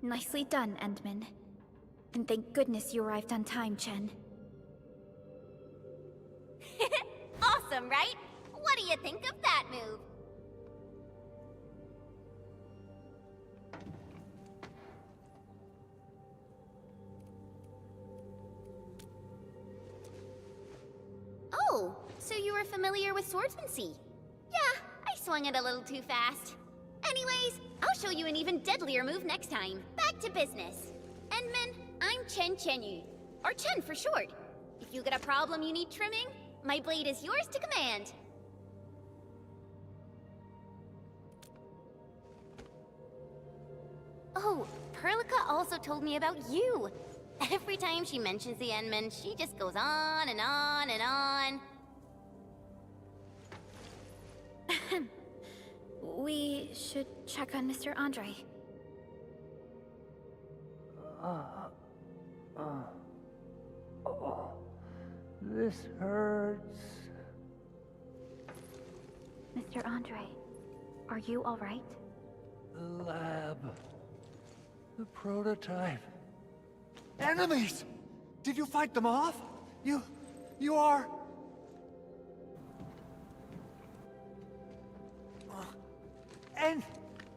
Nicely done, Endman. And thank goodness you arrived on time, Chen. Awesome, right? What do you think of that move? Oh, so you were familiar with swordsmancy? Yeah, I swung it a little too fast. Anyways, I'll show you an even deadlier move next time. Back to business. Endman, I'm Chen Chenyu, or Chen for short. If you get a problem you need trimming, my blade is yours to command. Oh, Perlica also told me about you. Every time she mentions the Endman, she just goes on and on and on. We should check on Mr. Andre. This hurts. Mr. Andre, are you all right? The lab. The prototype. Enemies! Did you fight them off? You are...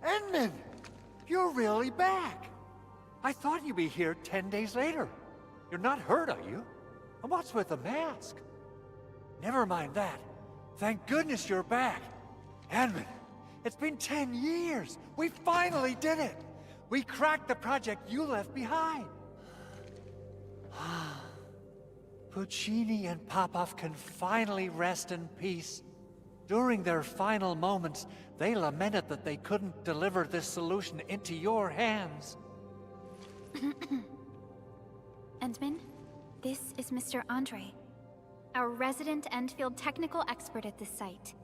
Endman! You're really back! I thought you'd be here 10 days later. You're not hurt, are you? And what's with the mask? Never mind that. Thank goodness you're back. Endman, it's been 10 years. We finally did it. We cracked the project you left behind. Puccini and Popov can finally rest in peace. During their final moments, they lamented that they couldn't deliver this solution into your hands. Endman, this is Mr. Andre, our resident Endfield technical expert at this site.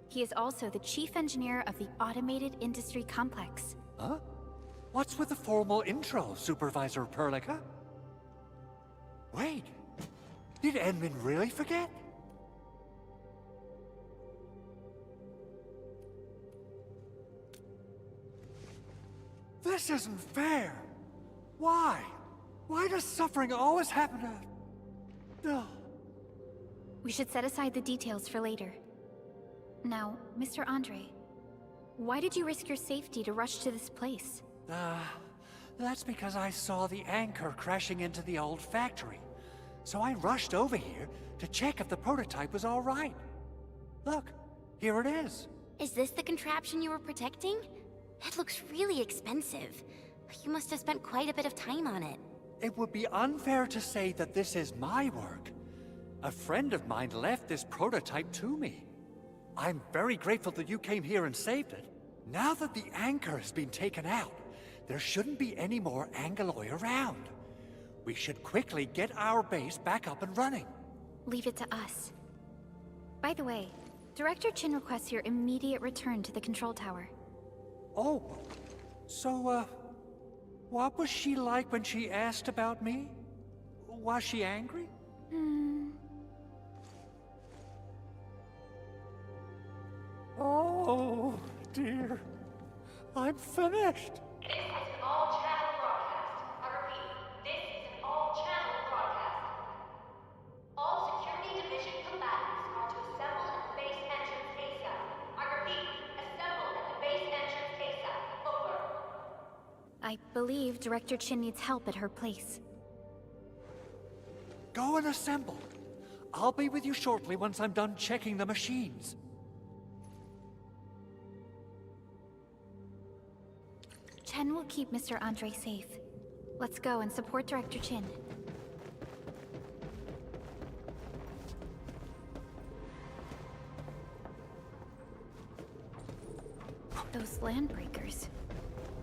He is also the chief engineer of the Automated Industry Complex. Huh? What's with the formal intro, Supervisor Perlica? Wait, did Endman really forget? This isn't fair. Why? Why does suffering always happen to... No. We should set aside the details for later. Now, Mr. Andre, why did you risk your safety to rush to this place? That's because I saw the anchor crashing into the old factory. So I rushed over here to check if the prototype was all right. Look, here it is. Is this the contraption you were protecting? It looks really expensive. You must have spent quite a bit of time on it. It would be unfair to say that this is my work. A friend of mine left this prototype to me. I'm very grateful that you came here and saved it. Now that the anchor has been taken out, there shouldn't be any more Angaloi around. We should quickly get our base back up and running. Leave it to us. By the way, Director Chin requests your immediate return to the control tower. Oh, so, what was she like when she asked about me? Was she angry? Oh, dear. I'm finished. This is an all-channel broadcast. I repeat, this is an all-channel broadcast. All security division combatants are to assemble at the base entrance ASAP. I repeat, assemble at the base entrance ASAP. Over. I believe Director Chin needs help at her place. Go and assemble. I'll be with you shortly once I'm done checking the machines. Chen will keep Mr. Andre safe. Let's go and support Director Chin. Those landbreakers.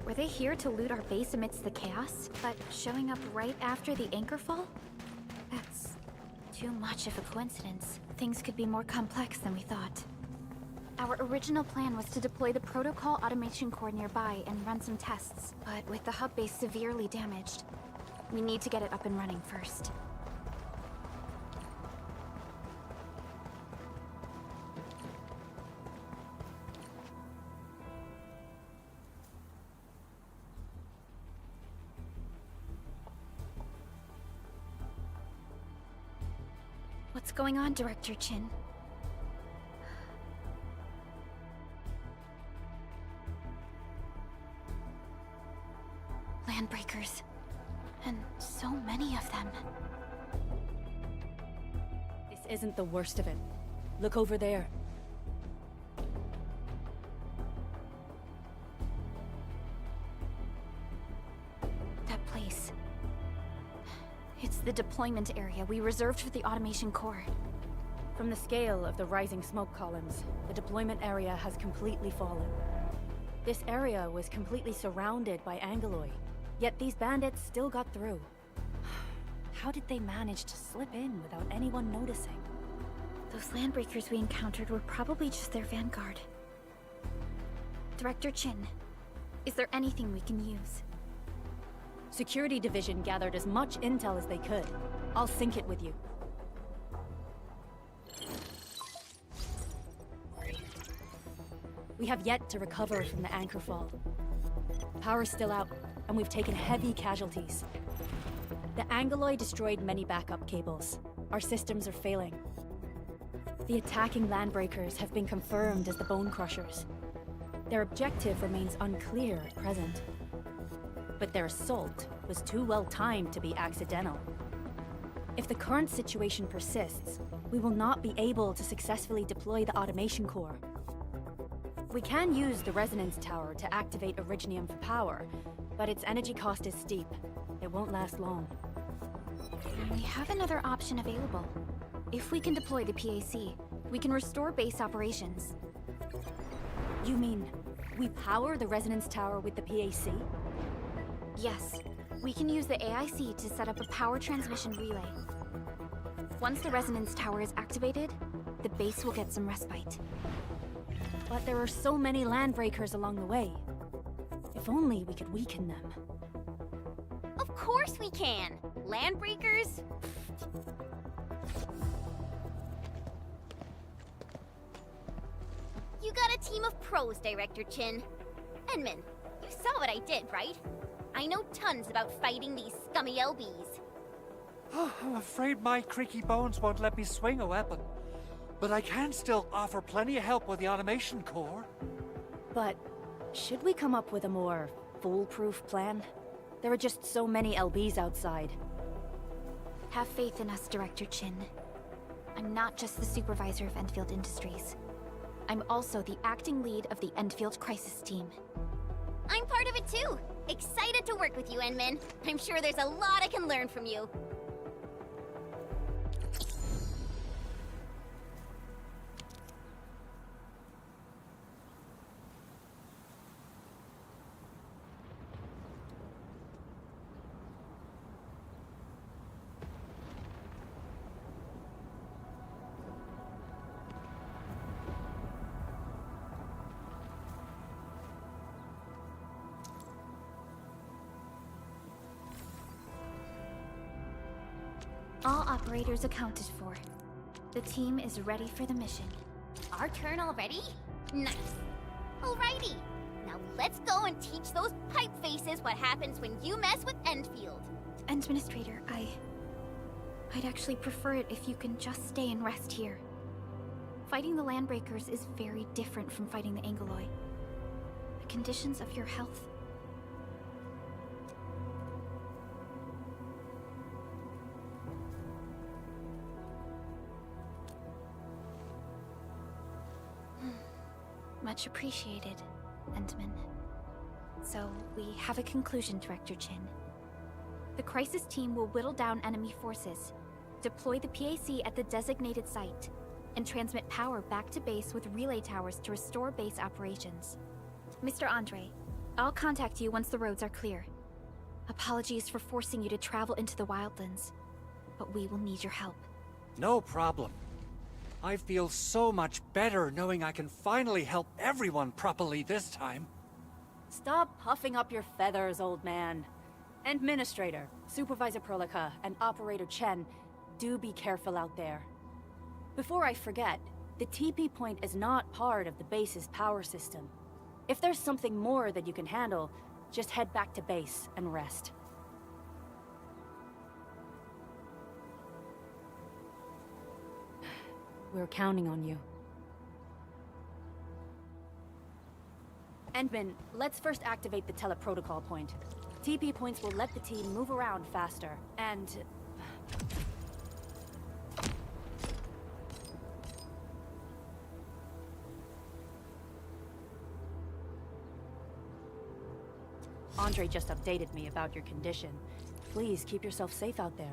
Were they here to loot our base amidst the chaos, but showing up right after the anchor fall? That's too much of a coincidence. Things could be more complex than we thought. Our original plan was to deploy the protocol automation core nearby and run some tests, but with the hub base severely damaged, we need to get it up and running first. What's going on, Director Chin? Landbreakers. And so many of them. This isn't the worst of it. Look over there. That place. It's the deployment area we reserved for the automation core. From the scale of the rising smoke columns, the deployment area has completely fallen. This area was completely surrounded by Angeloi, yet these bandits still got through. How did they manage to slip in without anyone noticing? Those landbreakers we encountered were probably just their vanguard. Director Chin, is there anything we can use? Security Division gathered as much intel as they could. I'll sync it with you. We have yet to recover from the anchor fall. Power's still out, and we've taken heavy casualties. The Angeloi destroyed many backup cables. Our systems are failing. The attacking landbreakers have been confirmed as the Bone Crushers. Their objective remains unclear at present. But their assault was too well timed to be accidental. If the current situation persists, we will not be able to successfully deploy the automation core. We can use the resonance tower to activate Originium for power, but its energy cost is steep. It won't last long. We have another option available. If we can deploy the PAC, we can restore base operations. You mean, we power the resonance tower with the PAC? Yes, we can use the AIC to set up a power transmission relay. Once the resonance tower is activated, the base will get some respite. But there are so many landbreakers along the way. If only we could weaken them. Of course we can! Landbreakers? You got a team of pros, Director Chin. Enman, you saw what I did, right? I know tons about fighting these scummy LBs. I'm afraid my creaky bones won't let me swing a weapon. But I can still offer plenty of help with the automation core. But should we come up with a more foolproof plan? There are just so many LBs outside. Have faith in us, Director Chin. I'm not just the supervisor of Endfield Industries. I'm also the acting lead of the Endfield Crisis Team. I'm part of it too! Excited to work with you, Enman. I'm sure there's a lot I can learn from you. All operators accounted for. The team is ready for the mission. Our turn already? Nice. Alrighty. Now let's go and teach those pipe faces what happens when you mess with Endfield. Administrator, I'd actually prefer it if you can just stay and rest here. Fighting the Landbreakers is very different from fighting the Angeloi. The conditions of your health... Much appreciated, Endman. So, we have a conclusion, Director Chin. The Crisis Team will whittle down enemy forces, deploy the PAC at the designated site, and transmit power back to base with relay towers to restore base operations. Mr. Andre, I'll contact you once the roads are clear. Apologies for forcing you to travel into the wildlands, but we will need your help. No problem. I feel so much better knowing I can finally help everyone properly this time. Stop puffing up your feathers, old man. Administrator, Supervisor Prolica, and Operator Chen, do be careful out there. Before I forget, the TP point is not part of the base's power system. If there's something more that you can handle, just head back to base and rest. We're counting on you. Endman, let's first activate the teleprotocol point. TP points will let the team move around faster, and... Andre just updated me about your condition. Please keep yourself safe out there.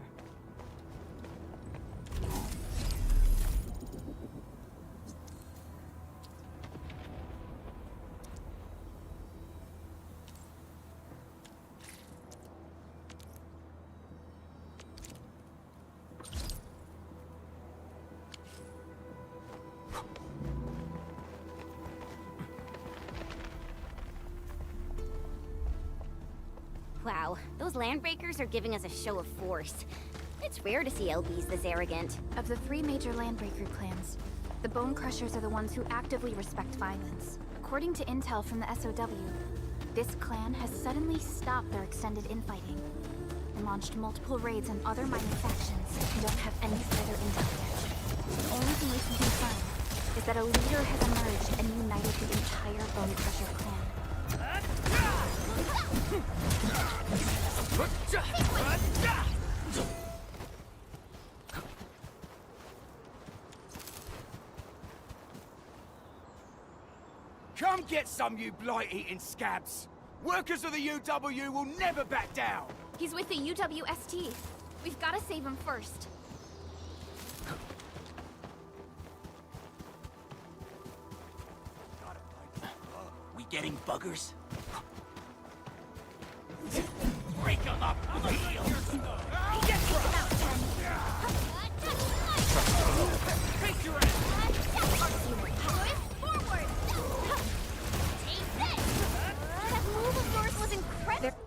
Wow, those landbreakers are giving us a show of force. It's rare to see LBs this arrogant. Of the 3 major landbreaker clans, the Bone Crushers are the ones who actively respect violence. According to intel from the SOW, this clan has suddenly stopped their extended infighting and launched multiple raids on other mining factions and don't have any further intel yet. The only thing we can confirm is that a leader has emerged and united the entire Bone Crusher clan. Come get some, you blight-eating scabs! Workers of the UW will never back down! He's with the UWST. We've got to save him first. We getting buggers? Break them up! Take your ass! Forward! Take this! That move of yours was incredible!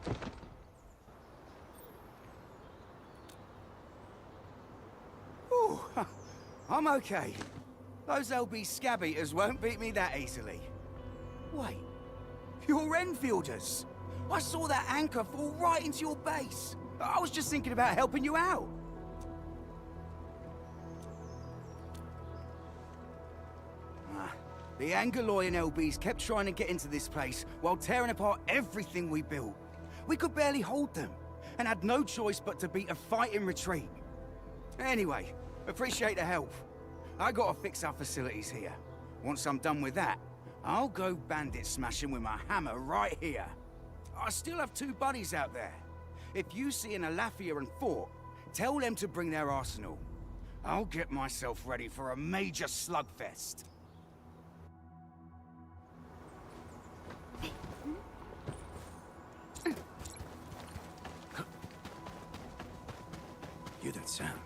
Ooh, I'm okay. Those LB scab eaters won't beat me that easily. Wait, you're Enfielders! I saw that anchor fall right into your base. I was just thinking about helping you out. The Angaloy and LBs kept trying to get into this place while tearing apart everything we built. We could barely hold them, and had no choice but to beat a fight in retreat. Anyway, appreciate the help. I gotta fix our facilities here. Once I'm done with that, I'll go bandit smashing with my hammer right here. I still have 2 buddies out there. If you see an Alafia and Fort, tell them to bring their arsenal. I'll get myself ready for a major slugfest. Hear that sound?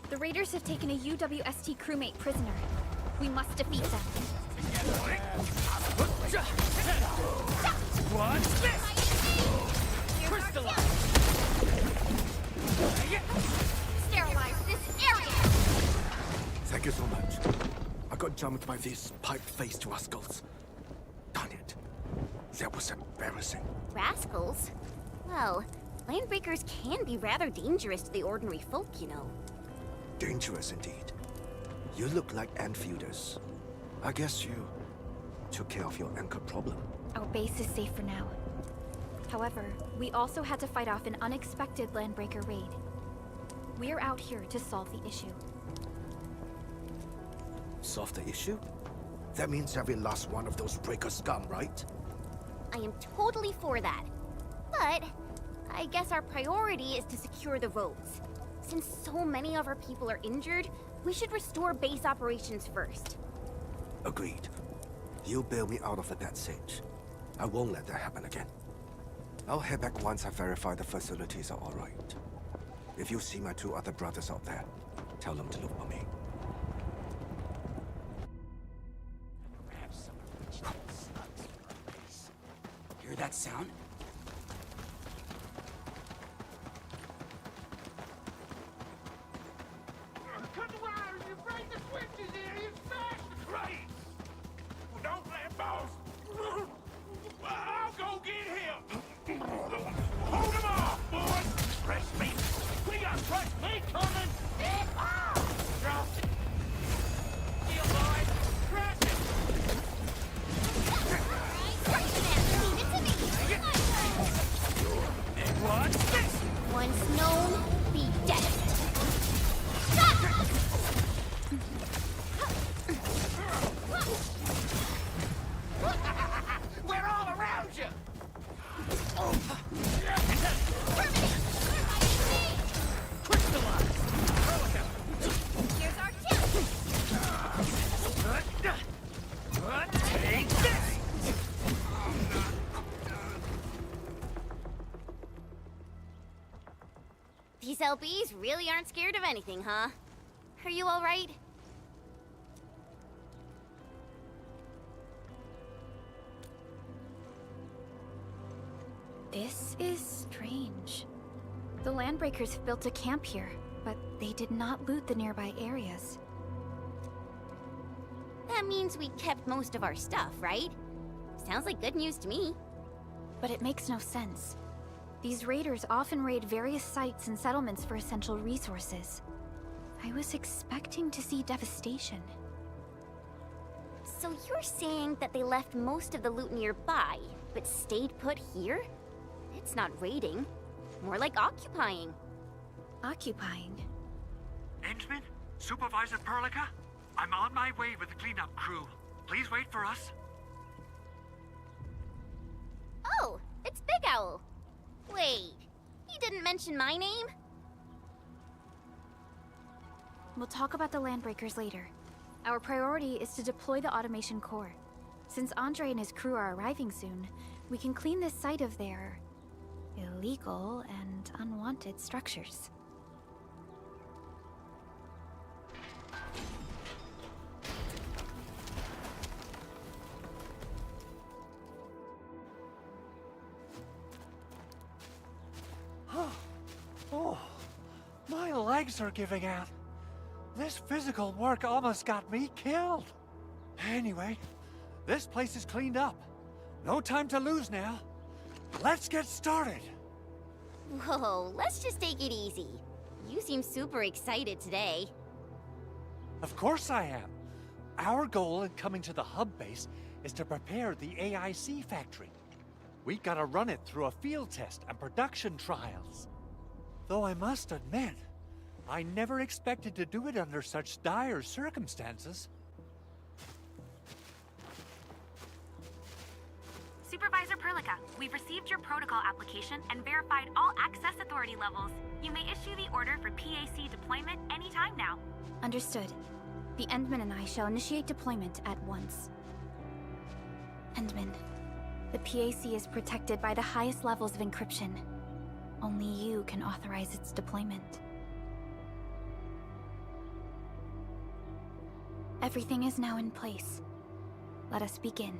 The raiders have taken a UWST crewmate prisoner. We must defeat them. Sterilize this area! Thank you so much. I got jumped by these pipe-faced rascals. Darn it. That was embarrassing. Rascals? Well, landbreakers can be rather dangerous to the ordinary folk, you know. Dangerous indeed. You look like Enfielders. I guess you took care of your anchor problem. Our base is safe for now. However, we also had to fight off an unexpected landbreaker raid. We're out here to solve the issue. Solve the issue? That means every last one of those breaker scum, right? I am totally for that. But I guess our priority is to secure the roads. Since so many of our people are injured, we should restore base operations first. Agreed. You bail me out of a death sitch. I won't let that happen again. I'll head back once I verify the facilities are all right. If you see my 2 other brothers out there, tell them to look for me. Hear that sound? Cut the wire and you break the switches here, it's fast! Right! Well, don't let boss! Well, I'll go get him! Hold him off, boys! Press me! We got press me coming! Drop! These LBs really aren't scared of anything, huh? Are you alright? This is strange. The Landbreakers built a camp here, but they did not loot the nearby areas. That means we kept most of our stuff, right? Sounds like good news to me. But it makes no sense. These raiders often raid various sites and settlements for essential resources. I was expecting to see devastation. So you're saying that they left most of the loot nearby, but stayed put here? It's not raiding. More like occupying. Occupying? Endman? Supervisor Perlica? I'm on my way with the cleanup crew. Please wait for us. Oh, it's Big Owl. Wait, he didn't mention my name? We'll talk about the Landbreakers later. Our priority is to deploy the automation core. Since Andre and his crew are arriving soon, we can clean this site of their illegal and unwanted structures. Oh, my legs are giving out. This physical work almost got me killed. Anyway, this place is cleaned up. No time to lose now. Let's get started. Whoa, let's just take it easy. You seem super excited today. Of course I am. Our goal in coming to the hub base is to prepare the AIC factory. We gotta run it through a field test and production trials. Though I must admit, I never expected to do it under such dire circumstances. Supervisor Perlica, we've received your protocol application and verified all access authority levels. You may issue the order for PAC deployment anytime now. Understood. The Endman and I shall initiate deployment at once. Endman, the PAC is protected by the highest levels of encryption. Only you can authorize its deployment. Everything is now in place. Let us begin.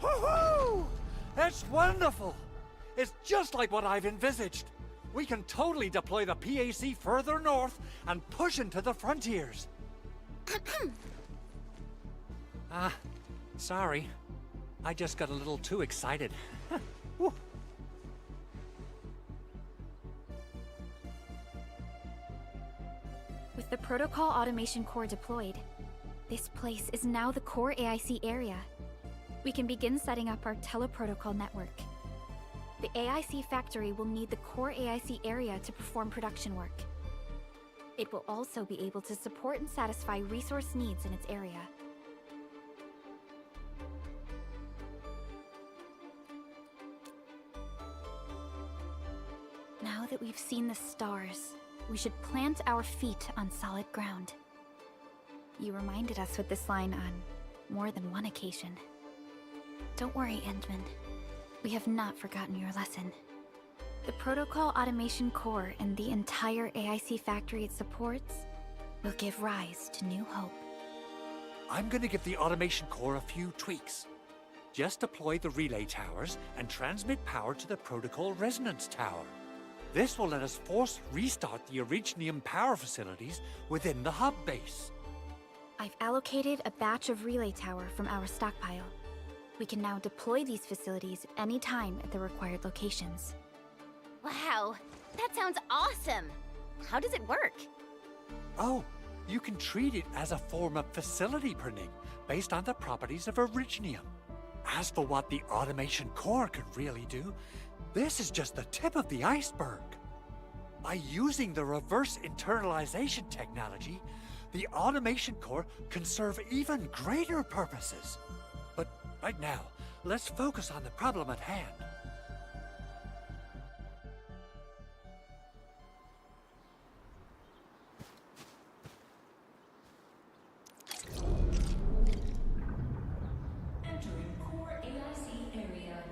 Woohoo! That's wonderful! It's just like what I've envisaged. We can totally deploy the PAC further north and push into the frontiers. Sorry. I just got a little too excited. Whew. With the Protocol Automation Core deployed, this place is now the core AIC area. We can begin setting up our teleprotocol network. The AIC factory will need the core AIC area to perform production work. It will also be able to support and satisfy resource needs in its area. Now that we've seen the stars, we should plant our feet on solid ground. You reminded us with this line on more than one occasion. Don't worry, Endman. We have not forgotten your lesson. The Protocol Automation Core and the entire AIC factory it supports will give rise to new hope. I'm gonna give the automation core a few tweaks. Just deploy the relay towers and transmit power to the protocol resonance tower. This will let us force restart the Originium power facilities within the hub base. I've allocated a batch of relay tower from our stockpile. We can now deploy these facilities anytime at the required locations. Wow, that sounds awesome! How does it work? Oh, you can treat it as a form of facility printing based on the properties of Originium. As for what the automation core could really do, this is just the tip of the iceberg. By using the reverse internalization technology, the automation core can serve even greater purposes. But right now, let's focus on the problem at hand. Entering core AIC area.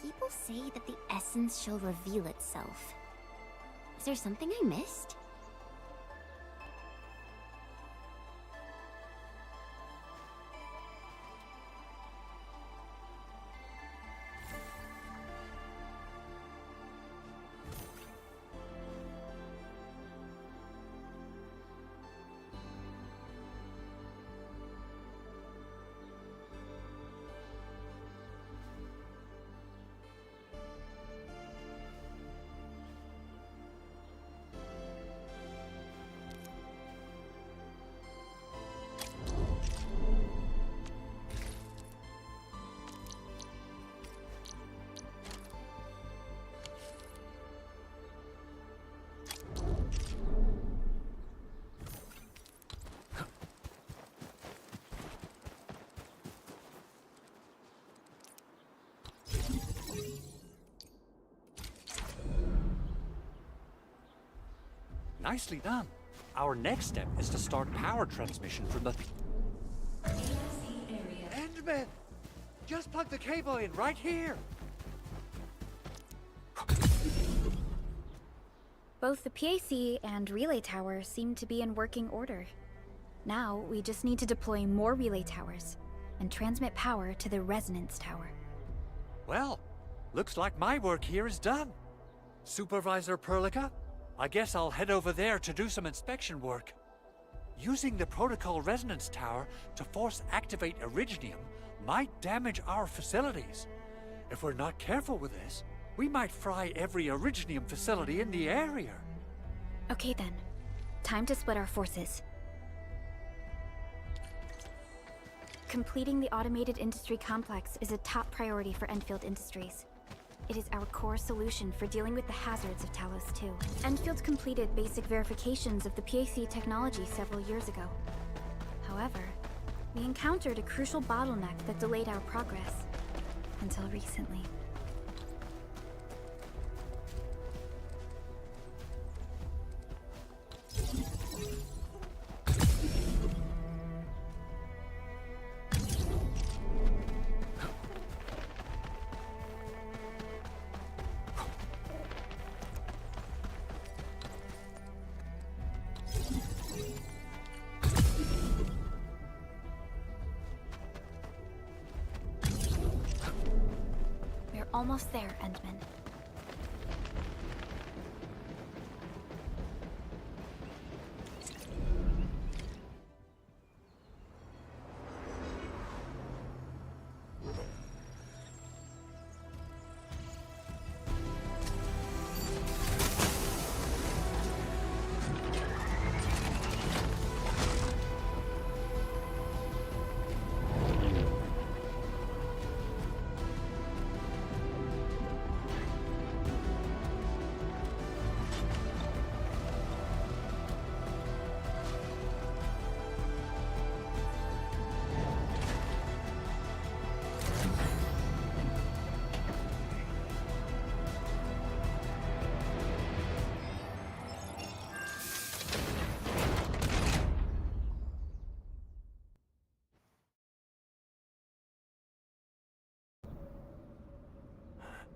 People say that the essence shall reveal itself. Is there something I missed? Nicely done. Our next step is to start power transmission from the... Endman! Just plug the cable in right here! Both the PAC and relay tower seem to be in working order. Now, we just need to deploy more relay towers and transmit power to the resonance tower. Well, looks like my work here is done. Supervisor Perlica, I guess I'll head over there to do some inspection work. Using the protocol resonance tower to force activate Originium might damage our facilities. If we're not careful with this, we might fry every Originium facility in the area. Okay then, time to split our forces. Completing the automated industry complex is a top priority for Enfield Industries. It is our core solution for dealing with the hazards of Talos 2. Enfield completed basic verifications of the PAC technology several years ago. However, we encountered a crucial bottleneck that delayed our progress. Until recently. Almost there, Endman.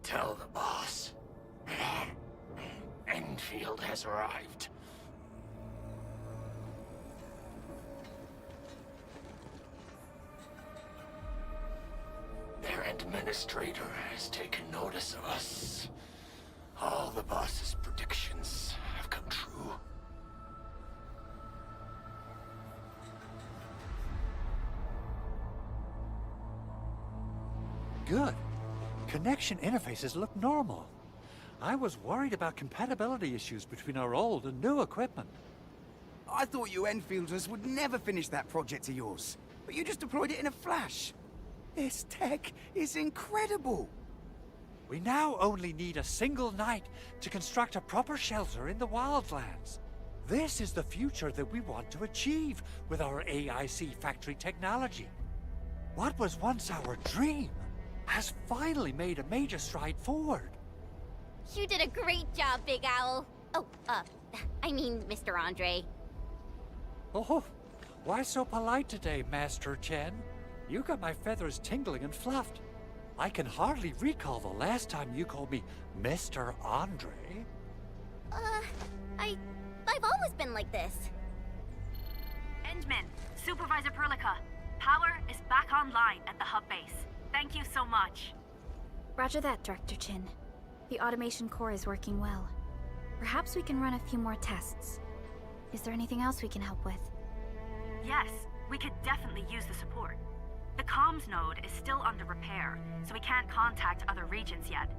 Tell the boss. Enfield has arrived. Their administrator has taken notice of us. All the boss's predictions have come true. Good. Connection interfaces look normal. I was worried about compatibility issues between our old and new equipment. I thought you Enfielders would never finish that project of yours, but you just deployed it in a flash. This tech is incredible. We now only need a single night to construct a proper shelter in the wildlands. This is the future that we want to achieve with our AIC factory technology. What was once our dream has finally made a major stride forward. You did a great job, Big Owl. Oh, I mean, Mr. Andre. Oh, why so polite today, Master Chen? You got my feathers tingling and fluffed. I can hardly recall the last time you called me Mr. Andre. I've always been like this. Endman, Supervisor Perlica, power is back online at the hub base. Thank you so much. Roger that, Director Chin. The automation core is working well. Perhaps we can run a few more tests. Is there anything else we can help with? Yes, we could definitely use the support. The comms node is still under repair, so we can't contact other regions yet.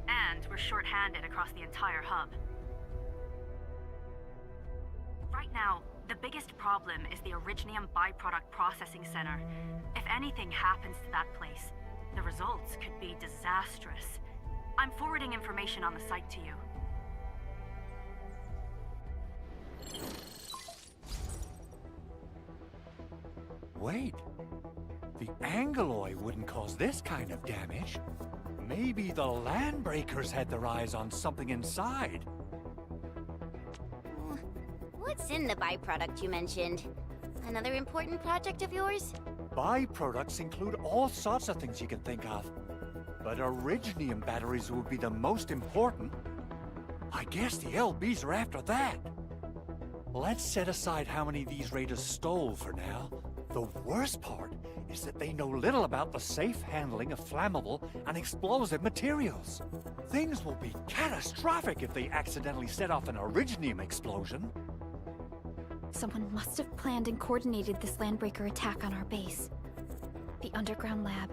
And we're short-handed across the entire hub. Right now, the biggest problem is the Originium byproduct processing center. If anything happens to that place, the results could be disastrous. I'm forwarding information on the site to you. Wait. The Angeloy wouldn't cause this kind of damage. Maybe the Landbreakers had their eyes on something inside. What's in the byproduct you mentioned? Another important project of yours? Byproducts include all sorts of things you can think of. But Originium batteries would be the most important. I guess the LBs are after that. Let's set aside how many these raiders stole for now. The worst part is that they know little about the safe handling of flammable and explosive materials. Things will be catastrophic if they accidentally set off an Originium explosion. Someone must have planned and coordinated this Landbreaker attack on our base. The underground lab,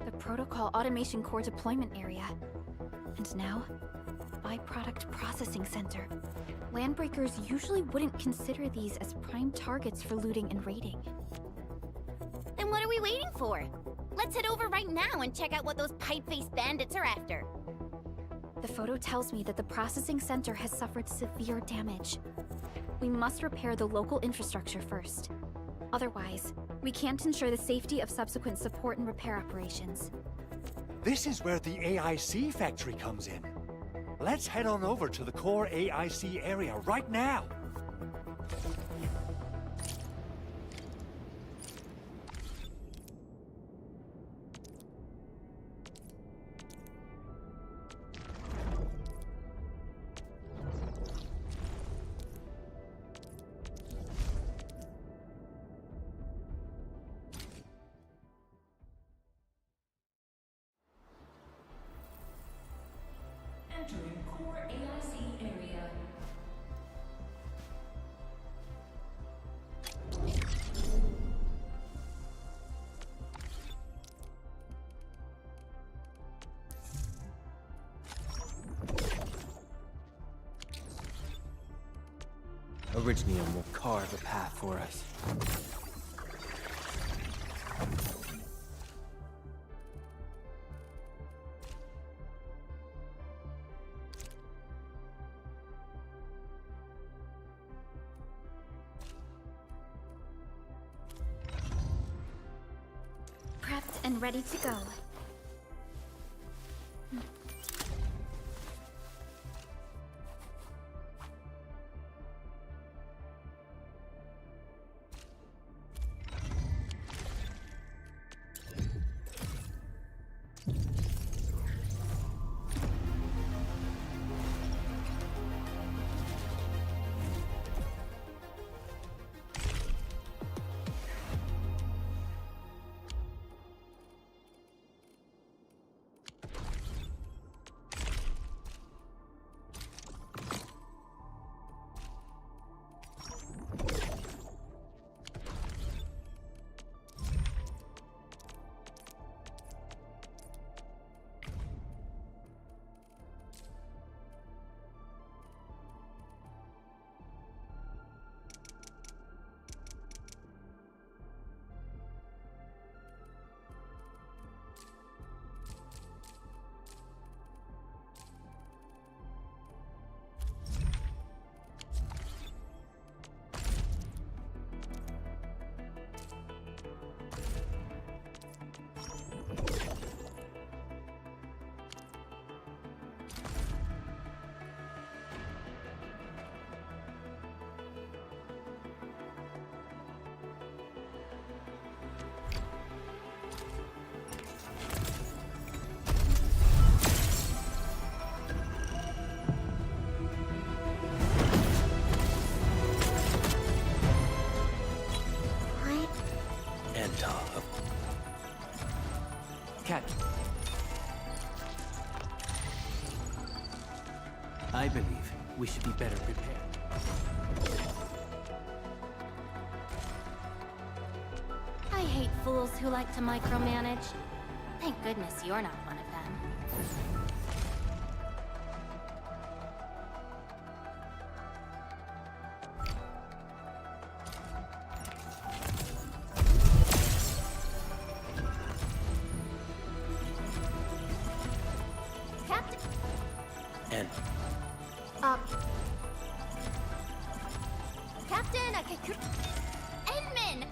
the Protocol Automation Core deployment area, and now, Byproduct Processing Center. Landbreakers usually wouldn't consider these as prime targets for looting and raiding. Then what are we waiting for? Let's head over right now and check out what those pipe-faced bandits are after. The photo tells me that the processing center has suffered severe damage. We must repair the local infrastructure first. Otherwise, we can't ensure the safety of subsequent support and repair operations. This is where the AIC factory comes in. Let's head on over to the core AIC area right now. Entering core AIC area. Originium will carve a path for us. Prepped and ready to go. I believe we should be better prepared. I hate fools who like to micromanage. Thank goodness you're not one of them. Captain... And Captain Enman!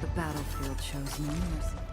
The battlefield shows no mercy.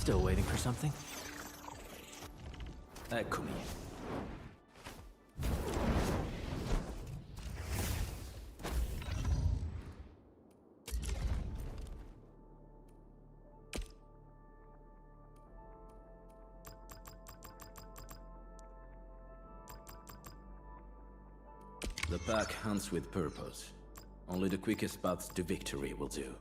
still waiting for something? Eccomi. The pack hunts with purpose. Only the quickest paths to victory will do.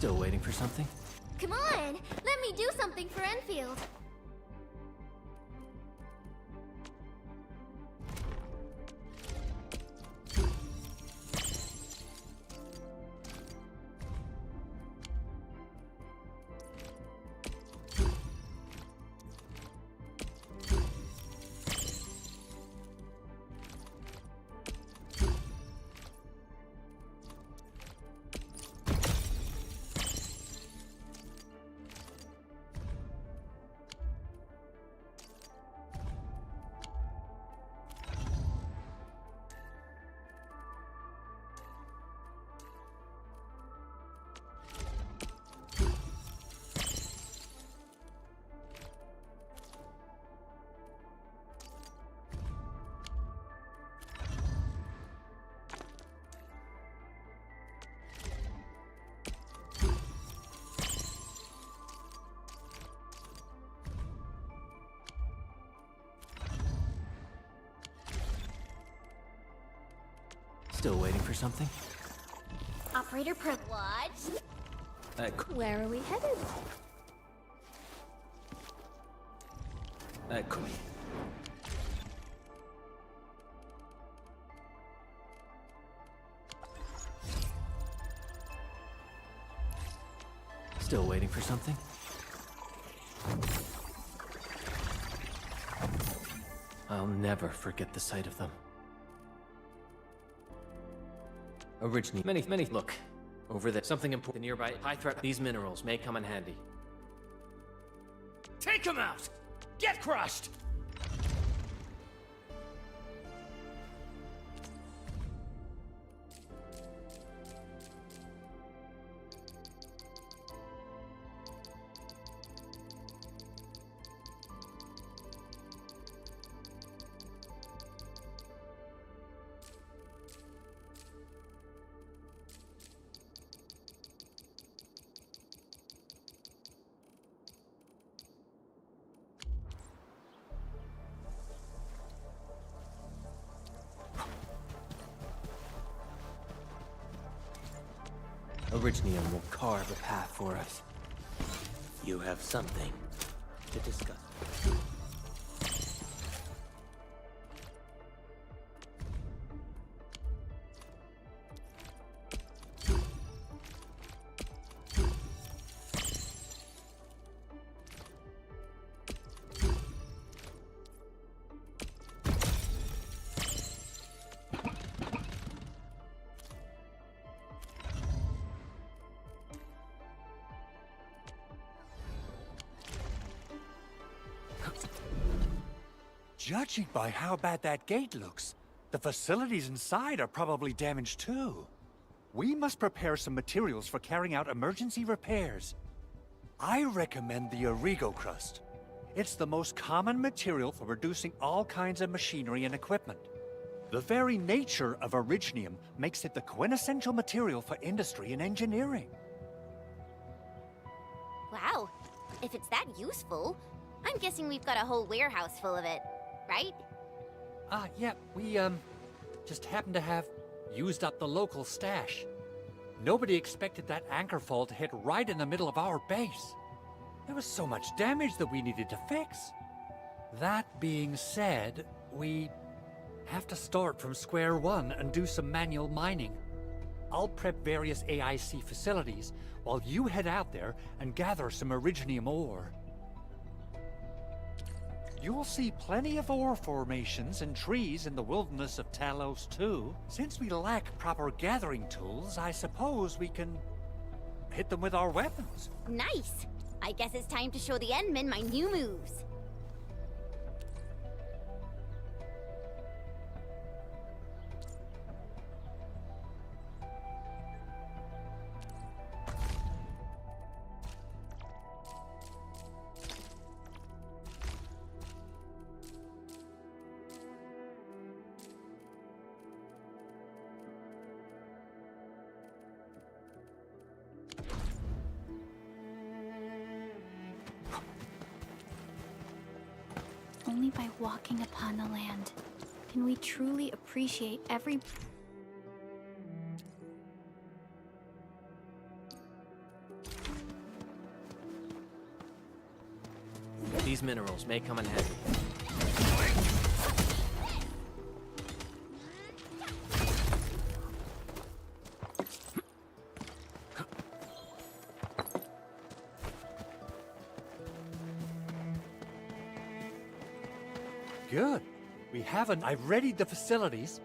Still waiting for something? Come on! Let me do something for Enfield! Still waiting for something? Operator Pro. What? Where are we headed? Eccomi. Still waiting for something? I'll never forget the sight of them. Originally, many look. Over there, something important. The nearby high threat. These minerals may come in handy. Take them out! Get crushed! Originium will carve a path for us. You have something to discuss. Judging by how bad that gate looks, the facilities inside are probably damaged too. We must prepare some materials for carrying out emergency repairs. I recommend the Origo crust. It's the most common material for producing all kinds of machinery and equipment. The very nature of originium makes it the quintessential material for industry and engineering. Wow, if it's that useful, I'm guessing we've got a whole warehouse full of it, right? Yeah, we, just happen to have used up the local stash. Nobody expected that anchor fall to hit right in the middle of our base. There was so much damage that we needed to fix. That being said, we have to start from square one and do some manual mining. I'll prep various AIC facilities while you head out there and gather some originium ore. You'll see plenty of ore formations and trees in the wilderness of Talos too. Since we lack proper gathering tools, I suppose we can hit them with our weapons. Nice! I guess it's time to show the Endmen my new moves. Only by walking upon the land can we truly appreciate every... These minerals may come in handy. Good. We haven't. I've readied the facilities.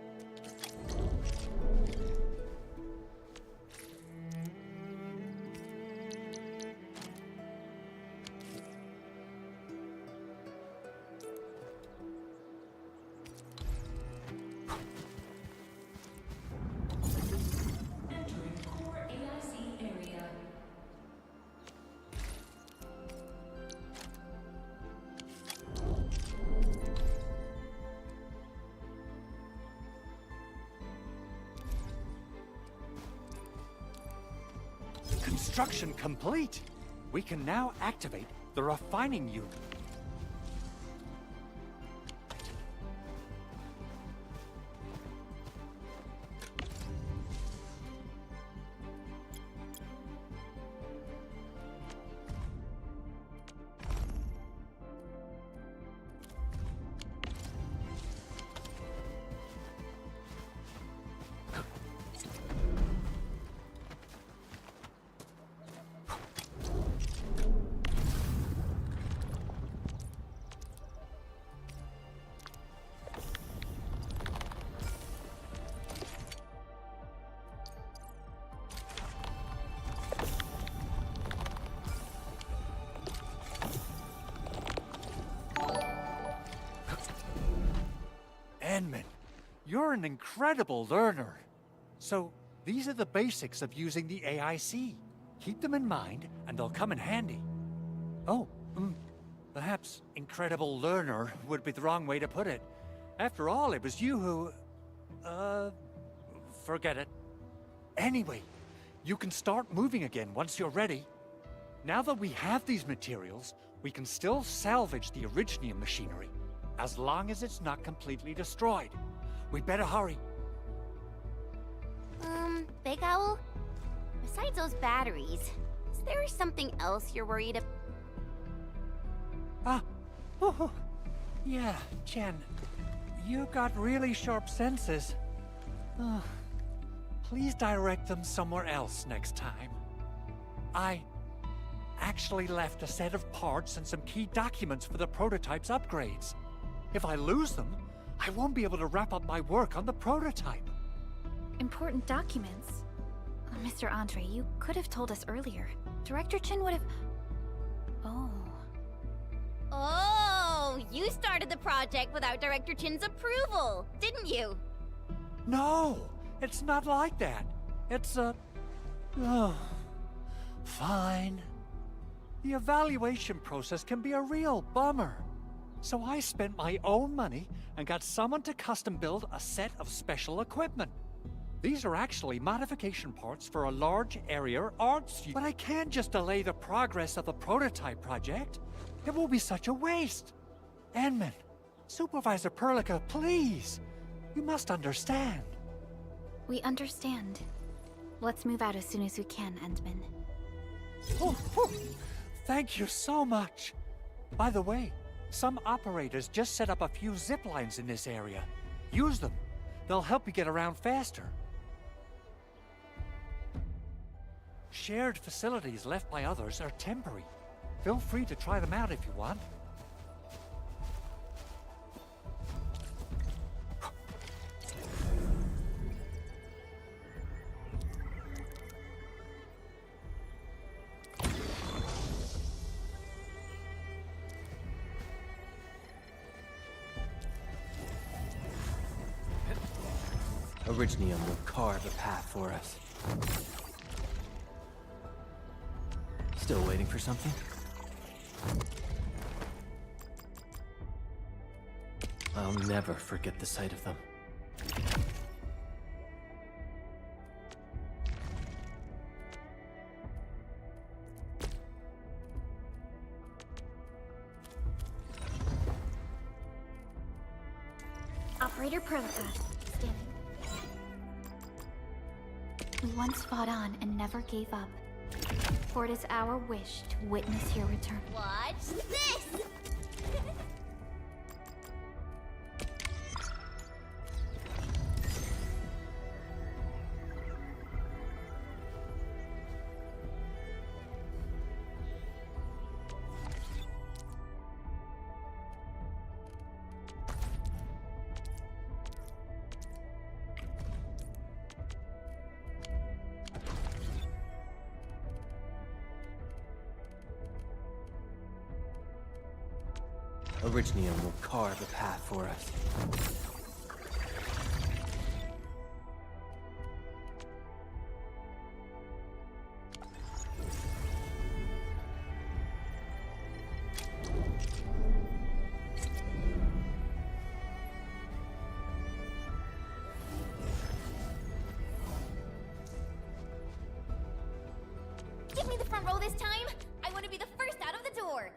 Entering core AIC area. Construction complete. We can now activate the refining unit. Edmund, you're an incredible learner. So, these are the basics of using the AIC. Keep them in mind, and they'll come in handy. Oh, perhaps incredible learner would be the wrong way to put it. After all, it was you who... forget it. Anyway, you can start moving again once you're ready. Now that we have these materials, we can still salvage the Originium machinery, as long as it's not completely destroyed. We'd better hurry. Big Owl? Besides those batteries, is there something else you're worried about? Yeah, Jen. You got really sharp senses. Please direct them somewhere else next time. I actually left a set of parts and some key documents for the prototype's upgrades. If I lose them, I won't be able to wrap up my work on the prototype. Important documents? Mr. Andre, you could have told us earlier. Director Chin would have... Oh, you started the project without Director Chin's approval, didn't you? No, it's not like that. It's fine. The evaluation process can be a real bummer. So I spent my own money and got someone to custom build a set of special equipment. These are actually modification parts for a large area arts. But I can't just delay the progress of the prototype project. It will be such a waste. Edmund, Supervisor Perlica, please. You must understand. We understand. Let's move out as soon as we can, Endman. Thank you so much. By the way, some operators just set up a few zip lines in this area. Use them. They'll help you get around faster. Shared facilities left by others are temporary. Feel free to try them out if you want. Originium will carve a path for us. Still waiting for something? I'll never forget the sight of them. Operator Perlica, standing. We once fought on and never gave up. For it is our wish to witness your return. Watch this! Originium will carve a path for us. Give me the front row this time! I want to be the first out of the door!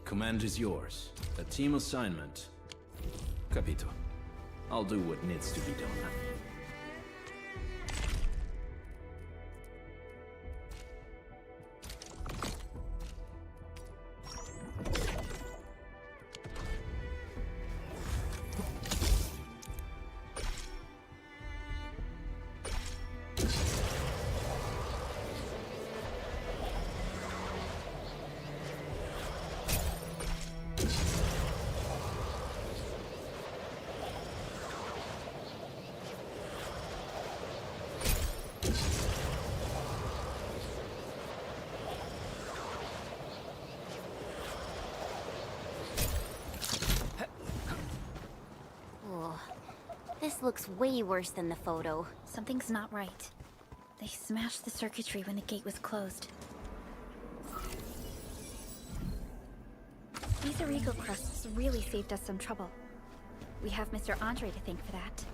Command is yours. A team assignment. Capito. I'll do what needs to be done. This looks way worse than the photo. Something's not right. They smashed the circuitry when the gate was closed. These illegal crusts really saved us some trouble. We have Mr. Andre to thank for that.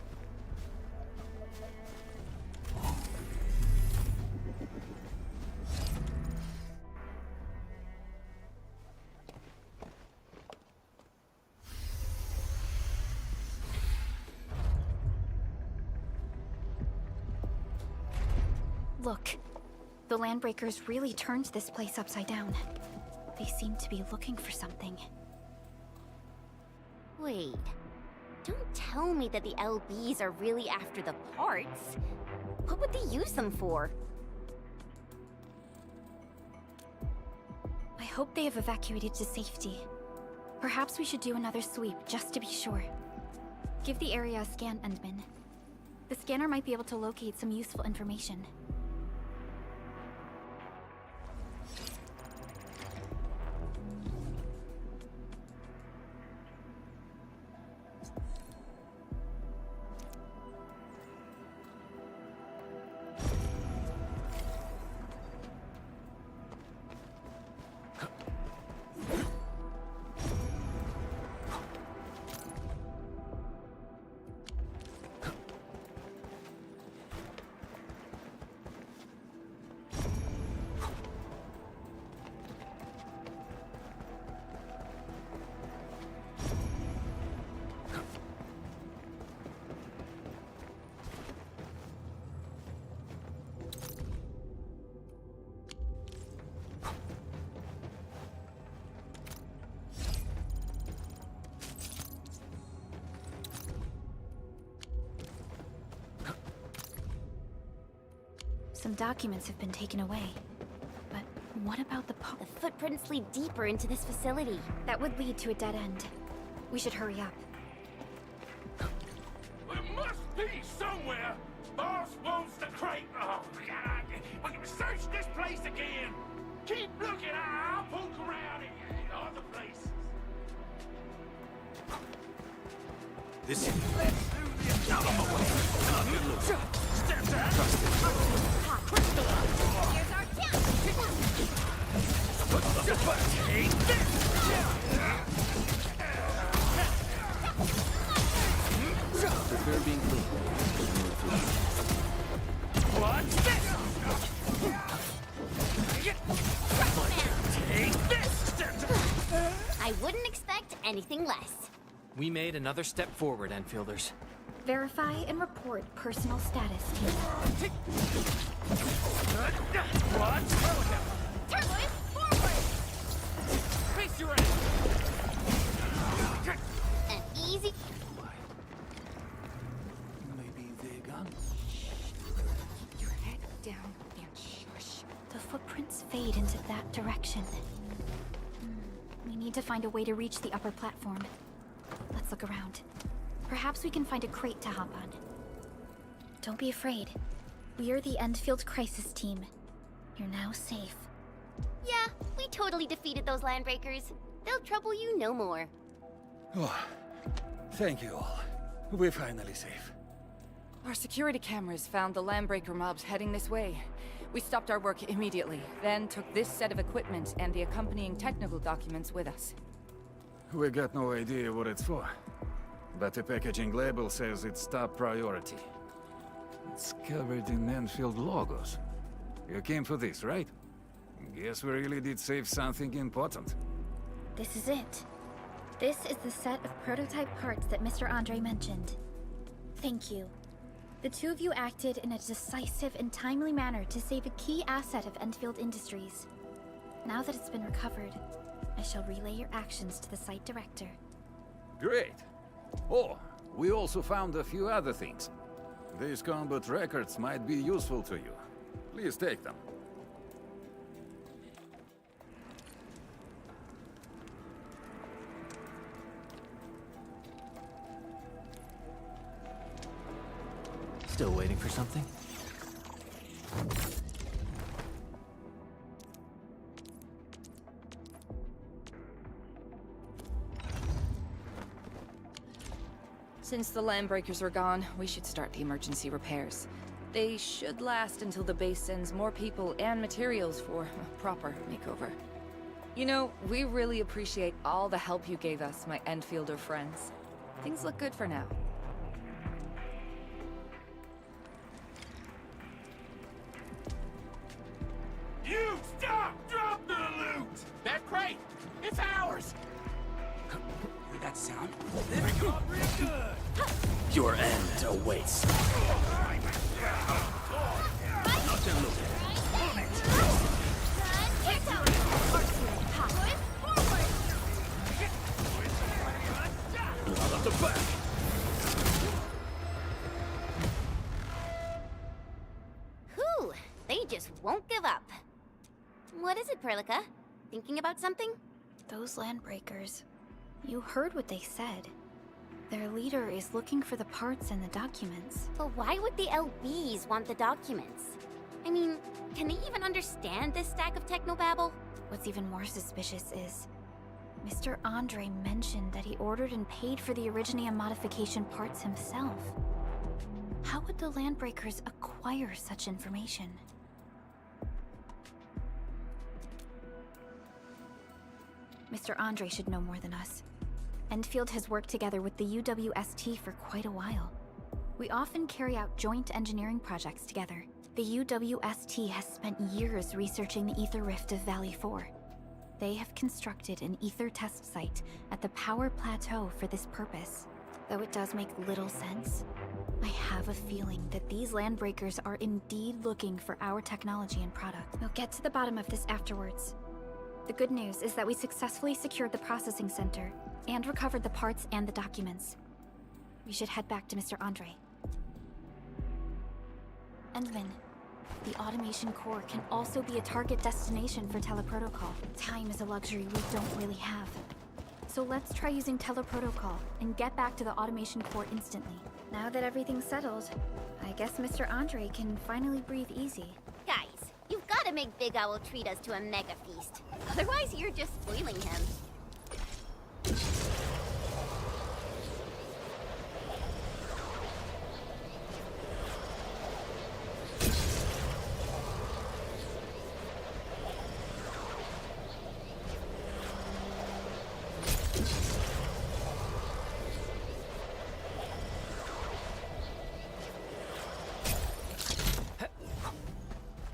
Look, the Landbreakers really turned this place upside down. They seem to be looking for something. Wait. Don't tell me that the LBs are really after the parts. What would they use them for? I hope they have evacuated to safety. Perhaps we should do another sweep, just to be sure. Give the area a scan, Endman. The scanner might be able to locate some useful information. Some documents have been taken away. But what about the The footprints lead deeper into this facility. That would lead to a dead end. We should hurry up. There must be somewhere. Boss wants the crate. Oh, God. We can search this place again. Keep looking. I'll poke around in other places. This... Let's do this. Out of the way. Good look. Step back. Here's our chance! Take this! Prepare being clean. What's this? Take this! I wouldn't expect anything less. We made another step forward, Enfielders. Verify and report personal status, team. What? Turboid, forward! Face your ass! An easy... Maybe they're gone. Keep your head down and shush. The footprints fade into that direction. We need to find a way to reach the upper platform. Let's look around. Perhaps we can find a crate to hop on. Don't be afraid. We are the Endfield Crisis Team. You're now safe. Yeah, we totally defeated those Landbreakers. They'll trouble you no more. Oh, thank you all. We're finally safe. Our security cameras found the Landbreaker mobs heading this way. We stopped our work immediately, then took this set of equipment and the accompanying technical documents with us. We got no idea what it's for, but the packaging label says it's top priority. It's covered in Enfield logos. You came for this, right? Guess we really did save something important. This is it. This is the set of prototype parts that Mr. Andre mentioned. Thank you. The two of you acted in a decisive and timely manner to save a key asset of Enfield Industries. Now that it's been recovered, I shall relay your actions to the site director. Great. Oh, we also found a few other things. These combat records might be useful to you. Please take them. Still waiting for something? Since the landbreakers are gone, we should start the emergency repairs. They should last until the base sends more people and materials for a proper makeover. You know, we really appreciate all the help you gave us, my Enfielder friends. Things look good for now. You stop! Drop the loot! That crate! It's ours! Hear that sound? Bring it up real good! Your end awaits. Whew, they just won't give up. What is it, Perlica? Thinking about something? Those landbreakers. You heard what they said. Their leader is looking for the parts and the documents. But why would the LBs want the documents? I mean, can they even understand this stack of technobabble? What's even more suspicious is Mr. Andre mentioned that he ordered and paid for the Originium modification parts himself. How would the landbreakers acquire such information? Mr. Andre should know more than us. Endfield has worked together with the UWST for quite a while. We often carry out joint engineering projects together. The UWST has spent years researching the ether rift of Valley 4. They have constructed an ether test site at the power plateau for this purpose. Though it does make little sense, I have a feeling that these landbreakers are indeed looking for our technology and product. We'll get to the bottom of this afterwards. The good news is that we successfully secured the processing center and recovered the parts and the documents. We should head back to Mr. Andre. Endman, the automation core can also be a target destination for teleprotocol. Time is a luxury we don't really have. So let's try using teleprotocol and get back to the automation core instantly. Now that everything's settled, I guess Mr. Andre can finally breathe easy. Guys, you've got to make Big Owl treat us to a mega feast. Otherwise, you're just spoiling him.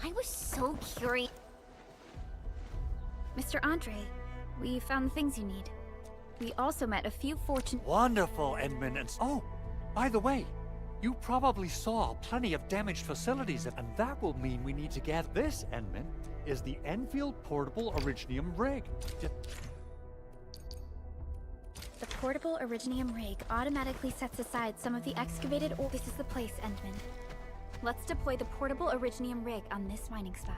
I was so curious. Mr. Andre, we found the things you need. We also met a few fortunate— Wonderful, Endman, and... Oh, by the way, you probably saw plenty of damaged facilities, and that will mean we need to get this, Endman, is the Enfield Portable Originium Rig. The portable Originium rig automatically sets aside some of the excavated ore. This is the place, Endman. Let's deploy the portable Originium rig on this mining spot.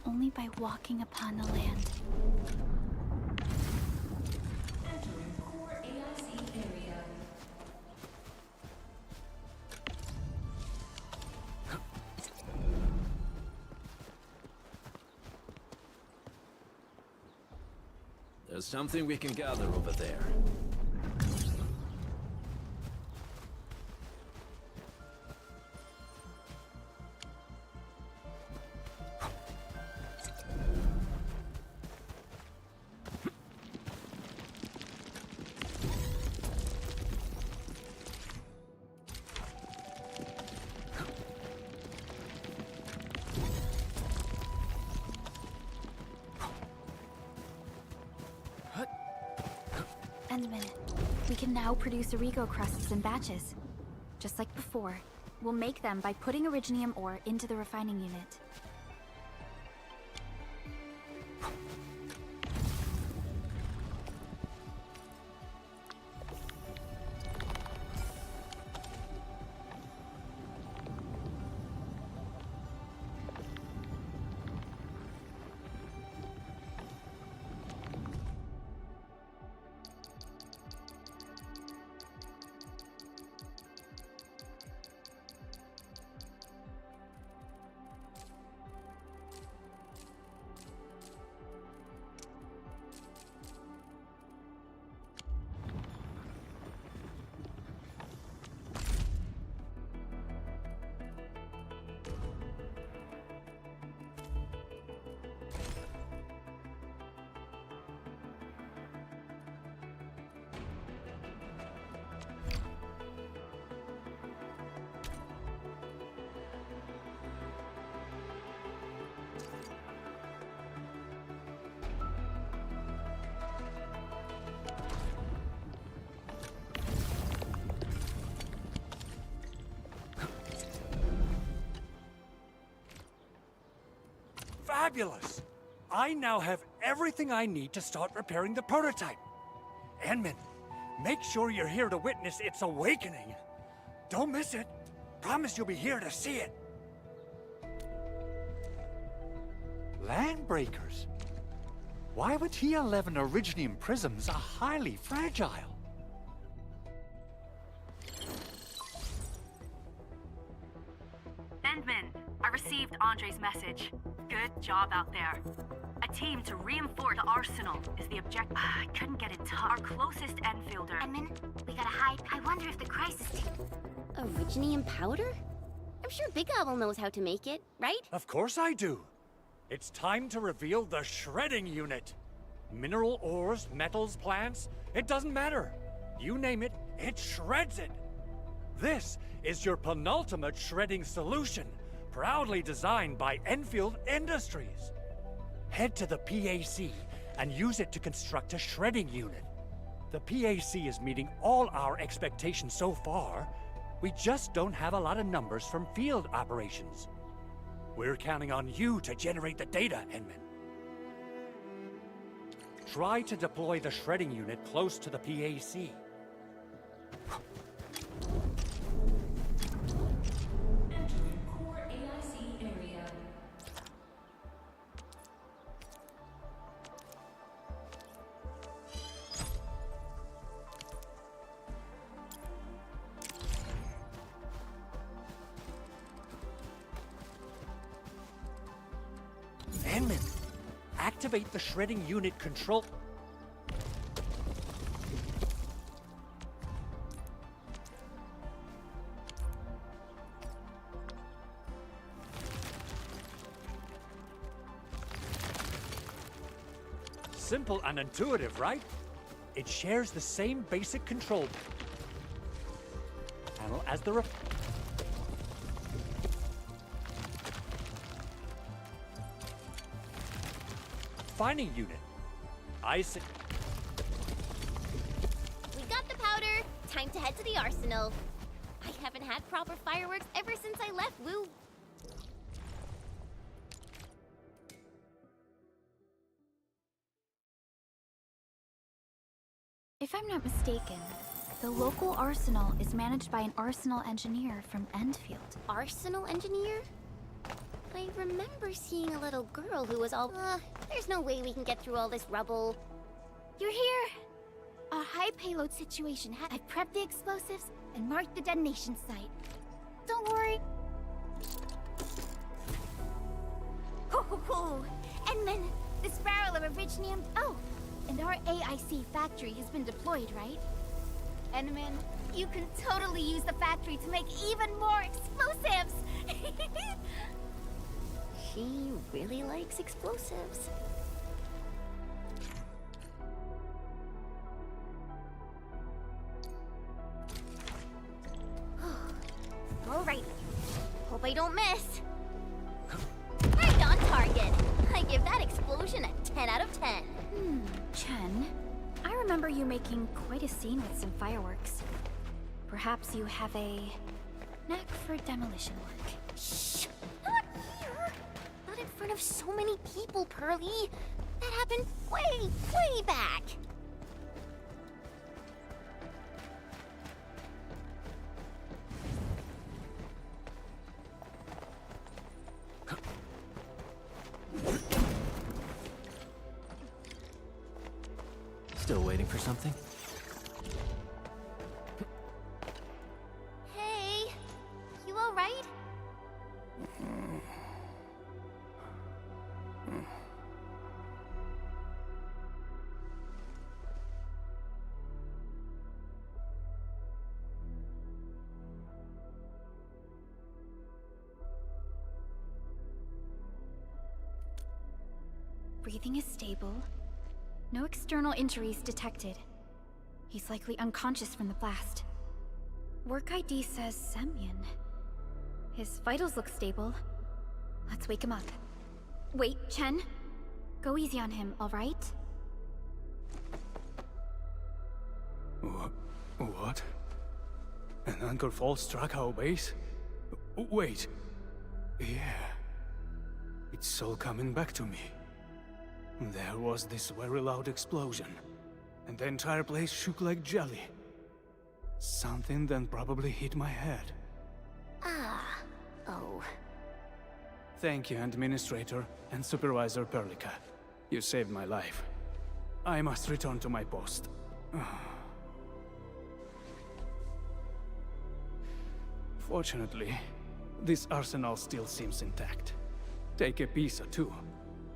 Only by walking upon the land. Entering core AIC area. There's something we can gather over there. Endman, we can now produce Origo crusts in batches. Just like before, we'll make them by putting Originium ore into the refining unit. fabulous! I now have everything I need to start repairing the prototype. Enman, make sure you're here to witness its awakening. Don't miss it. Promise you'll be here to see it. Landbreakers? Why would T11 Originium prisms are highly fragile? Endman, I received Andre's message. Good job out there. A team to reinforce the arsenal is the objective. I couldn't get in touch. Our closest Enfielder. Edmund, we gotta hide. I wonder if the crisis team... Originium powder? I'm sure Big Owl knows how to make it, right? Of course I do. It's time to reveal the shredding unit. Mineral ores, metals, plants, it doesn't matter. You name it, it shreds it. This is your penultimate shredding solution, proudly designed by Enfield Industries. Head to the PAC and use it to construct a shredding unit. The PAC is meeting all our expectations so far. We just don't have a lot of numbers from field operations. We're counting on you to generate the data, Enman. Try to deploy the shredding unit close to the PAC. Entering core AIC area. Enman, activate the shredding unit control. Simple and intuitive, right? It shares the same basic control panel as the refining unit. I see. We got the powder. Time to head to the arsenal. I haven't had proper fireworks ever since I left Woo. If I'm not mistaken, the local arsenal is managed by an arsenal engineer from Endfield. Arsenal engineer? I remember seeing a little girl who was all, there's no way we can get through all this rubble. You're here! A high payload situation. I've prepped the explosives and marked the detonation site. Don't worry. Ho ho ho! Edmund, this barrel of Originium... Oh! And our AIC factory has been deployed, right? Edmund, you can totally use the factory to make even more explosives! She really likes explosives. Alright. Hope I don't miss. Right on target. I give that explosion a 10 out of 10. Chen, I remember you making quite a scene with some fireworks. Perhaps you have a knack for demolition work. Shh! Not here! Not in front of so many people, Pearly. That happened way, way back. Still waiting for something? Hey, you all right? Breathing is stable. No external injuries detected. He's likely unconscious from the blast. Work ID says Semyon. His vitals look stable. Let's wake him up. Wait, Chen. Go easy on him, all right? What? An Anchorfall struck our base? Wait. Yeah. It's all coming back to me. There was this very loud explosion, and the entire place shook like jelly. Something then probably hit my head. Ah. Oh. Thank you, Administrator and Supervisor Perlica. You saved my life. I must return to my post. Fortunately, this arsenal still seems intact. Take a piece or two.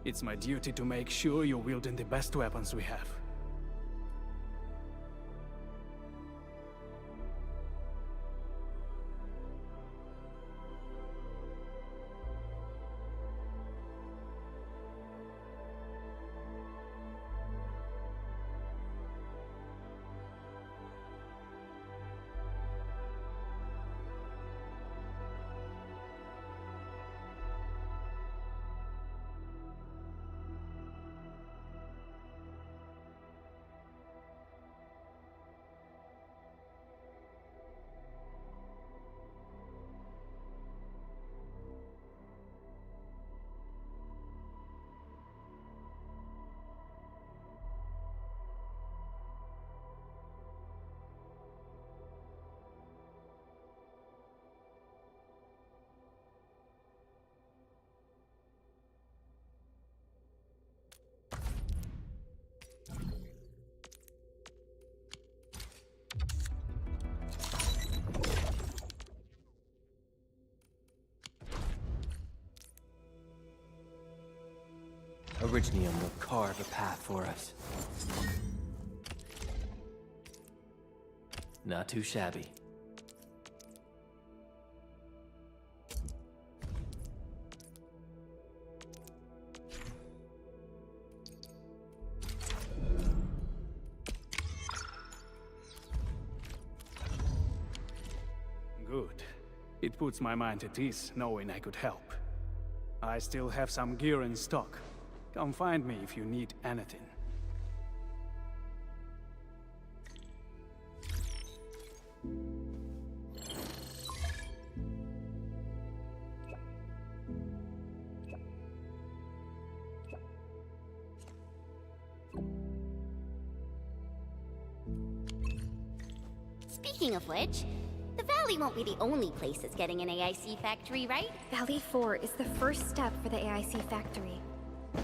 It's my duty to make sure you're wielding the best weapons we have. Orignium will carve a path for us. Not too shabby. Good. It puts my mind at ease knowing I could help. I still have some gear in stock. Come find me if you need anything. Speaking of which, the Valley won't be the only place that's getting an AIC factory, right? Valley 4 is the first step for the AIC factory.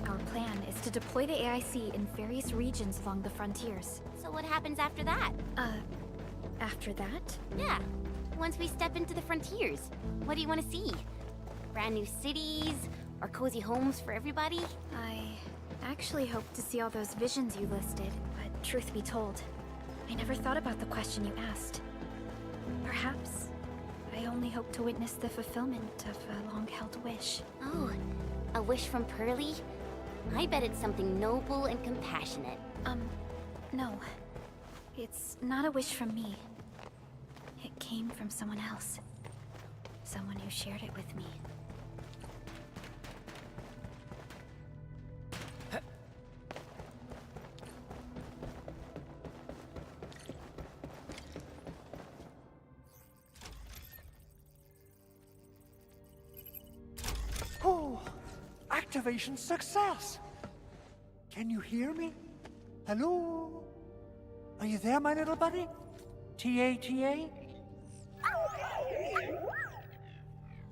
Our plan is to deploy the AIC in various regions along the frontiers. So what happens after that? After that? Yeah. Once we step into the frontiers, what do you want to see? Brand new cities? Or cozy homes for everybody? I actually hoped to see all those visions you listed, but truth be told, I never thought about the question you asked. Perhaps I only hope to witness the fulfillment of a long-held wish. Oh, a wish from Pearly? I bet it's something noble and compassionate. No. It's not a wish from me. It came from someone else. Someone who shared it with me. Oh, activation success! Can you hear me? Hello? Are you there, my little buddy? T-A-T-A?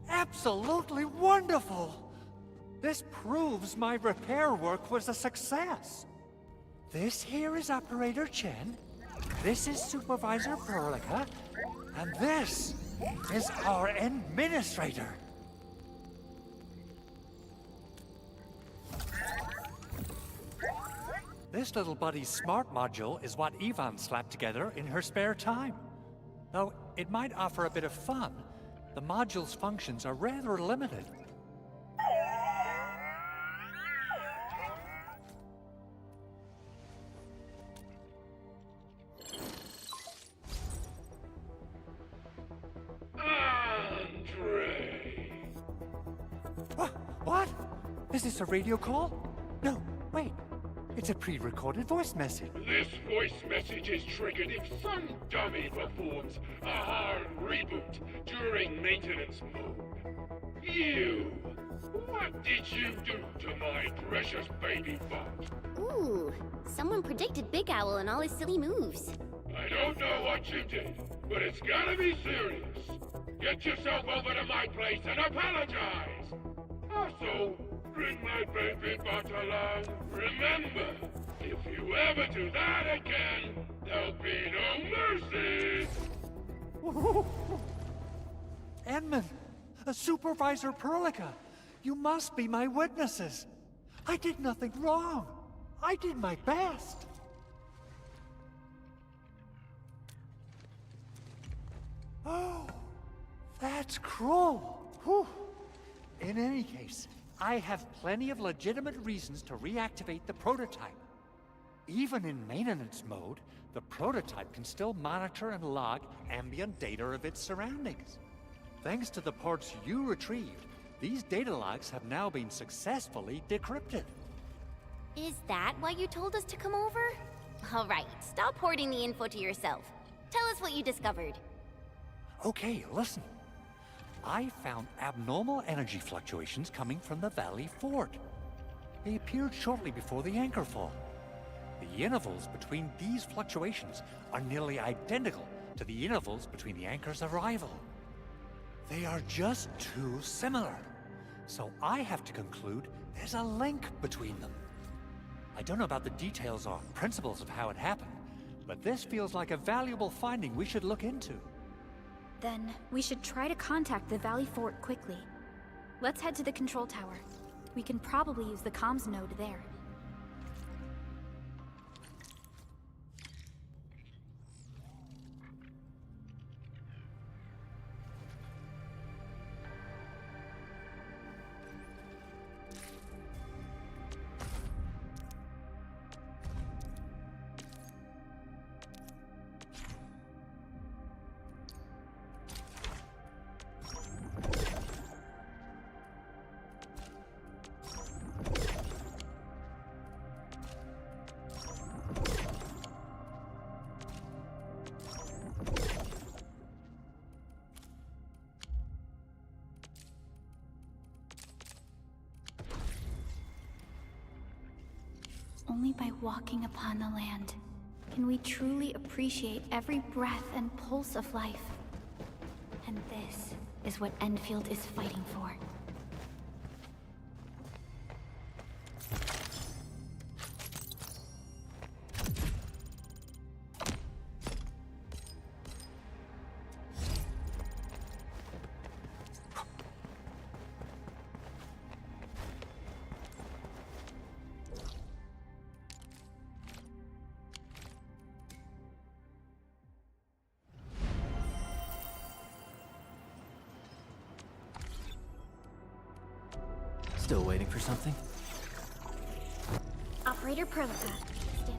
Absolutely wonderful! This proves my repair work was a success. This here is Operator Chen, this is Supervisor Perlica, and this is our Administrator. This little buddy's smart module is what Yvonne slapped together in her spare time. Though it might offer a bit of fun, the module's functions are rather limited. What? Is this a radio call? No, wait. It's a pre-recorded voice message. This voice message is triggered if some dummy performs a hard reboot during maintenance mode. You What did you do to my precious baby bot? Ooh, someone predicted Big Owl and all his silly moves. I don't know what you did, but it's gotta be serious. Get yourself over to my place and apologize. Also, bring my baby bot along. Remember, if you ever do that again, there'll be no mercy. Edmund, Supervisor Perlica, you must be my witnesses. I did nothing wrong. I did my best. Oh, that's cruel. Whew. In any case, I have plenty of legitimate reasons to reactivate the prototype. Even in maintenance mode, the prototype can still monitor and log ambient data of its surroundings. Thanks to the parts you retrieved, these data logs have now been successfully decrypted. Is that why you told us to come over? All right, stop hoarding the info to yourself. Tell us what you discovered. Okay, listen. I found abnormal energy fluctuations coming from the Valley Fort. They appeared shortly before the anchor fall. The intervals between these fluctuations are nearly identical to the intervals between the anchor's arrival. They are just too similar. So I have to conclude there's a link between them. I don't know about the details or principles of how it happened, but this feels like a valuable finding we should look into. Then we should try to contact the Valley Fort quickly. Let's head to the control tower. We can probably use the comms node there. Only by walking upon the land can we truly appreciate every breath and pulse of life. And this is what Endfield is fighting for. Still waiting for something? Operator Perlica, standing.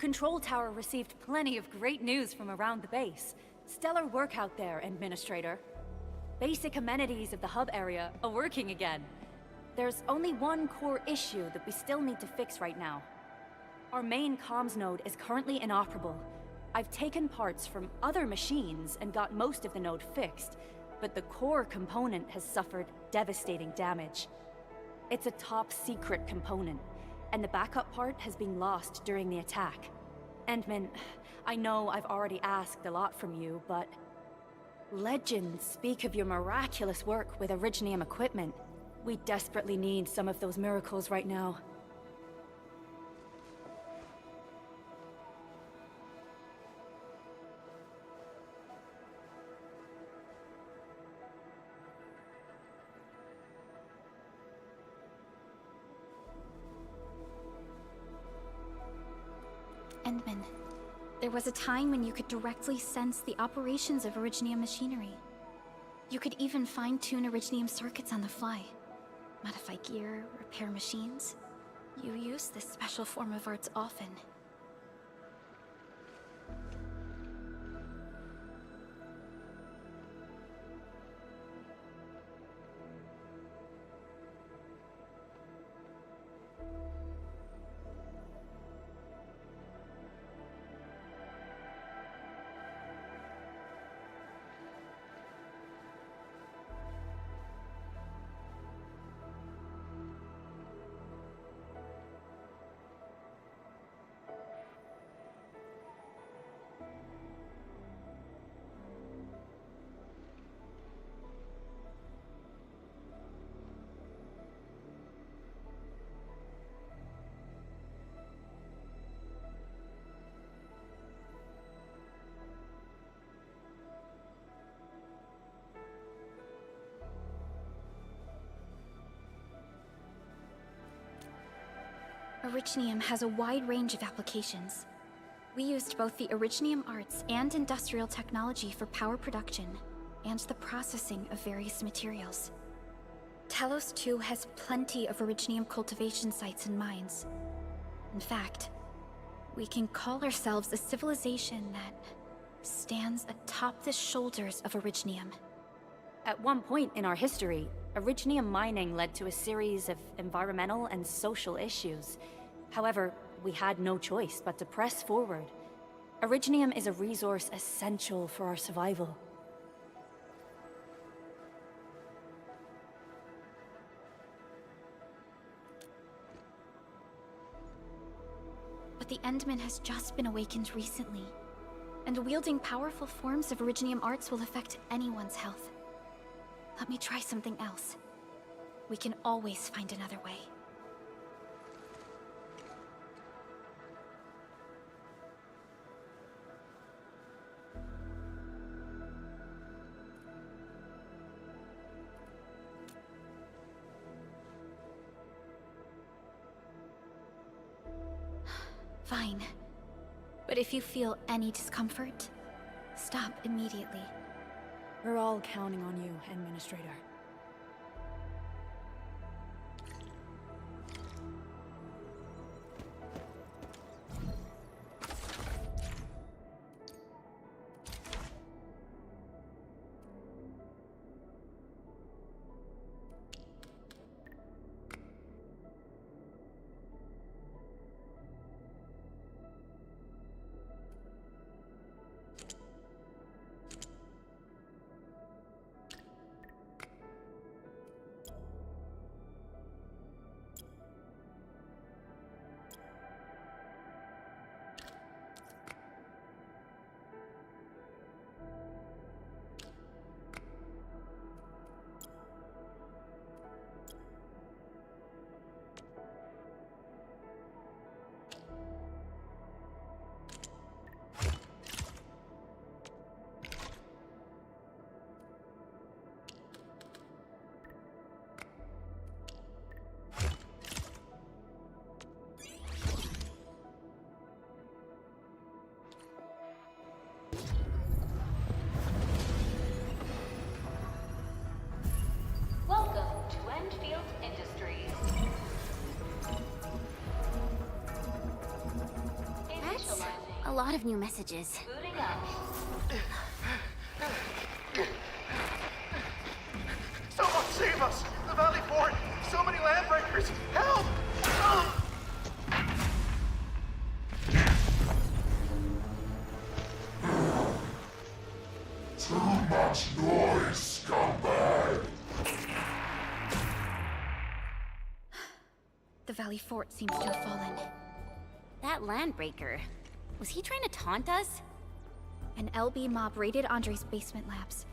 control tower received plenty of great news from around the base. Stellar work out there, Administrator. Basic amenities of the hub area are working again. There's only one core issue that we still need to fix right now. Our main comms node is currently inoperable. I've taken parts from other machines and got most of the node fixed, but the core component has suffered devastating damage. It's a top-secret component, and the backup part has been lost during the attack. Endman, I know I've already asked a lot from you, but legends speak of your miraculous work with Originium equipment. We desperately need some of those miracles right now. Endman, there was a time when you could directly sense the operations of Originium machinery. You could even fine-tune Originium circuits on the fly. Modify gear, repair machines. You use this special form of arts often. Originium has a wide range of applications. We used both the Originium arts and industrial technology for power production, and the processing of various materials. Talos 2 has plenty of Originium cultivation sites and mines. In fact, we can call ourselves a civilization that stands atop the shoulders of Originium. At one point in our history, Originium mining led to a series of environmental and social issues. However, we had no choice but to press forward. Originium is a resource essential for our survival. But the Endman has just been awakened recently, and wielding powerful forms of Originium arts will affect anyone's health. Let me try something else. We can always find another way. Fine. But if you feel any discomfort, stop immediately. We're all counting on you, Administrator. Welcome to Endfield Industries. That's A lot of new messages. Booting up. Someone save us! The Valley Fort! So many landbreakers! Help! Too much noise, scumbag! The Valley Fort seems to have fallen. That landbreaker. Was he trying to taunt us? An LB mob raided Andre's basement labs.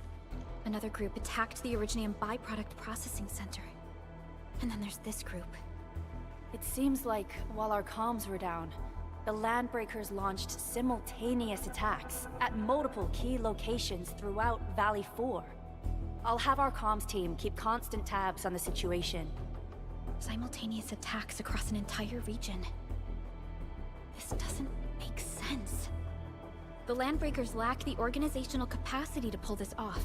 Another group attacked the Originium byproduct processing center. And then there's this group. It seems like, while our comms were down, the Landbreakers launched simultaneous attacks at multiple key locations throughout Valley 4. I'll have our comms team keep constant tabs on the situation. Simultaneous attacks across an entire region. This doesn't make sense. The Landbreakers lack the organizational capacity to pull this off.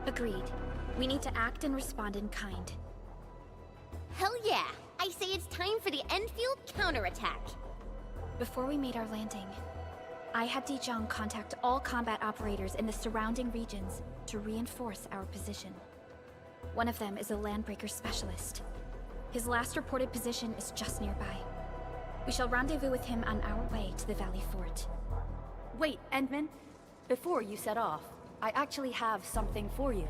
Agreed. We need to act and respond in kind. Hell yeah! I say it's time for the Endfield counterattack. Before we made our landing, I had Dijong contact all combat operators in the surrounding regions to reinforce our position. One of them is a Landbreaker specialist. His last reported position is just nearby. We shall rendezvous with him on our way to the Valley Fort. Wait, Endman. Before you set off, I actually have something for you.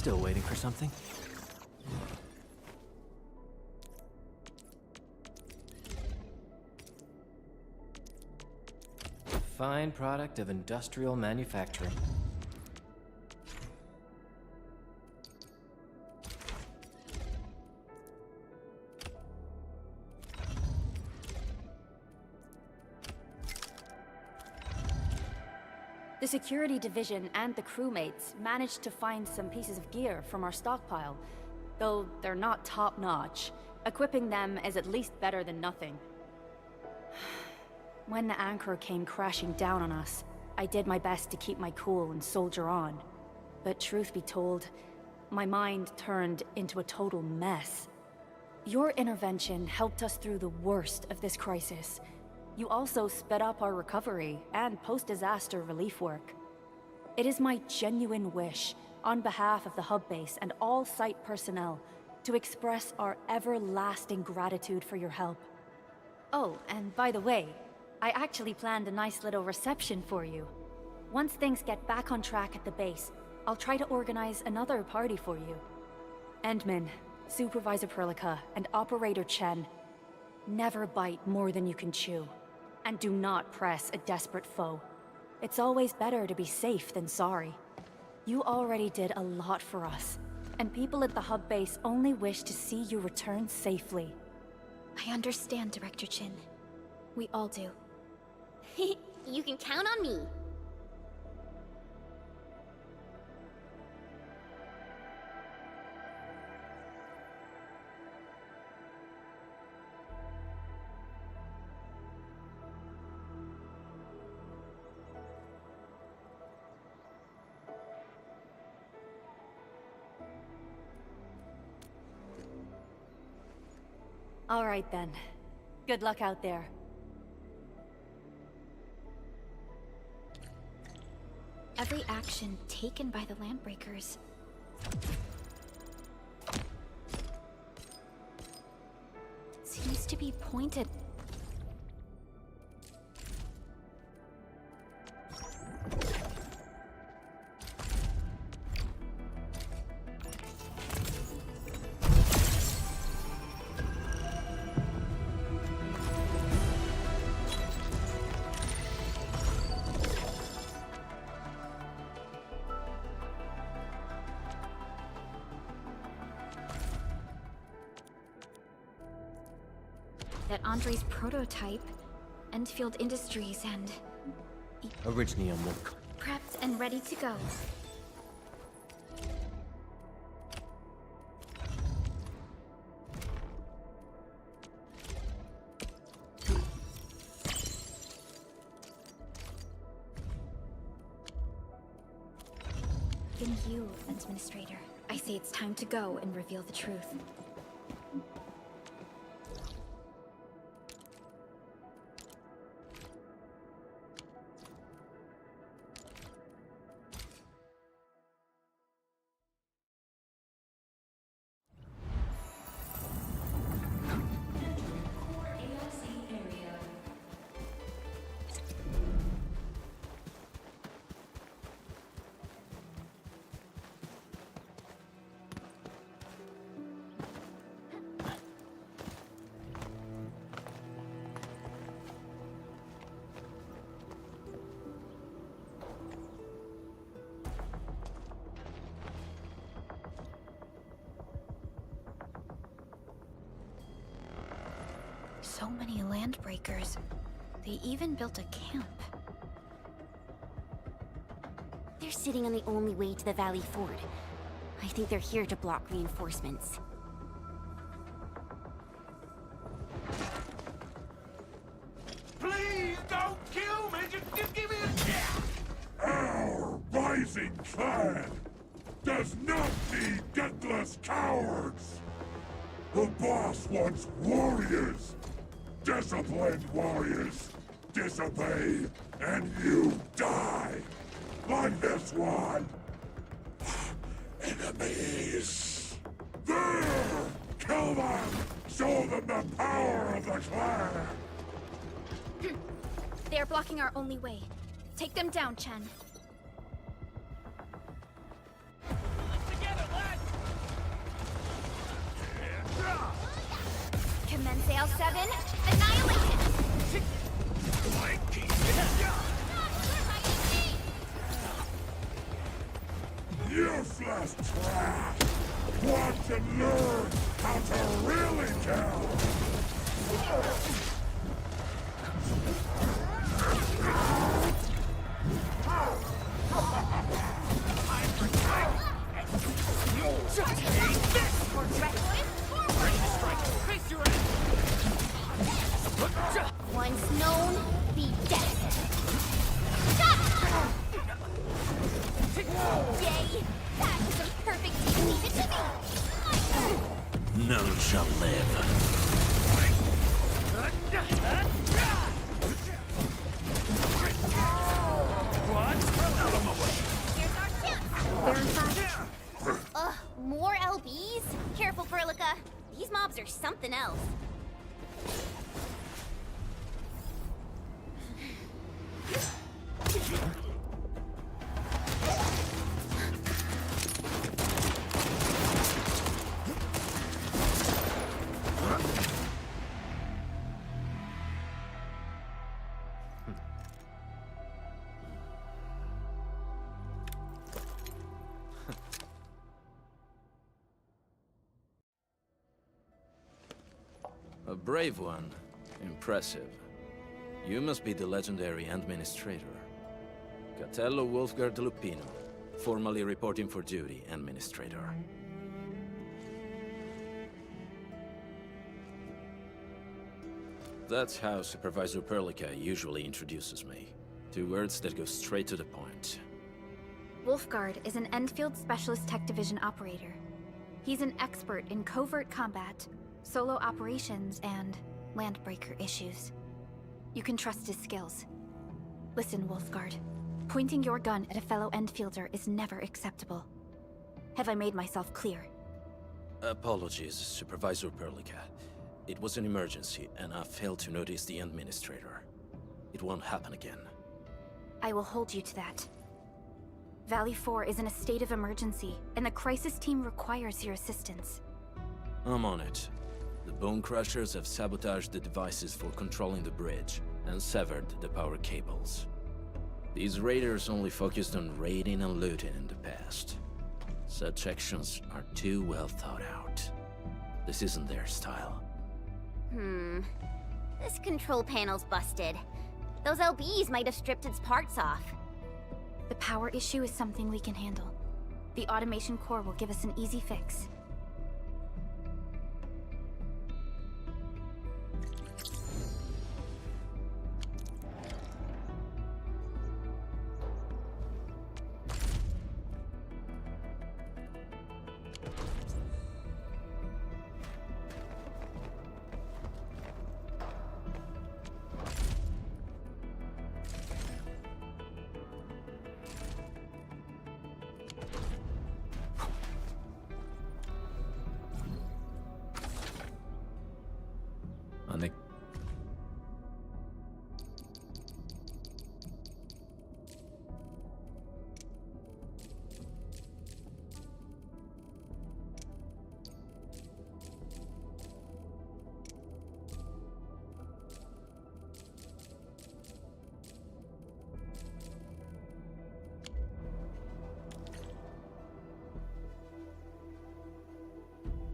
Still waiting for something? Fine product of industrial manufacturing. The security division and the crewmates managed to find some pieces of gear from our stockpile. Though they're not top-notch, equipping them is at least better than nothing. When the anchor came crashing down on us, I did my best to keep my cool and soldier on. But truth be told, my mind turned into a total mess. Your intervention helped us through the worst of this crisis. You also sped up our recovery and post-disaster relief work. It is my genuine wish, on behalf of the hub base and all site personnel, to express our everlasting gratitude for your help. Oh, and by the way, I actually planned a nice little reception for you. Once things get back on track at the base, I'll try to organize another party for you. Endman, Supervisor Perlica, and Operator Chen, never bite more than you can chew. And do not press a desperate foe. It's always better to be safe than sorry. You already did a lot for us, and people at the hub base only wish to see you return safely. I understand, Director Chin. We all do. You can count on me. All right then. Good luck out there. Every action taken by the Landbreakers seems to be pointed. That Andre's prototype, Endfield Industries, and Originium will... prepped and ready to go. Then you, Administrator. I say it's time to go and reveal the truth. So many Landbreakers. They even built a camp. They're sitting on the only way to the Valley Ford. I think they're here to block reinforcements. Please don't kill me! Just give me a chance! Our rising clan does not need gutless cowards! The boss wants warriors! Disciplined warriors! Disobey, and you die! Like this one! Enemies! There! Kill them! Show them the power of the clan! They are blocking our only way. Take them down, Chen. Together, Mensail 7, annihilation! Useless trash! Watch and learn how to really kill! Once known, be dead. Yay! That was a perfect defeat to me! None shall live. Ugh, more LBs? Careful, Furlica. These mobs are something else. A brave one. Impressive. You must be the legendary administrator. Catello Wolfgard Lupino, formally reporting for duty, administrator. That's how Supervisor Perlica usually introduces me. 2 words that go straight to the point. Wolfgard is an Endfield Specialist Tech Division operator. He's an expert in covert combat, solo operations, and landbreaker issues. You can trust his skills. Listen, Wolfgard. Pointing your gun at a fellow Endfielder is never acceptable. Have I made myself clear? Apologies, Supervisor Perlica. It was an emergency, and I failed to notice the administrator. It won't happen again. I will hold you to that. Valley 4 is in a state of emergency, and the crisis team requires your assistance. I'm on it. The Bone Crushers have sabotaged the devices for controlling the bridge, and severed the power cables. These raiders only focused on raiding and looting in the past. Such actions are too well thought out. This isn't their style. This control panel's busted. Those LBs might have stripped its parts off. The power issue is something we can handle. The automation core will give us an easy fix.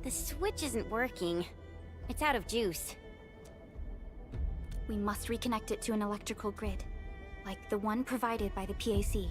The switch isn't working. It's out of juice. We must reconnect it to an electrical grid, like the one provided by the PAC.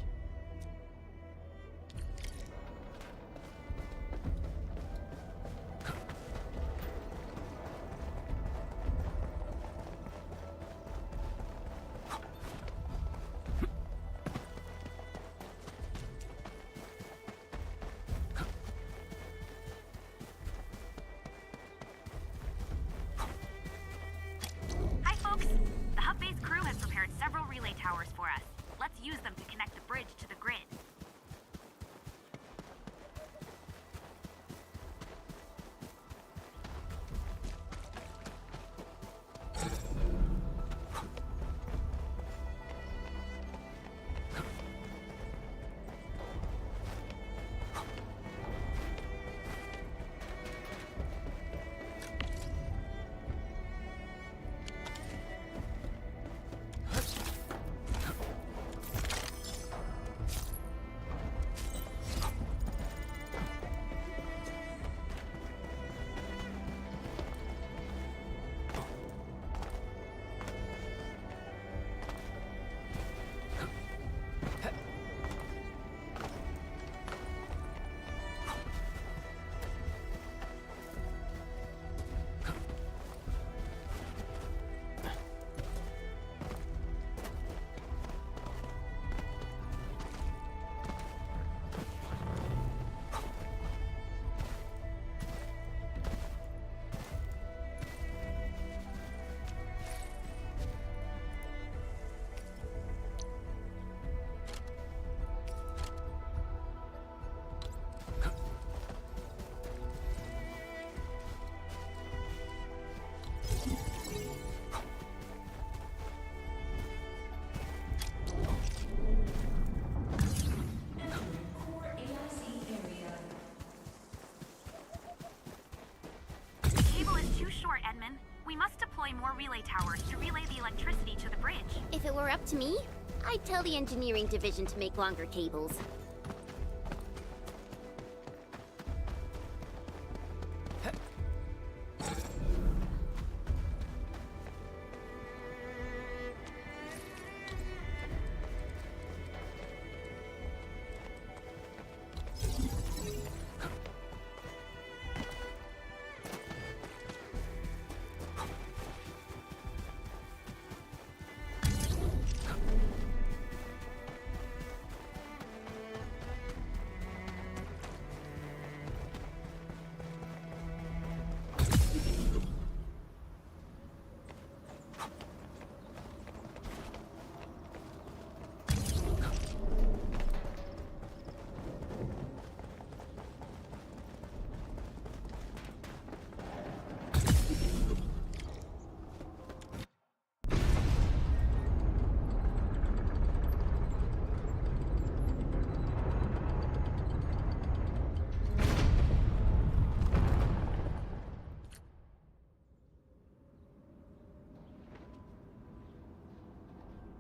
sure, Edmund. We must deploy more relay towers to relay the electricity to the bridge. If it were up to me, I'd tell the engineering division to make longer cables.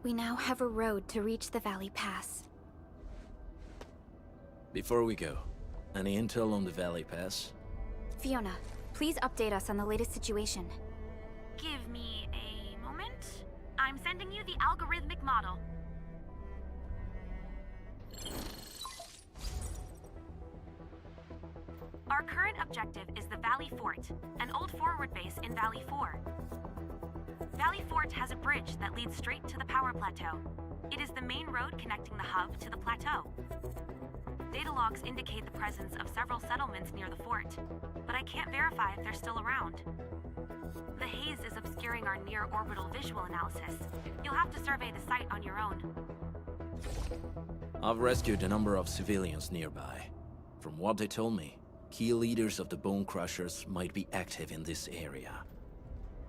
We now have a road to reach the Valley Pass. Before we go, any intel on the Valley Pass? Fiona, please update us on the latest situation. Give me a moment. I'm sending you the algorithmic model. Our current objective is the Valley Fort, an old forward base in Valley 4. Valley Fort has a bridge that leads straight to the power plateau. It is the main road connecting the hub to the plateau. Data logs indicate the presence of several settlements near the fort, but I can't verify if they're still around. The haze is obscuring our near-orbital visual analysis. You'll have to survey the site on your own. I've rescued a number of civilians nearby. From what they told me, key leaders of the Bone Crushers might be active in this area.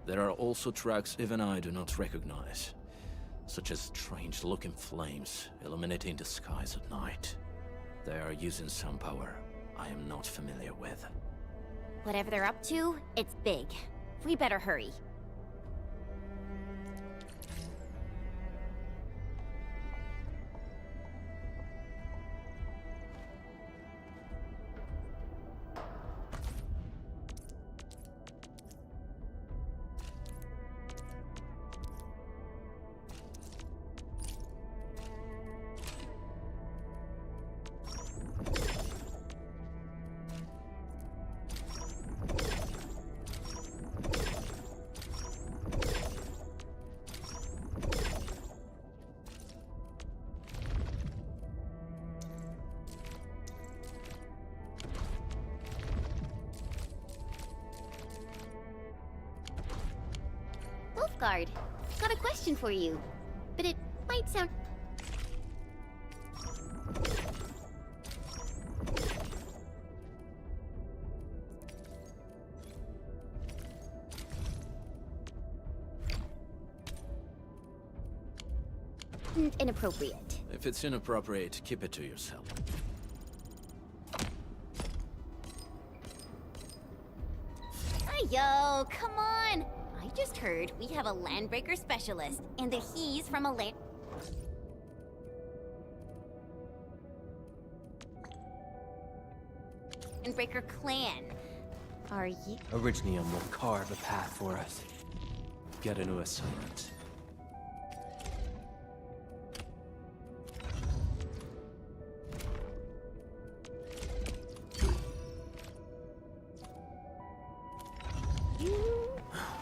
There are also tracks even I do not recognize, such as strange-looking flames illuminating the skies at night. They are using some power I am not familiar with. Whatever they're up to, it's big. We better hurry. Wolfguard, got a question for you, but it might sound... inappropriate. If it's inappropriate, keep it to yourself. Yo, come on! I just heard we have a landbreaker specialist, and that he's from a land... Landbreaker clan. Are you... Orignium will carve a path for us. Get a new assignment.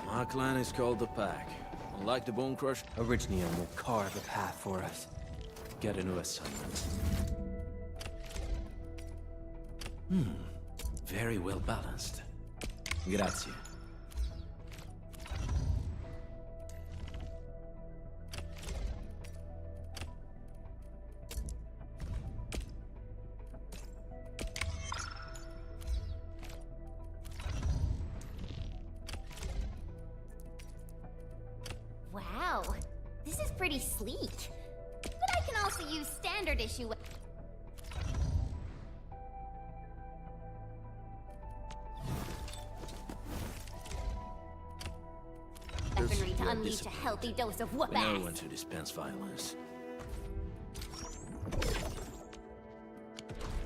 My clan is called the Pack. Unlike the Bone Crush, Orignium will carve a path for us. Get a new assignment. Very well balanced. Grazie. Wow, this is pretty sleek. But I can also use standard issue... unleash a healthy dose of We whoop know ass. when to dispense violence.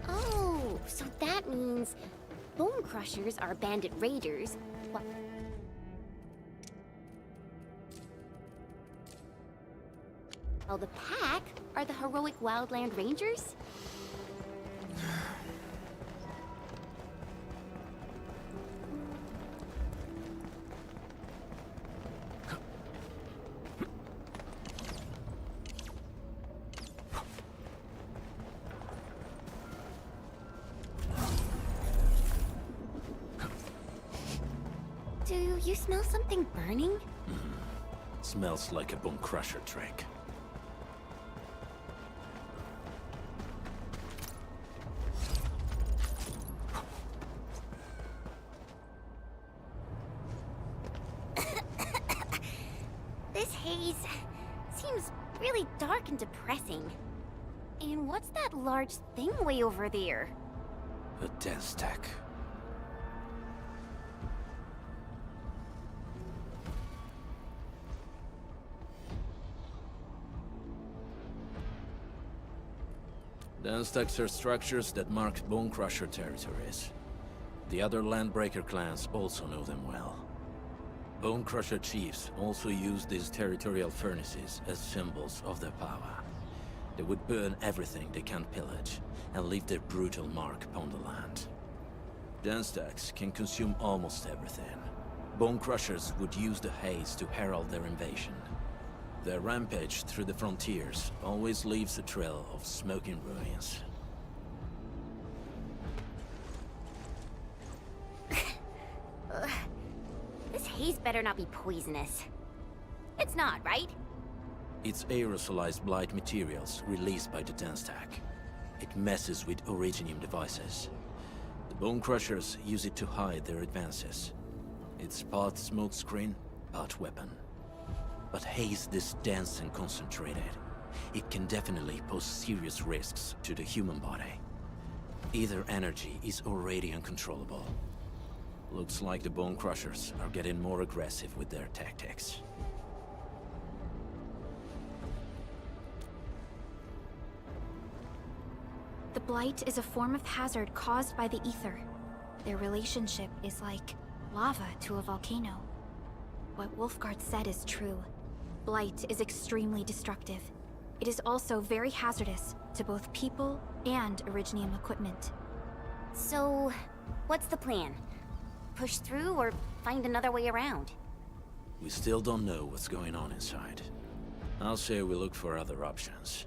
Oh, so that means Bone Crushers are bandit raiders. While the Pack are the heroic Wildland Rangers? Do you smell something burning? Smells like a Bone Crusher trick. This haze seems really dark and depressing. And what's that large thing way over there? A dense tech. Dense techs are structures that mark Bone Crusher territories. The other Landbreaker clans also know them well. Bone Crusher chiefs also use these territorial furnaces as symbols of their power. They would burn everything they can't pillage, and leave their brutal mark upon the land. Dense techs can consume almost everything. Bone Crushers would use the haze to herald their invasion. Their rampage through the frontiers always leaves a trail of smoking ruins. This haze better not be poisonous. It's not, right? It's aerosolized blight materials released by the dense tech. It messes with Originium devices. The Bone Crushers use it to hide their advances. It's part smokescreen, part weapon. But haze this dense and concentrated, it can definitely pose serious risks to the human body. Either energy is already uncontrollable. Looks like the Bone Crushers are getting more aggressive with their tactics. The Blight is a form of hazard caused by the ether. Their relationship is like lava to a volcano. What Wolfguard said is true. Blight is extremely destructive. It is also very hazardous to both people and Originium equipment. So, what's the plan? Push through or find another way around? We still don't know what's going on inside. I'll say we look for other options.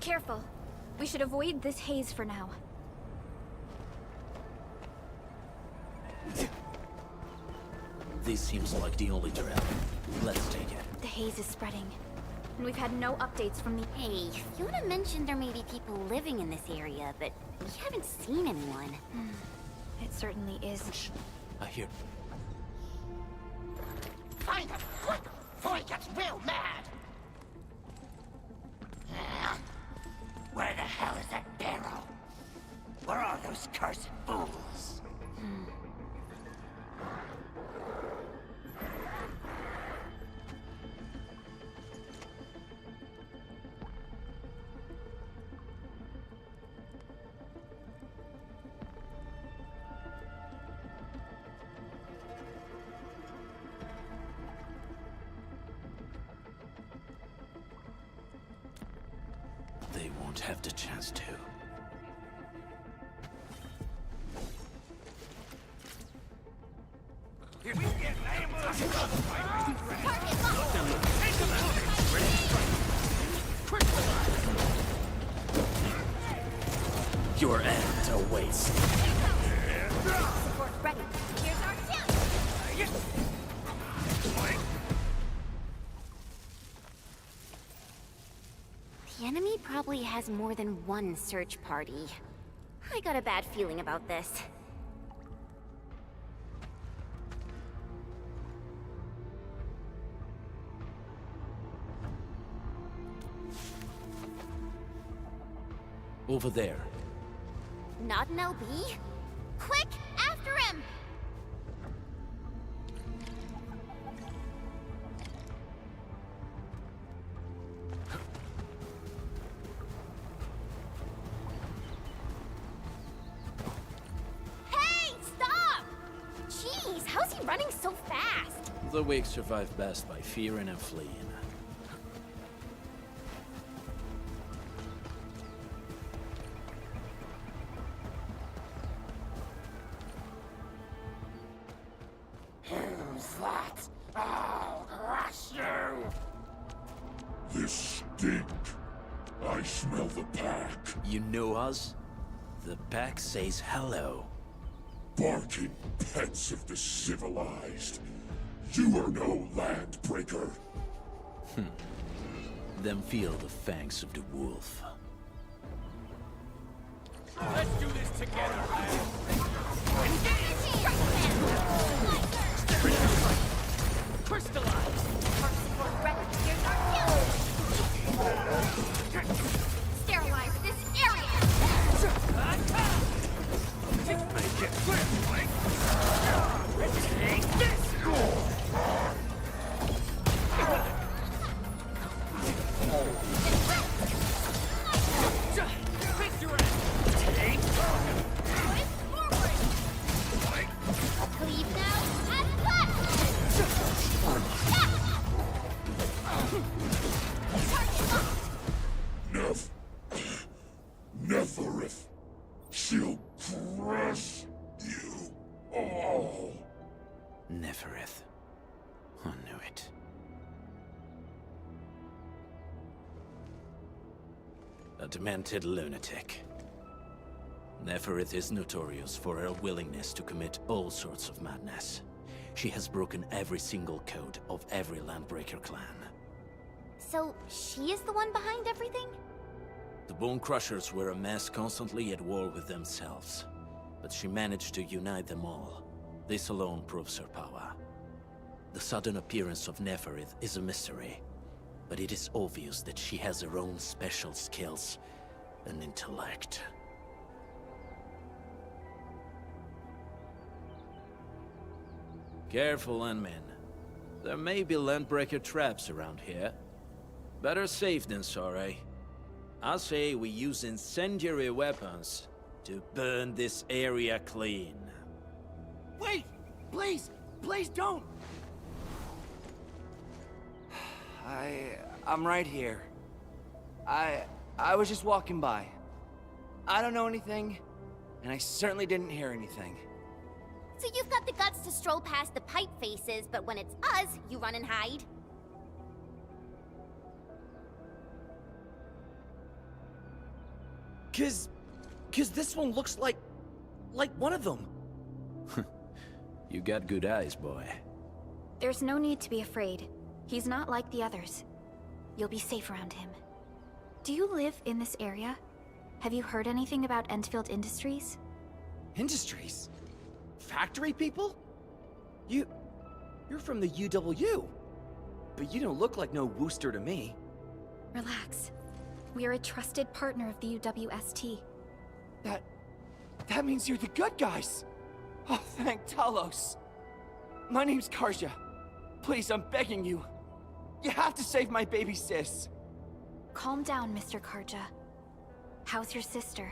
Careful. We should avoid this haze for now. This seems like the only trail. Let's take it. The haze is spreading, and we've had no updates from the... Hey, Fiona mentioned there may be people living in this area, but we haven't seen anyone. It certainly is. I hear. Find him, quick, before he gets real mad! Where the hell is that barrel? Where are those cursed fools? They won't have the chance to. Your end awaits. Support ready. Here's our chance! The enemy probably has more than one search party. I got a bad feeling about this. Over there. Not an LB? Quick, after him! Hey, stop! Jeez, how's he running so fast? The weak survive best by fearing and fleeing. Who's that? I'll crush you! This stink. I smell the pack. You know us? The pack says hello. Barking pets of the civilized. You are no landbreaker. Then feel the fangs of the wolf. Let's do this together, Crystallize! Heart support ready. Here's our kill! Sterilize this area! Make it quick, Mike! Take this! Fix your ass! Take! Push forward! Cleave now and left! Neferith. She'll crush you all. Neferith. I knew it. A demented lunatic. Neferith is notorious for her willingness to commit all sorts of madness. She has broken every single code of every Landbreaker clan. So, she is the one behind everything? The Bone Crushers were a mess constantly at war with themselves, but she managed to unite them all. This alone proves her power. The sudden appearance of Neferith is a mystery, but it is obvious that she has her own special skills and intellect. Careful, Landmen. There may be Landbreaker traps around here. Better safe than sorry. I say we use incendiary weapons to burn this area clean. Wait! Please! Please don't! I'm right here. I was just walking by. I don't know anything, and I certainly didn't hear anything. So you've got the guts to stroll past the pipe faces, but when it's us, you run and hide? 'Cause this one looks like one of them. You got good eyes, boy. There's no need to be afraid. He's not like the others. You'll be safe around him. Do you live in this area? Have you heard anything about Endfield Industries? Industries? Factory people? You're from the UW. But you don't look like no Wooster to me. Relax. We are a trusted partner of the UWST. That means you're the good guys. Oh, thank Talos. My name's Karja. Please, I'm begging you. You have to save my baby sis. Calm down, Mr. Karja. How's your sister?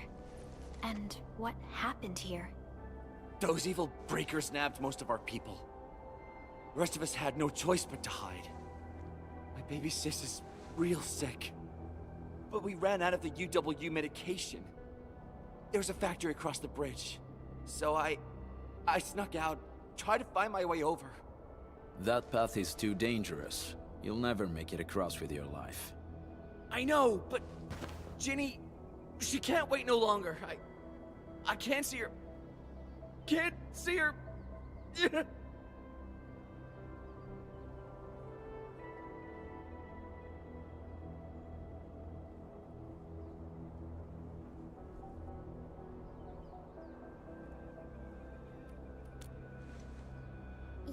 And what happened here? Those evil breakers nabbed most of our people. The rest of us had no choice but to hide. My baby sis is real sick. But we ran out of the UW medication. There was a factory across the bridge. So I snuck out, tried to find my way over. That path is too dangerous. You'll never make it across with your life. I know, but Ginny, she can't wait no longer. I can't see her. Can't see her.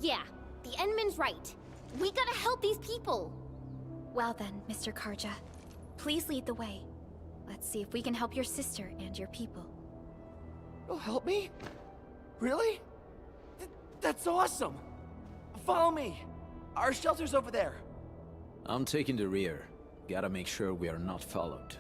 Yeah, the Endman's right. We gotta help these people. Well then, Mr. Karja. Please lead the way. Let's see if we can help your sister and your people. You'll help me? Really? That's awesome! Follow me! Our shelter's over there. I'm taking the rear. Gotta make sure we are not followed.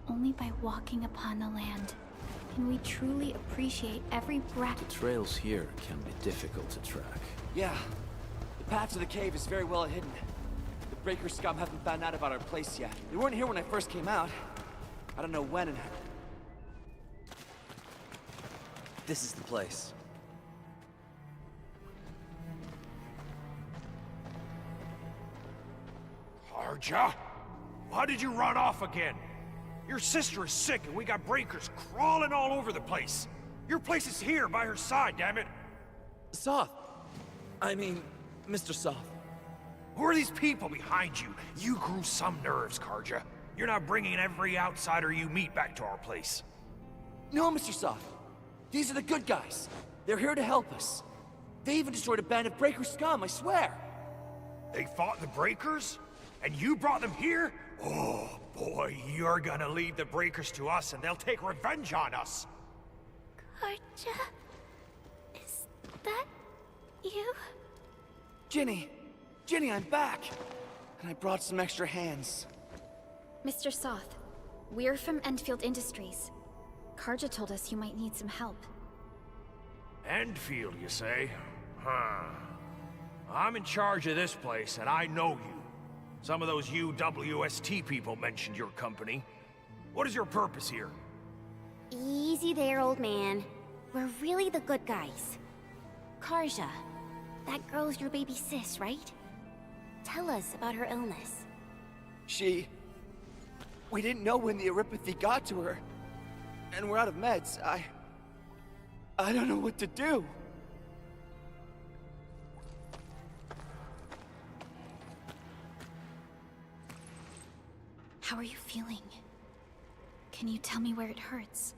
Only by walking upon the land can we truly appreciate every breath. The trails here can be difficult to track. Yeah. The path to the cave is very well hidden. The Breaker scum haven't found out about our place yet. They weren't here when I first came out. I don't know when and how. This is the place. Karja? Why did you run off again? Your sister is sick and we got breakers crawling all over the place. Your place is here by her side, damn it. Soth. I mean, Mr. Soth. Who are these people behind you? You grew some nerves, Karja. You're not bringing every outsider you meet back to our place. No, Mr. Soth. These are the good guys. They're here to help us. They even destroyed a band of Breaker scum, I swear. They fought the breakers? And you brought them here? Oh, boy, you're gonna lead the breakers to us and they'll take revenge on us. Karja? Is that you? Ginny! Ginny, I'm back! And I brought some extra hands. Mr. Soth, we're from Endfield Industries. Karja told us you might need some help. Endfield, you say? Huh. I'm in charge of this place and I know you. Some of those UWST people mentioned your company. What is your purpose here? Easy there, old man. We're really the good guys. Karja, that girl's your baby sis, right? Tell us about her illness. We didn't know when the erypathy got to her. And we're out of meds. I don't know what to do. How are you feeling? Can you tell me where it hurts?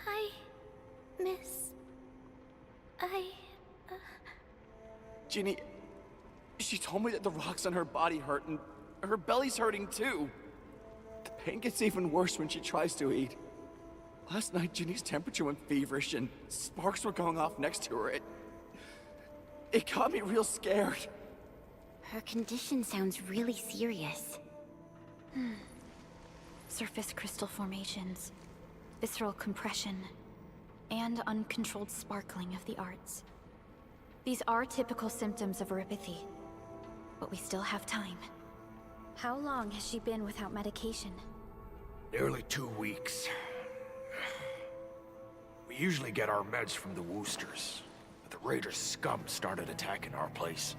Hi, miss. Ginny, she told me that the rocks on her body hurt and her belly's hurting too. The pain gets even worse when she tries to eat. Last night, Ginny's temperature went feverish and sparks were going off next to her. It got me real scared. Her condition sounds really serious. Surface crystal formations, visceral compression, and uncontrolled sparkling of the arts. These are typical symptoms of erypathy, but we still have time. How long has she been without medication? Nearly 2 weeks. We usually get our meds from the Woosters, but the Raiders' scum started attacking our place.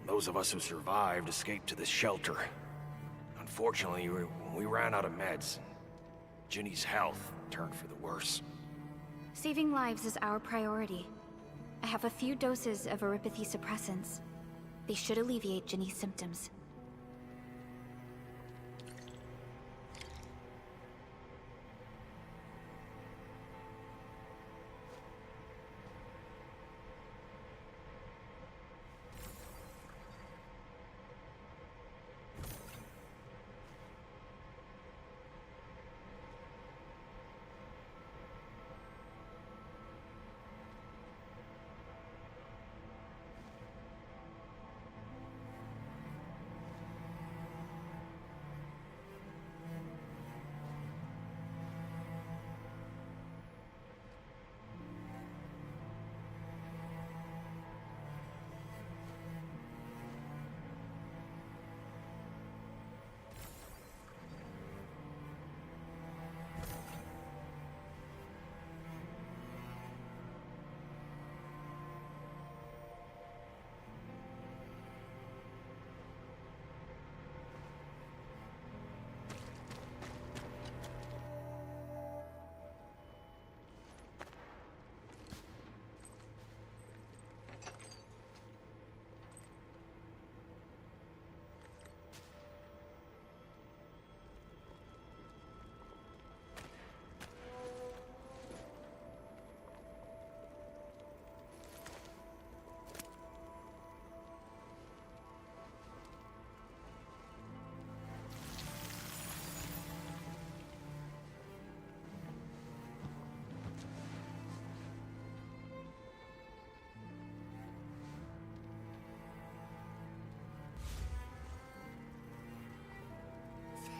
Those of us who survived escaped to this shelter. Unfortunately, we ran out of meds. Ginny's health turned for the worse. Saving lives is our priority. I have a few doses of Eripathy suppressants. They should alleviate Ginny's symptoms.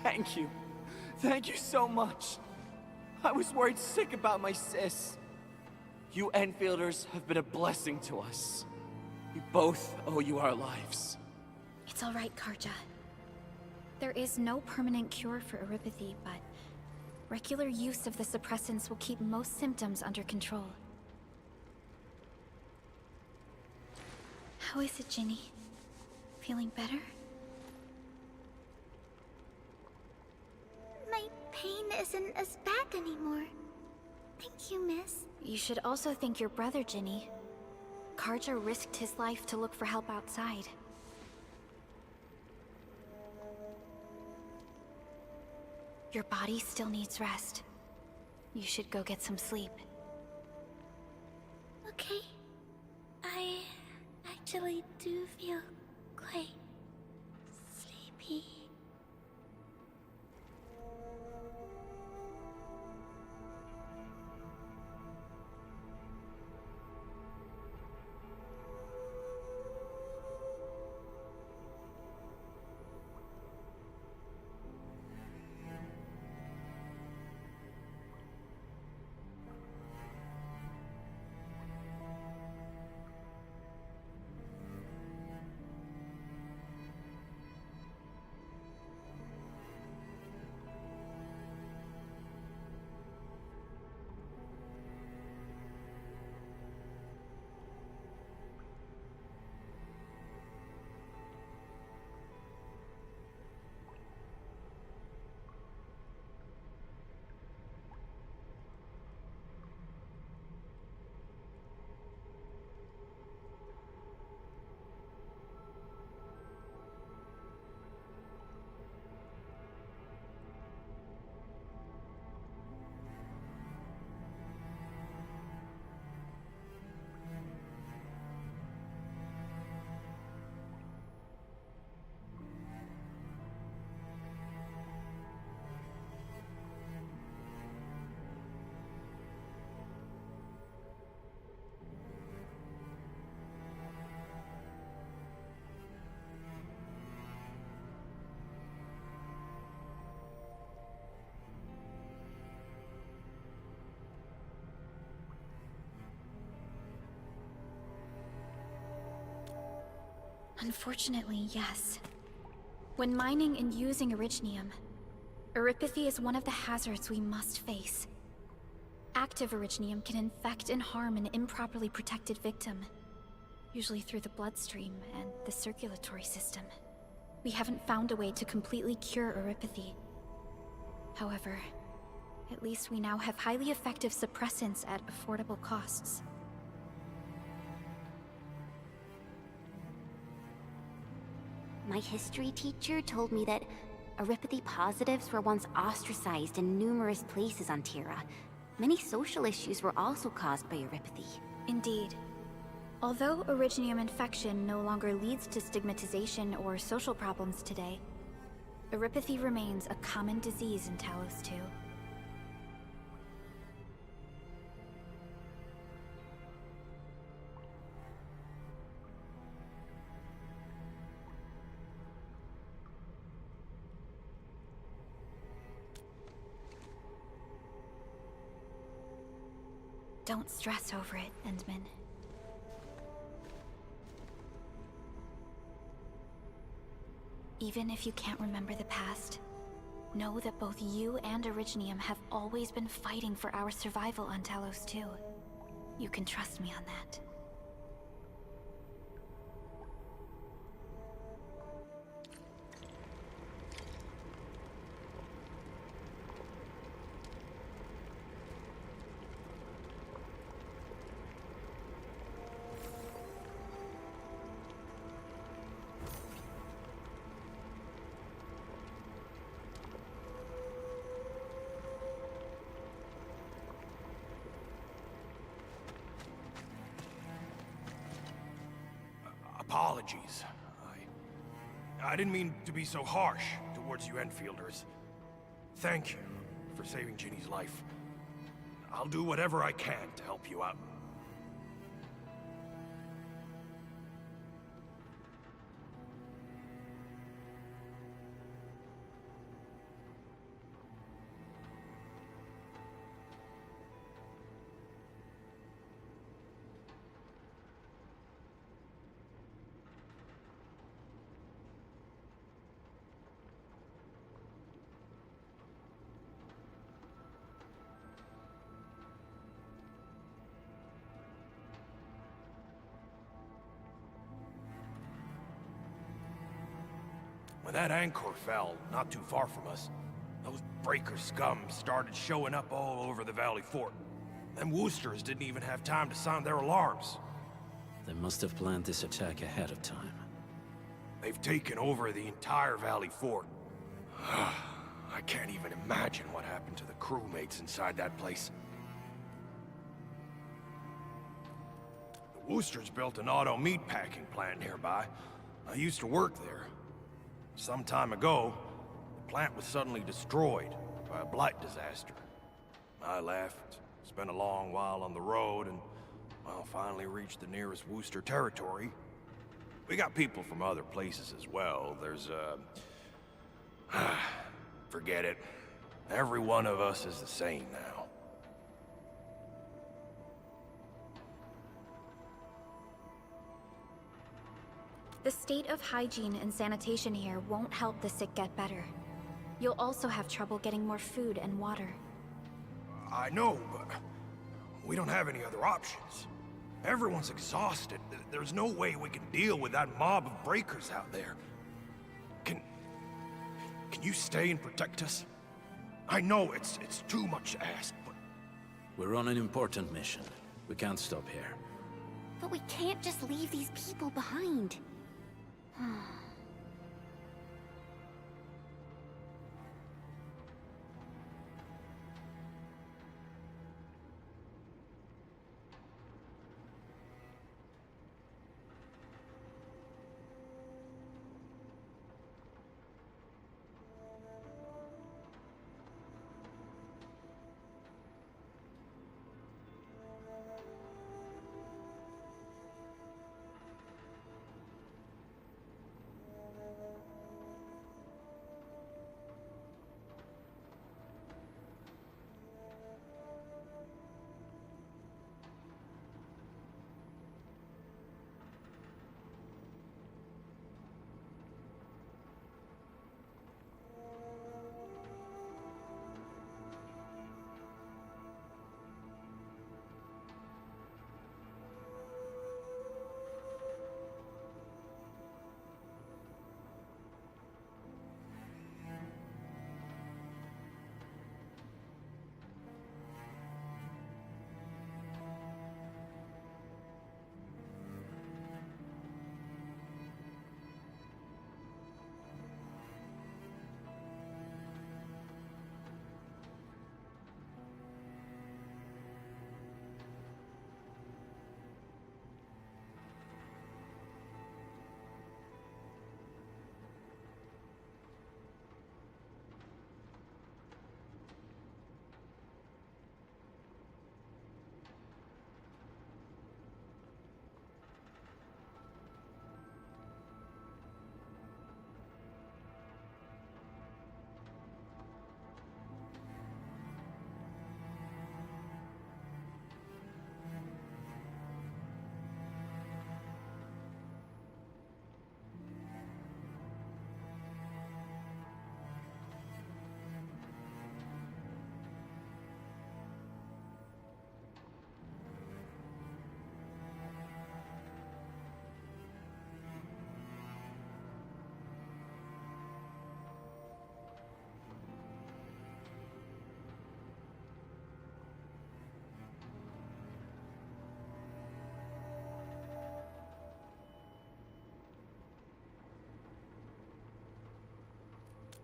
Thank you. Thank you so much. I was worried sick about my sis. You Enfielders have been a blessing to us. We both owe you our lives. It's all right, Karja. There is no permanent cure for Eripathy, but regular use of the suppressants will keep most symptoms under control. How is it, Ginny? Feeling better? My pain isn't as bad anymore. Thank you, miss. You should also thank your brother, Ginny. Karja risked his life to look for help outside. Your body still needs rest. You should go get some sleep. Okay. I actually do feel quite sleepy. Unfortunately, yes. When mining and using Originium, Eripathy is one of the hazards we must face. Active originium can infect and harm an improperly protected victim, usually through the bloodstream and the circulatory system. We haven't found a way to completely cure eripathy. However, at least we now have highly effective suppressants at affordable costs. My history teacher told me that eripathy positives were once ostracized in numerous places on Terra. Many social issues were also caused by eripathy. Indeed. Although originium infection no longer leads to stigmatization or social problems today, eripathy remains a common disease in Talos 2. Don't stress over it, Endman. Even if you can't remember the past, know that both you and Originium have always been fighting for our survival on Talos 2. You can trust me on that. Apologies. I didn't mean to be so harsh towards you Enfielders. Thank you for saving Ginny's life. I'll do whatever I can to help you out. When that anchor fell, not too far from us, those breaker scum started showing up all over the Valley Fort. Them Woosters didn't even have time to sound their alarms. They must have planned this attack ahead of time. They've taken over the entire Valley Fort. I can't even imagine what happened to the crewmates inside that place. The Woosters built an auto meatpacking plant nearby. I used to work there. Some time ago, the plant was suddenly destroyed by a blight disaster. I left, spent a long while on the road, and, well, finally reached the nearest Wooster territory. We got people from other places as well. There's, forget it. Every one of us is the same now. The state of hygiene and sanitation here won't help the sick get better. You'll also have trouble getting more food and water. I know, but we don't have any other options. Everyone's exhausted. There's no way we can deal with that mob of breakers out there. Can you stay and protect us? I know it's too much to ask, but... We're on an important mission. We can't stop here. But we can't just leave these people behind.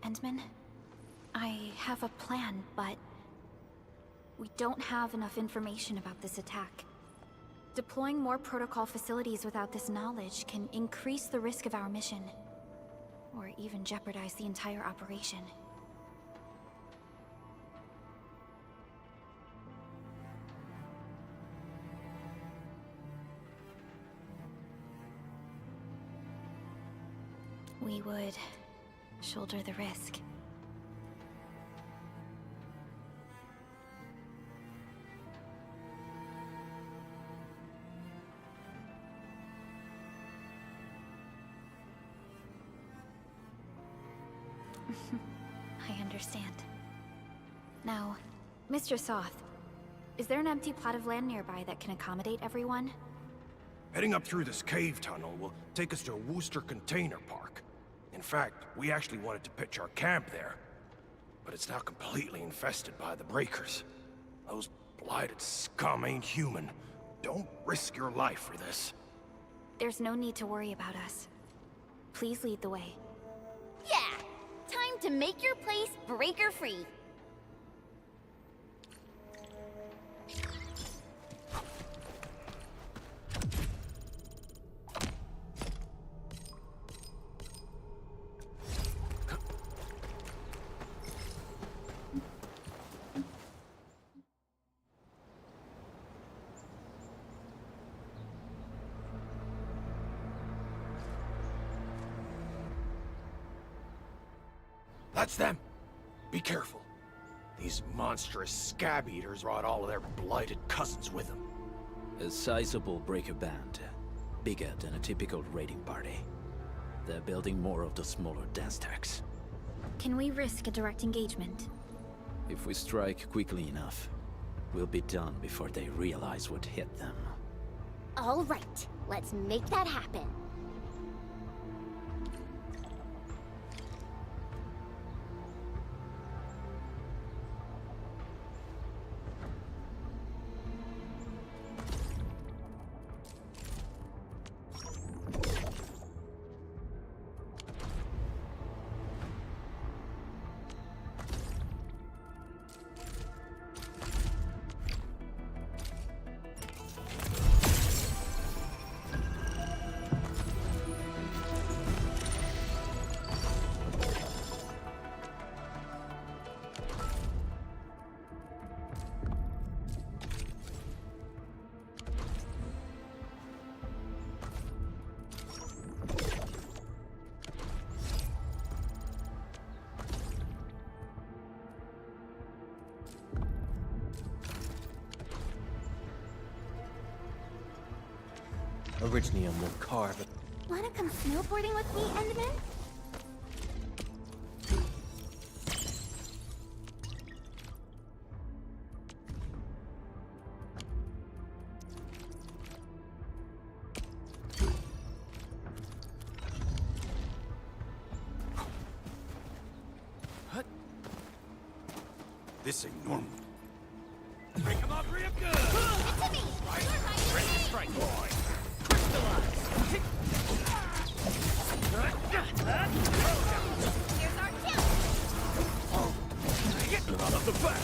Endman. I have a plan, but we don't have enough information about this attack. Deploying more protocol facilities without this knowledge can increase the risk of our mission, or even jeopardize the entire operation. We would shoulder the risk. I understand. Now, Mr. Soth, is there an empty plot of land nearby that can accommodate everyone? Heading up through this cave tunnel will take us to a Wooster container park. In fact, we actually wanted to pitch our camp there. But it's now completely infested by the Breakers. Those blighted scum ain't human. Don't risk your life for this. There's no need to worry about us. Please lead the way. Yeah! Time to make your place breaker-free. That's them! Be careful. These monstrous scab eaters brought all of their blighted cousins with them. A sizable breaker band. Bigger than a typical raiding party. They're building more of the smaller dance tags. Can we risk a direct engagement? If we strike quickly enough, we'll be done before they realize what hit them. All right, let's make that happen. Originium will carve it. Wanna come snowboarding with me, Endman? This ain't normal. Break him up real good! It's me! Ready to strike, boy! Here's our kill! Get out of the back!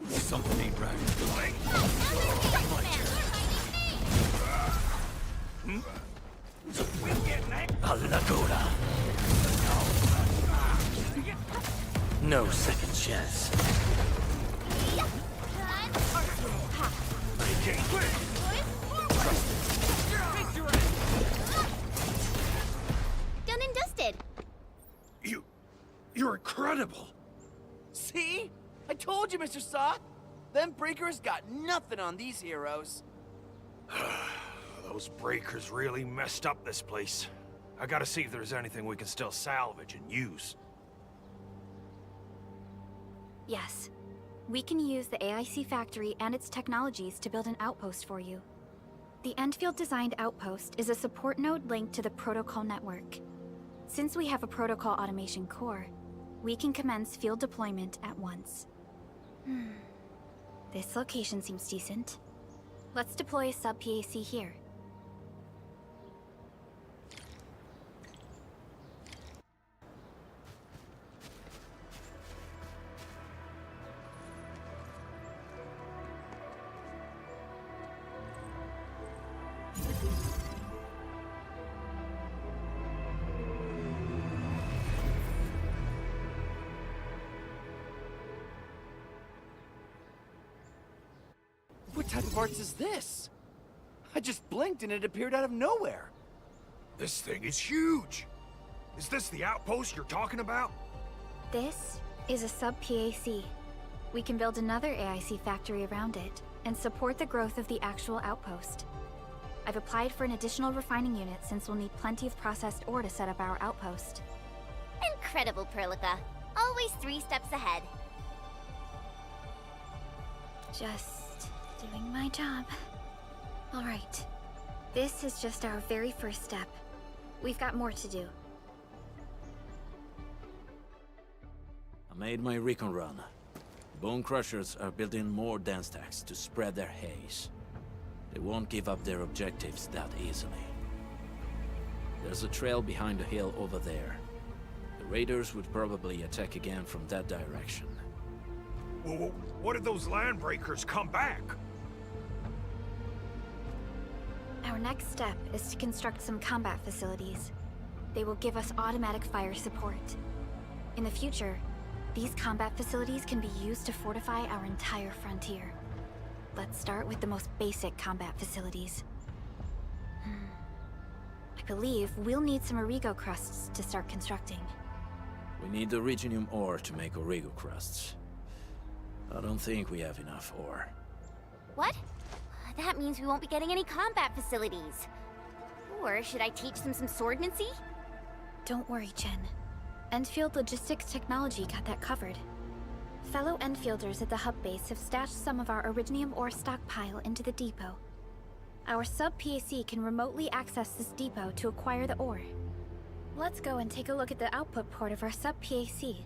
Something ain't right. A Laguna. No second chance. Done and dusted. You're incredible. See? I told you, Mr. Saw. Them breakers got nothing on these heroes. Those breakers really messed up this place. I gotta see if there's anything we can still salvage and use. Yes. We can use the AIC factory and its technologies to build an outpost for you. The Endfield designed outpost is a support node linked to the protocol network. Since we have a protocol automation core, we can commence field deployment at once. This location seems decent. Let's deploy a sub-PAC here. What type of arts is this? I just blinked and it appeared out of nowhere. This thing is huge. Is this the outpost you're talking about? This is a sub-PAC. We can build another AIC factory around it and support the growth of the actual outpost. I've applied for an additional refining unit since we'll need plenty of processed ore to set up our outpost. Incredible, Perlica. Always 3 steps ahead. Just doing my job. All right. This is just our very first step. We've got more to do. I made my recon run. Bone Crushers are building more dense stacks to spread their haze. They won't give up their objectives that easily. There's a trail behind the hill over there. The raiders would probably attack again from that direction. Well, what if those landbreakers come back? Our next step is to construct some combat facilities. They will give us automatic fire support. In the future, these combat facilities can be used to fortify our entire frontier. Let's start with the most basic combat facilities. I believe we'll need some Origo crusts to start constructing. We need the Originium ore to make Origo crusts. I don't think we have enough ore. What? That means we won't be getting any combat facilities. Or should I teach them some swordmancy? Don't worry, Jen. Endfield Logistics Technology got that covered. Fellow Enfielders at the hub base have stashed some of our Originium ore stockpile into the depot. Our sub-PAC can remotely access this depot to acquire the ore. Let's go and take a look at the output port of our sub-PAC.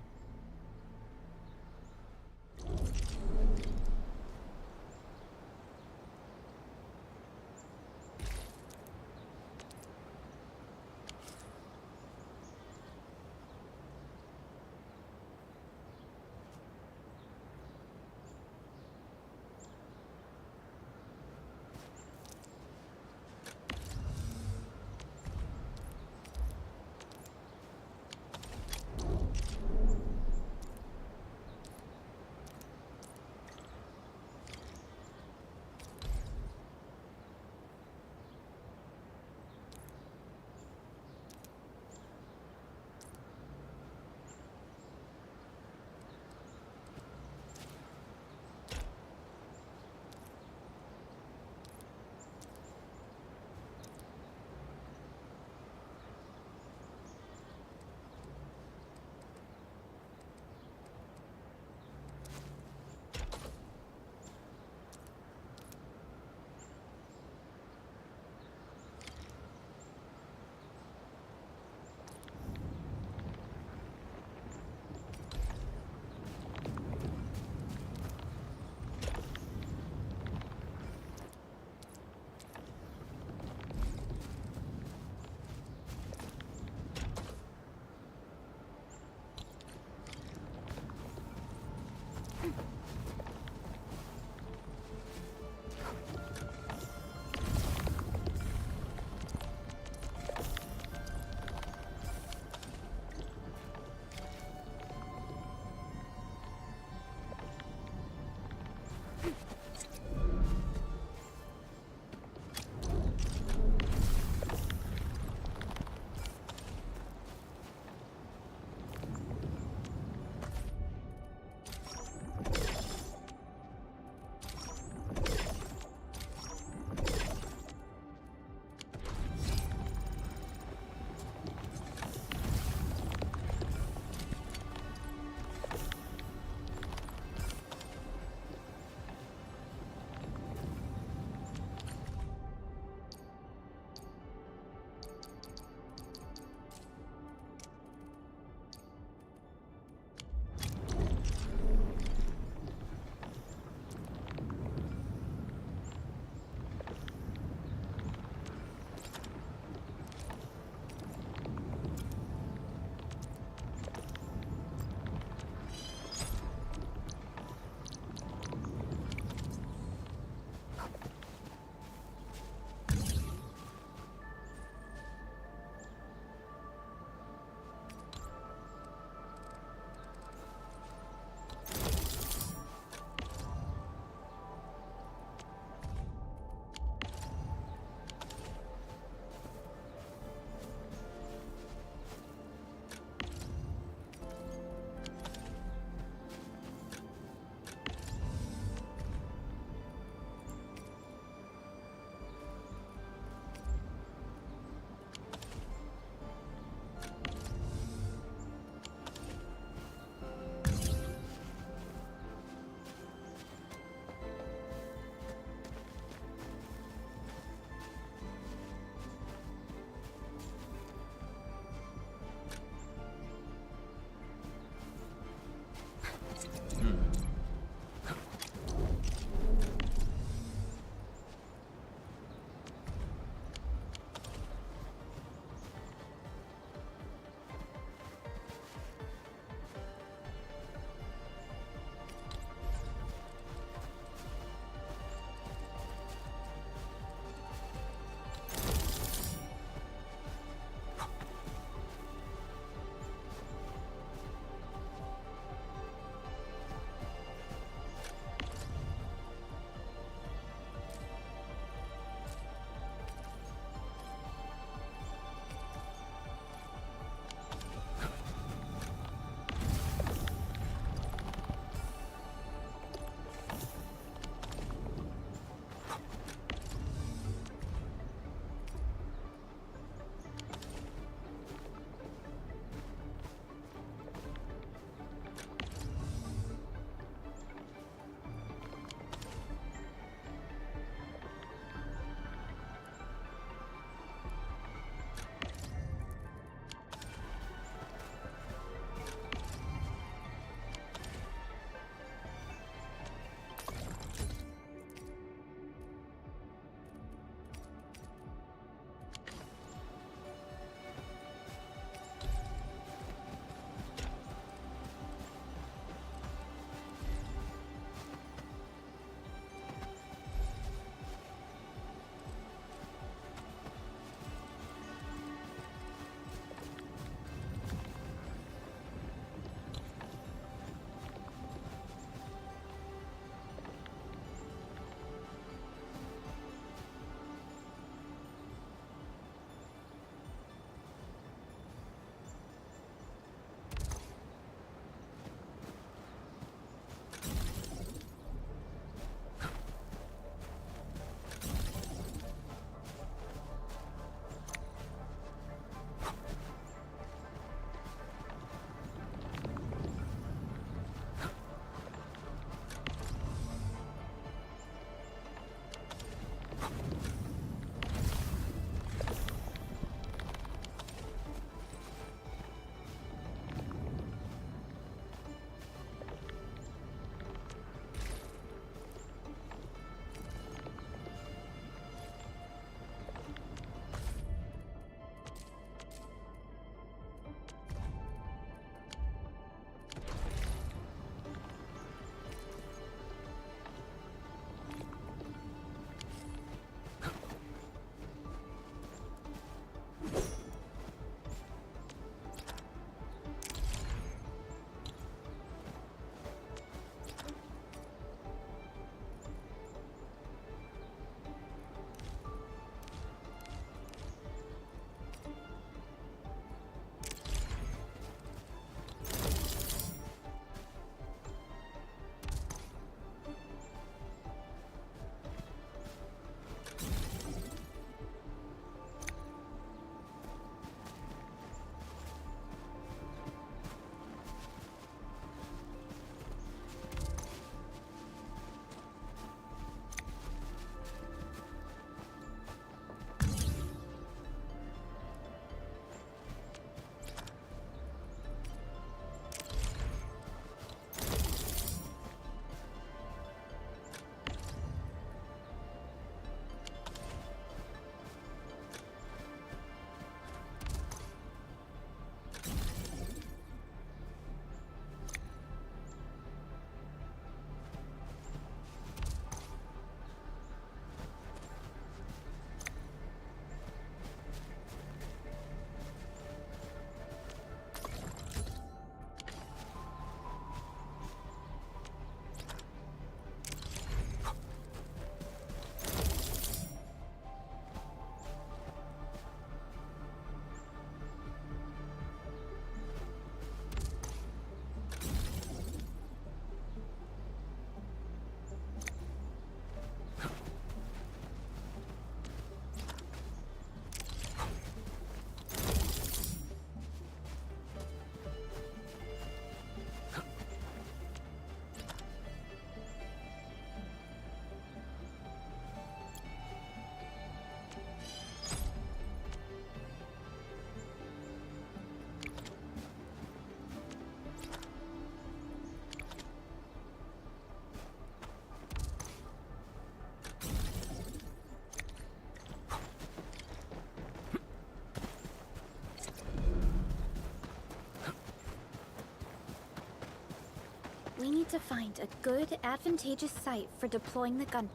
need to find a good, advantageous site for deploying the gun.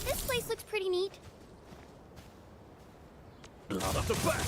This place looks pretty neat. Blood up the back!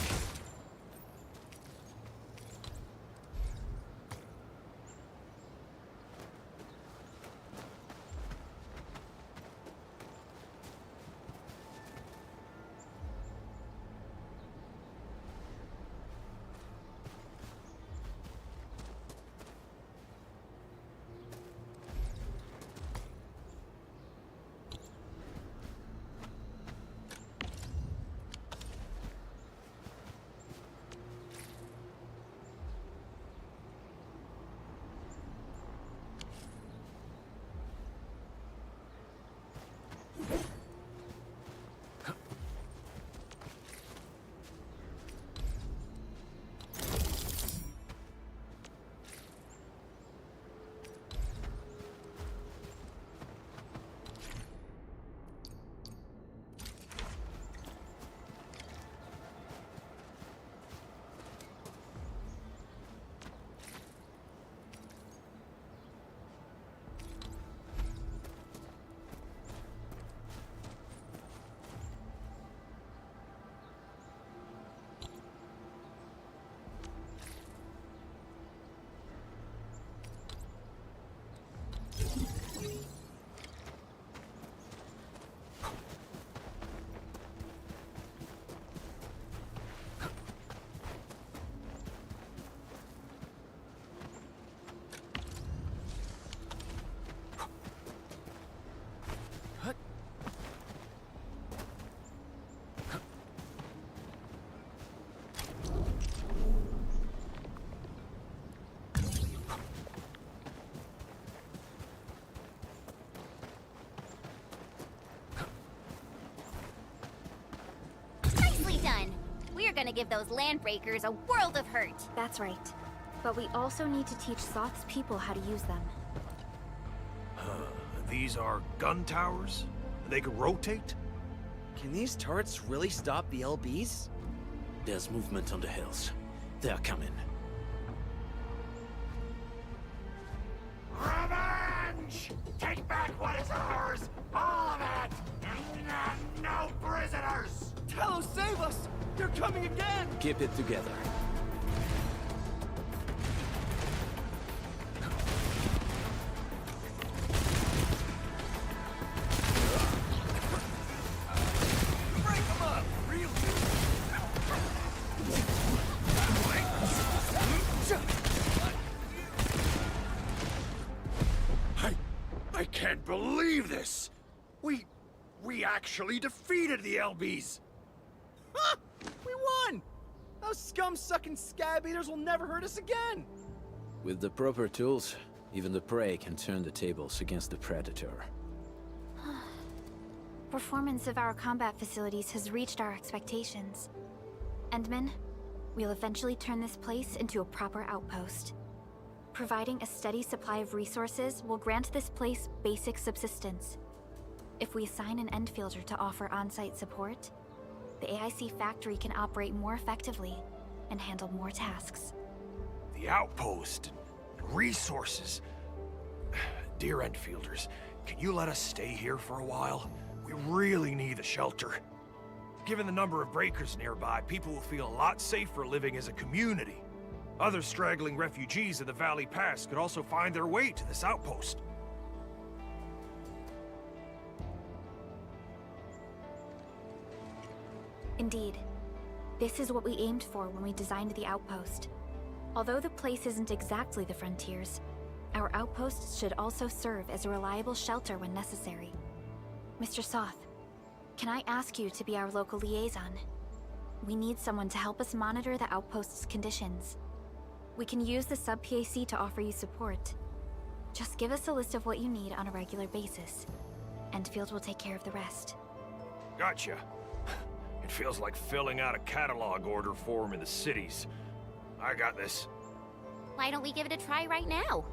Nicely done. We're gonna give those landbreakers a world of hurt. That's right. But we also need to teach Soth's people how to use them. These are gun towers? They can rotate? Can these turrets really stop the LBs? There's movement on the hills. They're coming. Revenge! Take back what is ours! All of it! No prisoners! Talos, save us! They're coming again! Keep it together. Break them up! Real I can't believe this! We actually defeated the LBs! Ha! We won! Those scum-sucking scab eaters will never hurt us again! With the proper tools, even the prey can turn the tables against the predator. Performance of our combat facilities has reached our expectations. Endman, we'll eventually turn this place into a proper outpost. Providing a steady supply of resources will grant this place basic subsistence. If we assign an Endfielder to offer on-site support, the AIC factory can operate more effectively and handle more tasks. The outpost and resources. Dear Enfielders, can you let us stay here for a while? We really need the shelter. Given the number of breakers nearby, people will feel a lot safer living as a community. Other straggling refugees in the Valley Pass could also find their way to this outpost. Indeed. This is what we aimed for when we designed the outpost. Although the place isn't exactly the frontiers, our outposts should also serve as a reliable shelter when necessary. Mr. Soth, can I ask you to be our local liaison? We need someone to help us monitor the outpost's conditions. We can use the sub-PAC to offer you support. Just give us a list of what you need on a regular basis. Endfield will take care of the rest. Gotcha. It feels like filling out a catalog order form in the cities. I got this. Why don't we give it a try right now?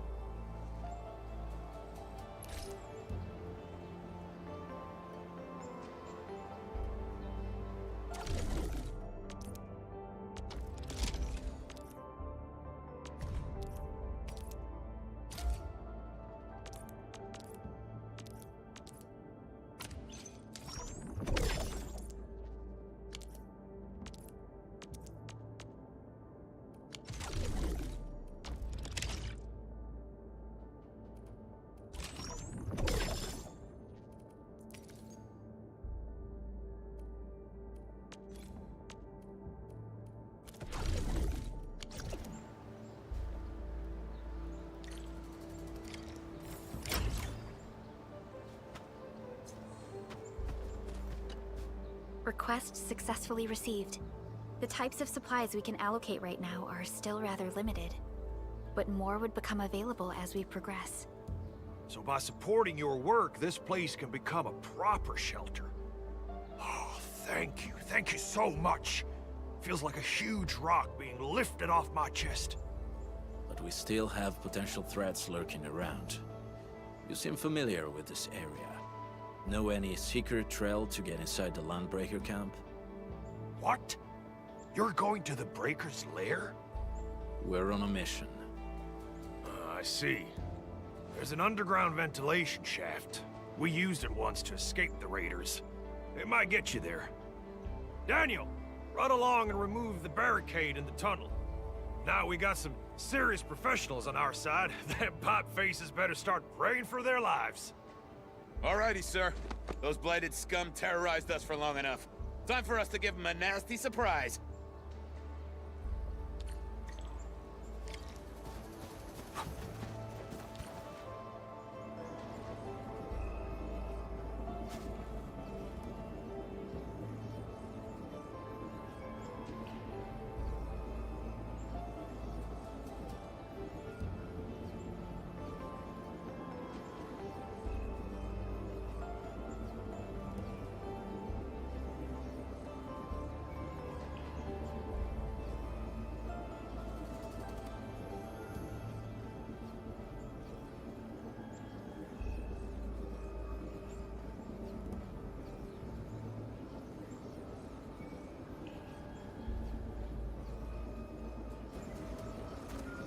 Request successfully received. The types of supplies we can allocate right now are still rather limited, but more would become available as we progress. So by supporting your work, this place can become a proper shelter. Oh, thank you. Thank you so much. Feels like a huge rock being lifted off my chest. But we still have potential threats lurking around. You seem familiar with this area. Know any secret trail to get inside the Landbreaker camp? What? You're going to the Breaker's lair? We're on a mission. I see. There's an underground ventilation shaft. We used it once to escape the raiders. It might get you there. Daniel, run along and remove the barricade in the tunnel. Now we got some serious professionals on our side. Them pipe faces better start praying for their lives. Alrighty, sir. Those blighted scum terrorized us for long enough. Time for us to give them a nasty surprise.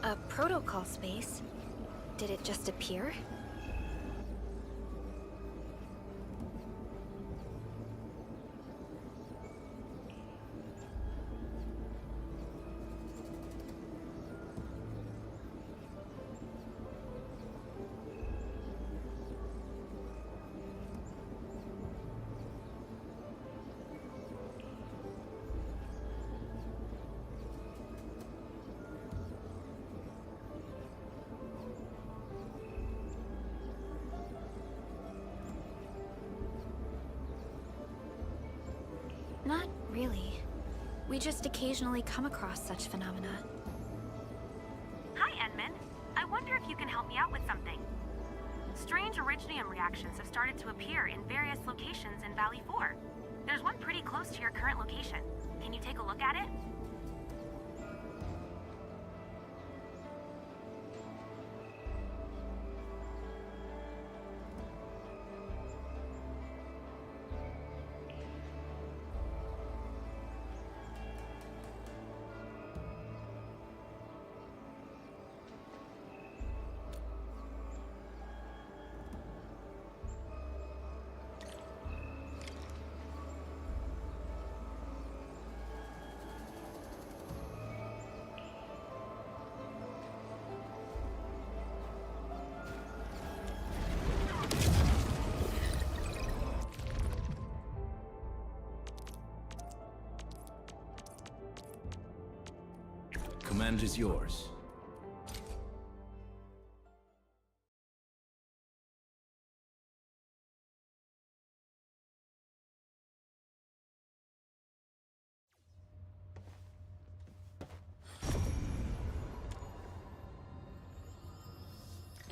A protocol space? Did it just appear? Not really. We just occasionally come across such phenomena. Hi, Edmund. I wonder if you can help me out with something. Strange originium reactions have started to appear in various locations in Valley 4. There's one pretty close to your current location. Can you take a look at it? Command is yours.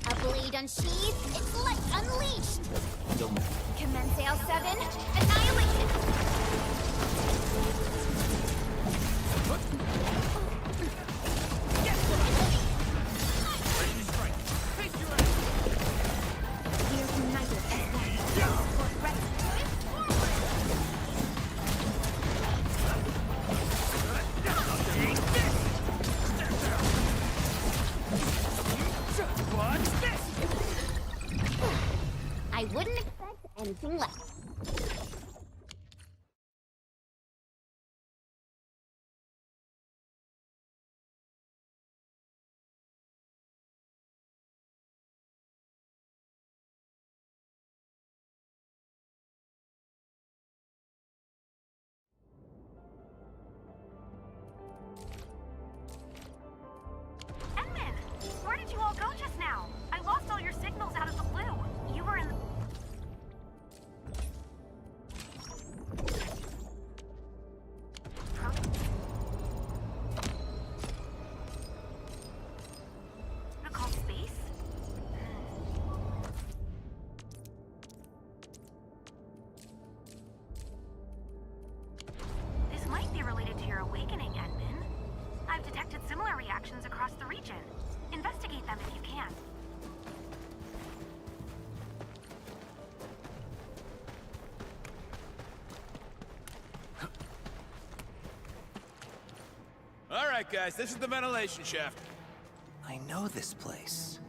A blade unsheathed, its light unleashed! Don't Commence L7, annihilation! I wouldn't expect anything less. Edmund! Where did you all go just now? I lost all your signals out of the blue. You were in... right, guys, this is the ventilation shaft. I know this place.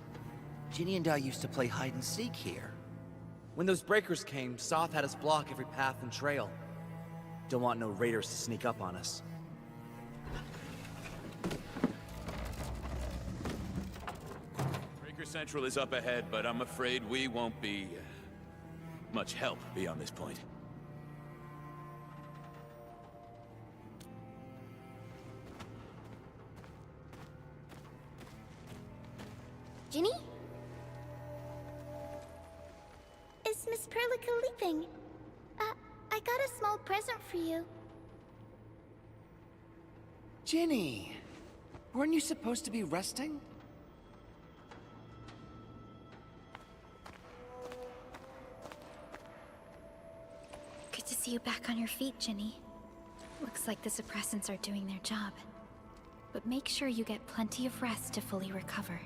Ginny and I used to play hide and seek here. When those breakers came, Soth had us block every path and trail. Don't want no raiders to sneak up on us. Breaker Central is up ahead, but I'm afraid we won't be much help beyond this point. Ginny? Is Miss Perlica leaving? I got a small present for you. Ginny! Weren't you supposed to be resting? Good to see you back on your feet, Ginny. Looks like the suppressants are doing their job. But make sure you get plenty of rest to fully recover.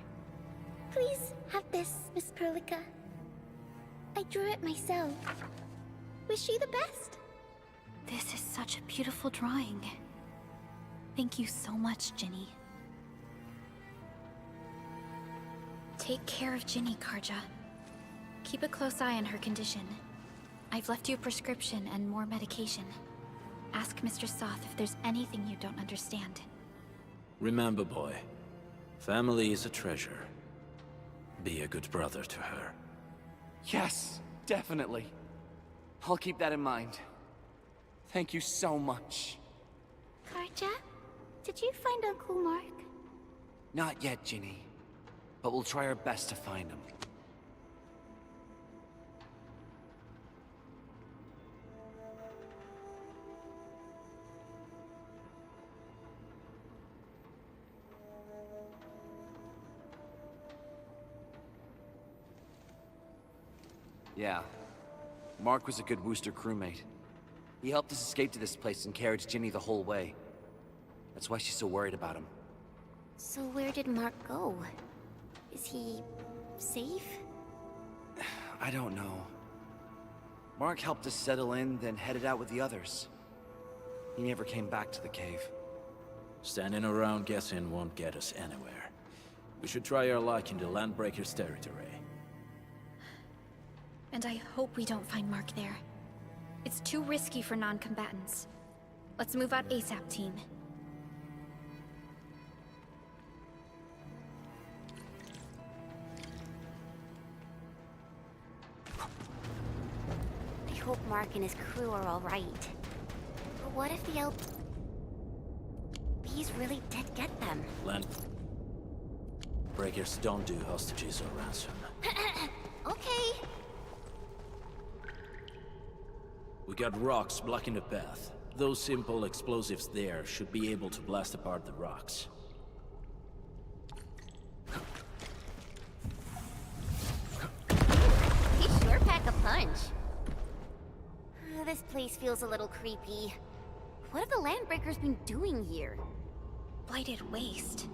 Please have this, Miss Perlica. I drew it myself. Wish you the best. This is such a beautiful drawing. Thank you so much, Ginny. Take care of Ginny, Karja. Keep a close eye on her condition. I've left you a prescription and more medication. Ask Mr. Soth if there's anything you don't understand. Remember, boy, family is a treasure. Be a good brother to her. Yes, definitely. I'll keep that in mind. Thank you so much. Karja, did you find Uncle Mark? Not yet, Ginny. But we'll try our best to find him. Yeah. Mark was a good Wooster crewmate. He helped us escape to this place and carried Ginny the whole way. That's why she's so worried about him. So where did Mark go? Is he safe? I don't know. Mark helped us settle in, then headed out with the others. He never came back to the cave. Standing around guessing won't get us anywhere. We should try our luck in the Landbreakers' territory. And I hope we don't find Mark there. It's too risky for non-combatants. Let's move out ASAP, team. I hope Mark and his crew are all right. But what if the LBs really did get them? Breakers don't do hostages or ransom. Okay. We got rocks blocking the path. Those simple explosives there should be able to blast apart the rocks. He sure pack a punch. This place feels a little creepy. What have the Landbreakers been doing here? Blighted waste.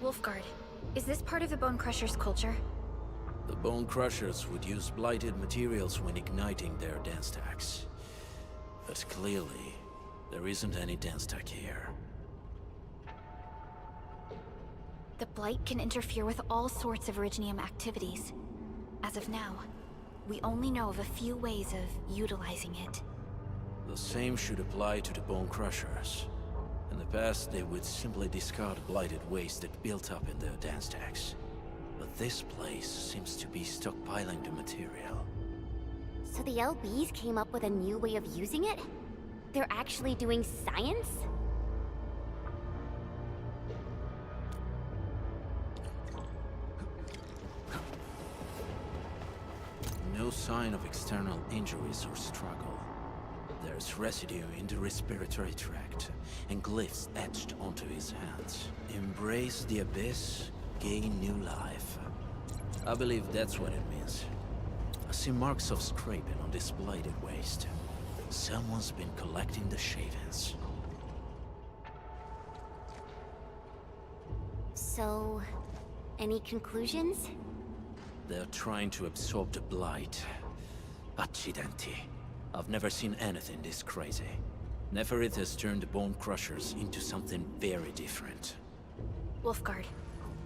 Wolfguard, is this part of the Bone Crusher's culture? The Bone Crushers would use blighted materials when igniting their dance stacks. But clearly, there isn't any dance stack here. The Blight can interfere with all sorts of Originium activities. As of now, we only know of a few ways of utilizing it. The same should apply to the Bone Crushers. In the past, they would simply discard blighted waste that built up in their dance stacks. But this place seems to be stockpiling the material. So the LBs came up with a new way of using it? They're actually doing science? No sign of external injuries or struggle. There's residue in the respiratory tract, and glyphs etched onto his hands. Embrace the abyss, gain new life. I believe that's what it means. I see marks of scraping on this blighted waste. Someone's been collecting the shavings. So, any conclusions? They're trying to absorb the blight. Accidenti. I've never seen anything this crazy. Neferith has turned the Bone Crushers into something very different. Wolfguard,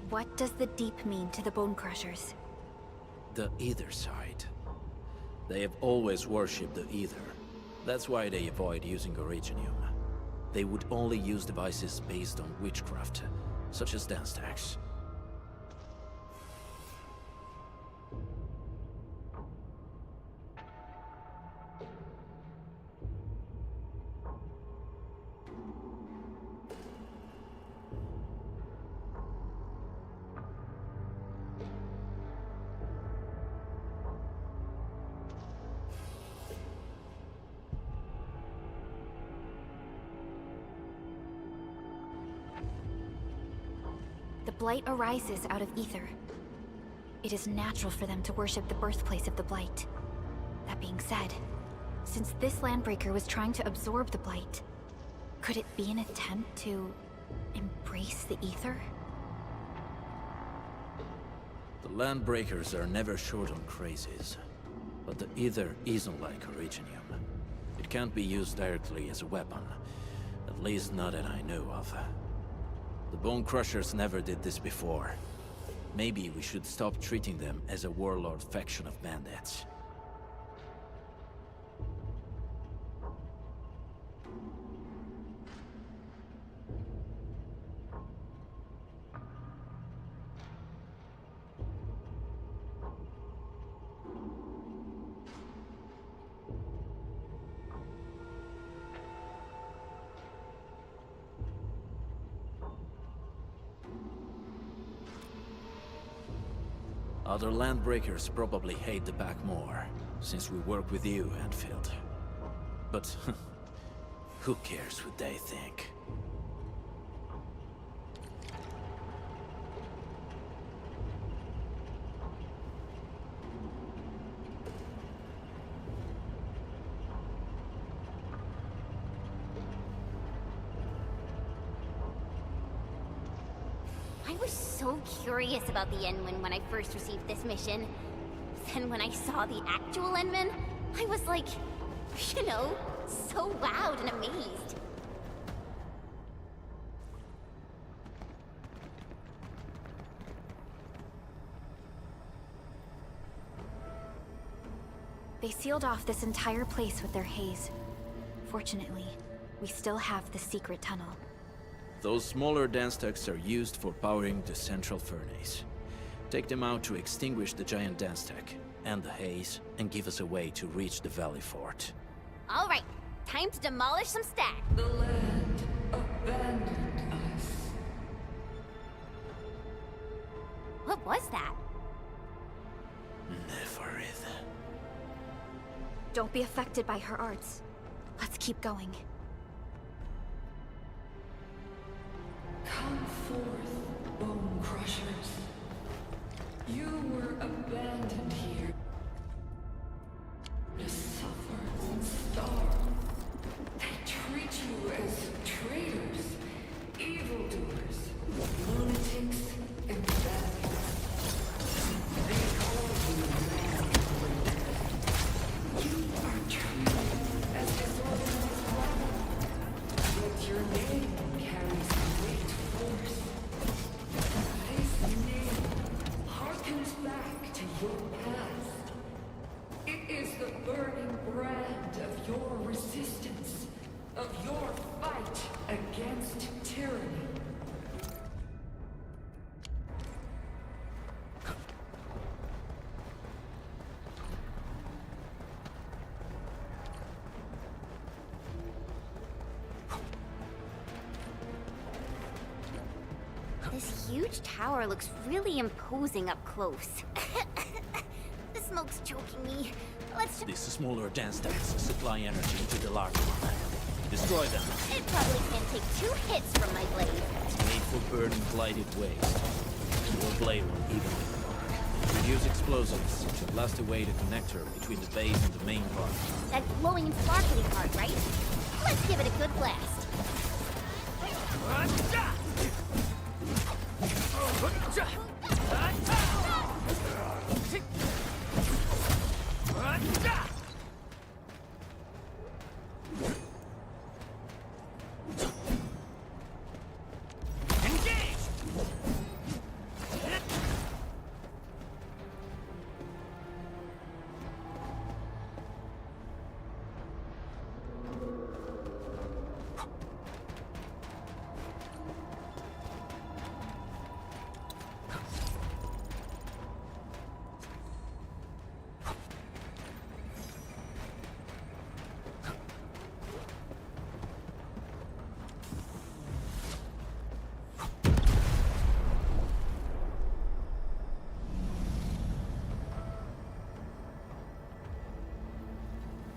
what does the Deep mean to the Bone Crushers? The Ether side. They have always worshipped the Ether. That's why they avoid using Originium. They would only use devices based on witchcraft, such as dance tags. The Blight arises out of ether. It is natural for them to worship the birthplace of the Blight. That being said, since this Landbreaker was trying to absorb the Blight, could it be an attempt to embrace the ether? The Landbreakers are never short on crazes, but the Ether isn't like Originium. It can't be used directly as a weapon, at least not that I know of. The Bone Crushers never did this before. Maybe we should stop treating them as a warlord faction of bandits. Other Landbreakers probably hate the Pack more, since we work with you, Endfield. But who cares what they think? I was so curious about the Endman when I first received this mission. Then when I saw the actual Endman, I was like, you know, so wowed and amazed. They sealed off this entire place with their haze. Fortunately, we still have the secret tunnel. Those smaller dance tags are used for powering the central furnace. Take them out to extinguish the giant dance tag and the haze, and give us a way to reach the Valley Fort. All right, time to demolish some stacks. The land abandoned us. What was that? Neferith. Don't be affected by her arts. Let's keep going. Come forth, Bone Crushers. You were abandoned here to suffer and starve. They treat you as traitors, evildoers, lunatics, and bandits. They call you Landbreakers. You are treated as disorganized rabble, but your name carries great force. This name harkens back to your past. It is the burning brand of your resistance, of your fight against tyranny. This huge tower looks really imposing up close. The smoke's choking me. Let's These smaller dance tags supply energy to the larger one. Destroy them. It probably can't take 2 hits from my blade. It's made for burning blighted waste. Your blade will evenly work. Reduce explosives to blast away the connector between the base and the main part. That glowing and sparkly part, right? Let's give it a good blast.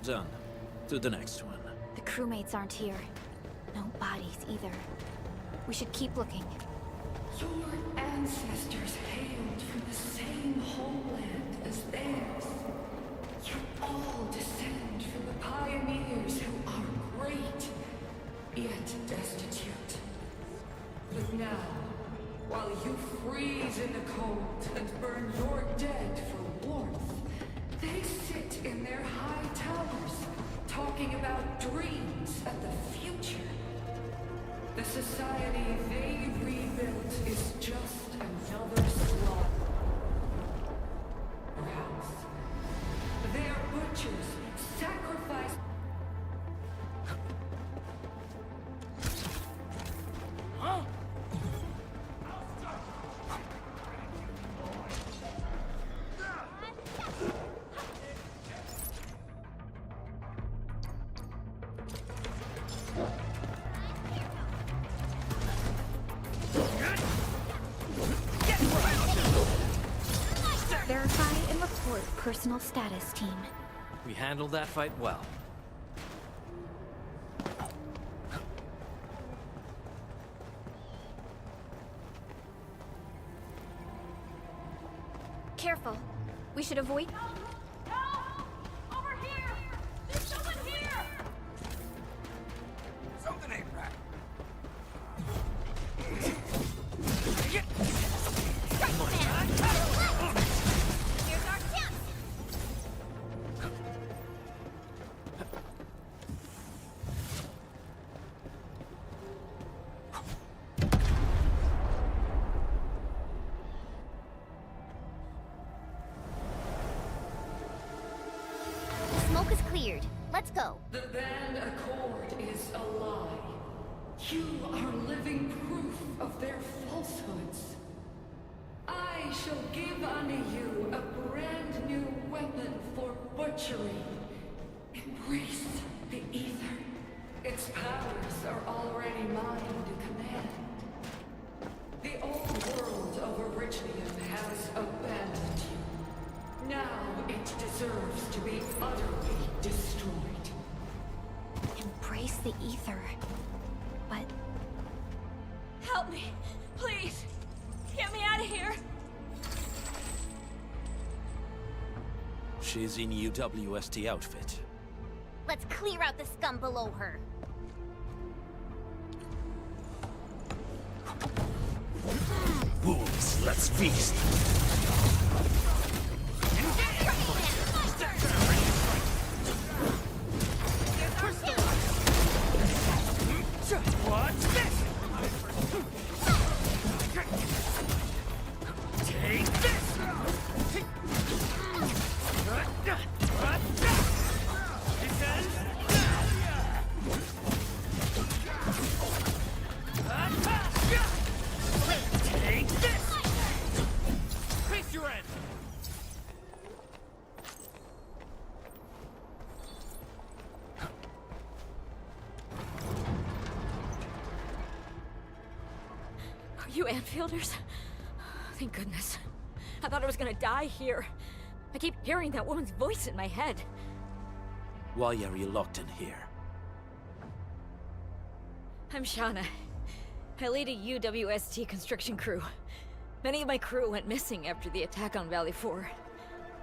Done. To the next one. The crewmates aren't here. No bodies either. We should keep looking. Your ancestors hailed from the same homeland as theirs. You all descend from the pioneers who are great, yet destitute. But now, while you freeze in the cold and burn your dead for warmth, they sit in their high towers, talking about dreams and the future. The society they rebuilt is just another slaughter. Perhaps their butchers sacrifice. Huh? Verify and report personal status, team. We handled that fight well. Careful. We should avoid... Over here! There's someone here! Something ain't right. Here's our chance! Smoke is cleared. Let's go. The Band Accord is a lie. You are living proof of their falsehoods. I shall give unto you a brand new weapon for butchery. Embrace the Ether. Its powers are already mine to command. The old world of Originum has abandoned you. Now it deserves to be utterly destroyed. Embrace the ether. But... Help me, please. Get me out of here. She's in UWST outfit. Let's clear out the scum below her. Wolves, let's feast. What's this? Take this! Take this! Face your end! Are you Anfielders? Thank goodness. I thought I was gonna die here. I keep hearing that woman's voice in my head. Why are you locked in here? I'm Shauna. I lead a UWST construction crew. Many of my crew went missing after the attack on Valley 4.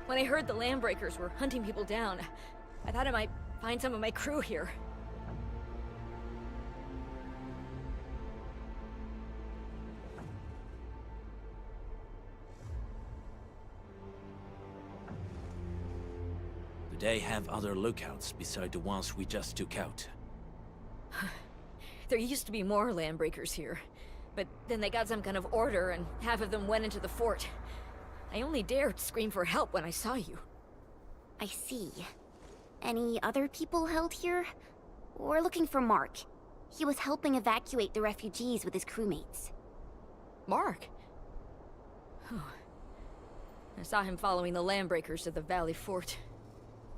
When I heard the Landbreakers were hunting people down, I thought I might find some of my crew here. Do they have other lookouts beside the ones we just took out? There used to be more Landbreakers here, but then they got some kind of order and half of them went into the fort. I only dared scream for help when I saw you. I see. Any other people held here? We're looking for Mark. He was helping evacuate the refugees with his crewmates. Mark? Oh. I saw him following the Landbreakers to the Valley Fort.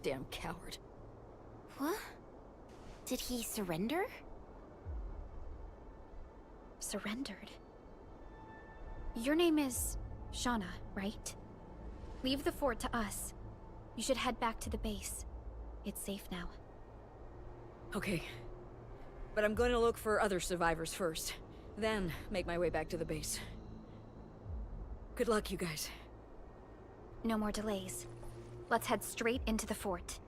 Damn coward. What? Did he surrender? Surrendered. Your name is Shauna, right? Leave the fort to us. You should head back to the base. It's safe now. Okay. But I'm going to look for other survivors first. Then make my way back to the base. Good luck, you guys. No more delays. Let's head straight into the fort.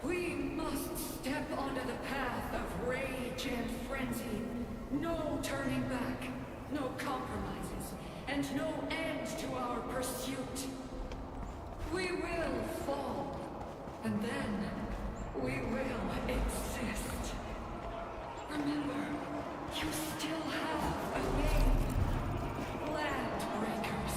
We must step onto the path of rage and frenzy. No turning back, no compromises, and no end to our pursuit. We will fall, and then we will exist. Remember, you still have a name. Landbreakers.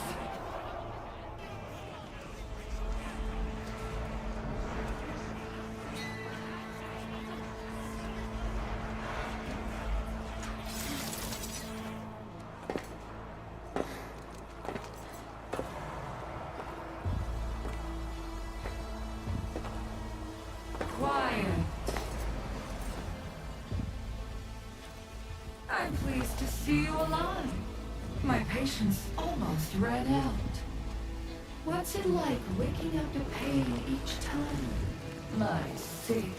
Quiet. I'm pleased to see you alive. My patience almost ran out. What's it like waking up to pain each time? My savior.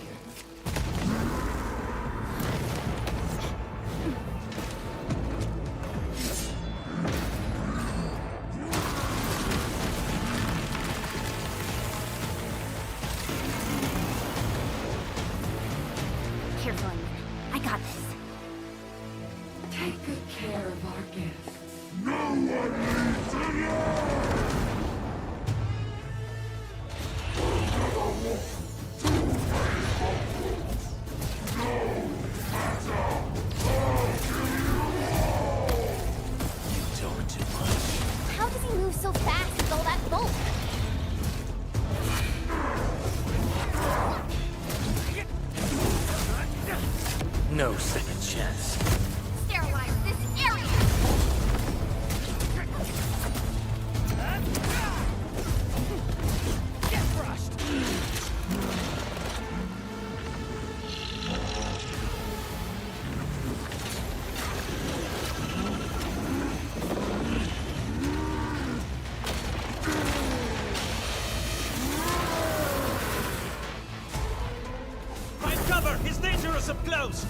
Careful, Anya. I got this. Take good care of our guests. No one needs alone! How does he move so fast with all that bulk? No second chance. Sterilize this area! Get crushed! Find cover! He's dangerous up close!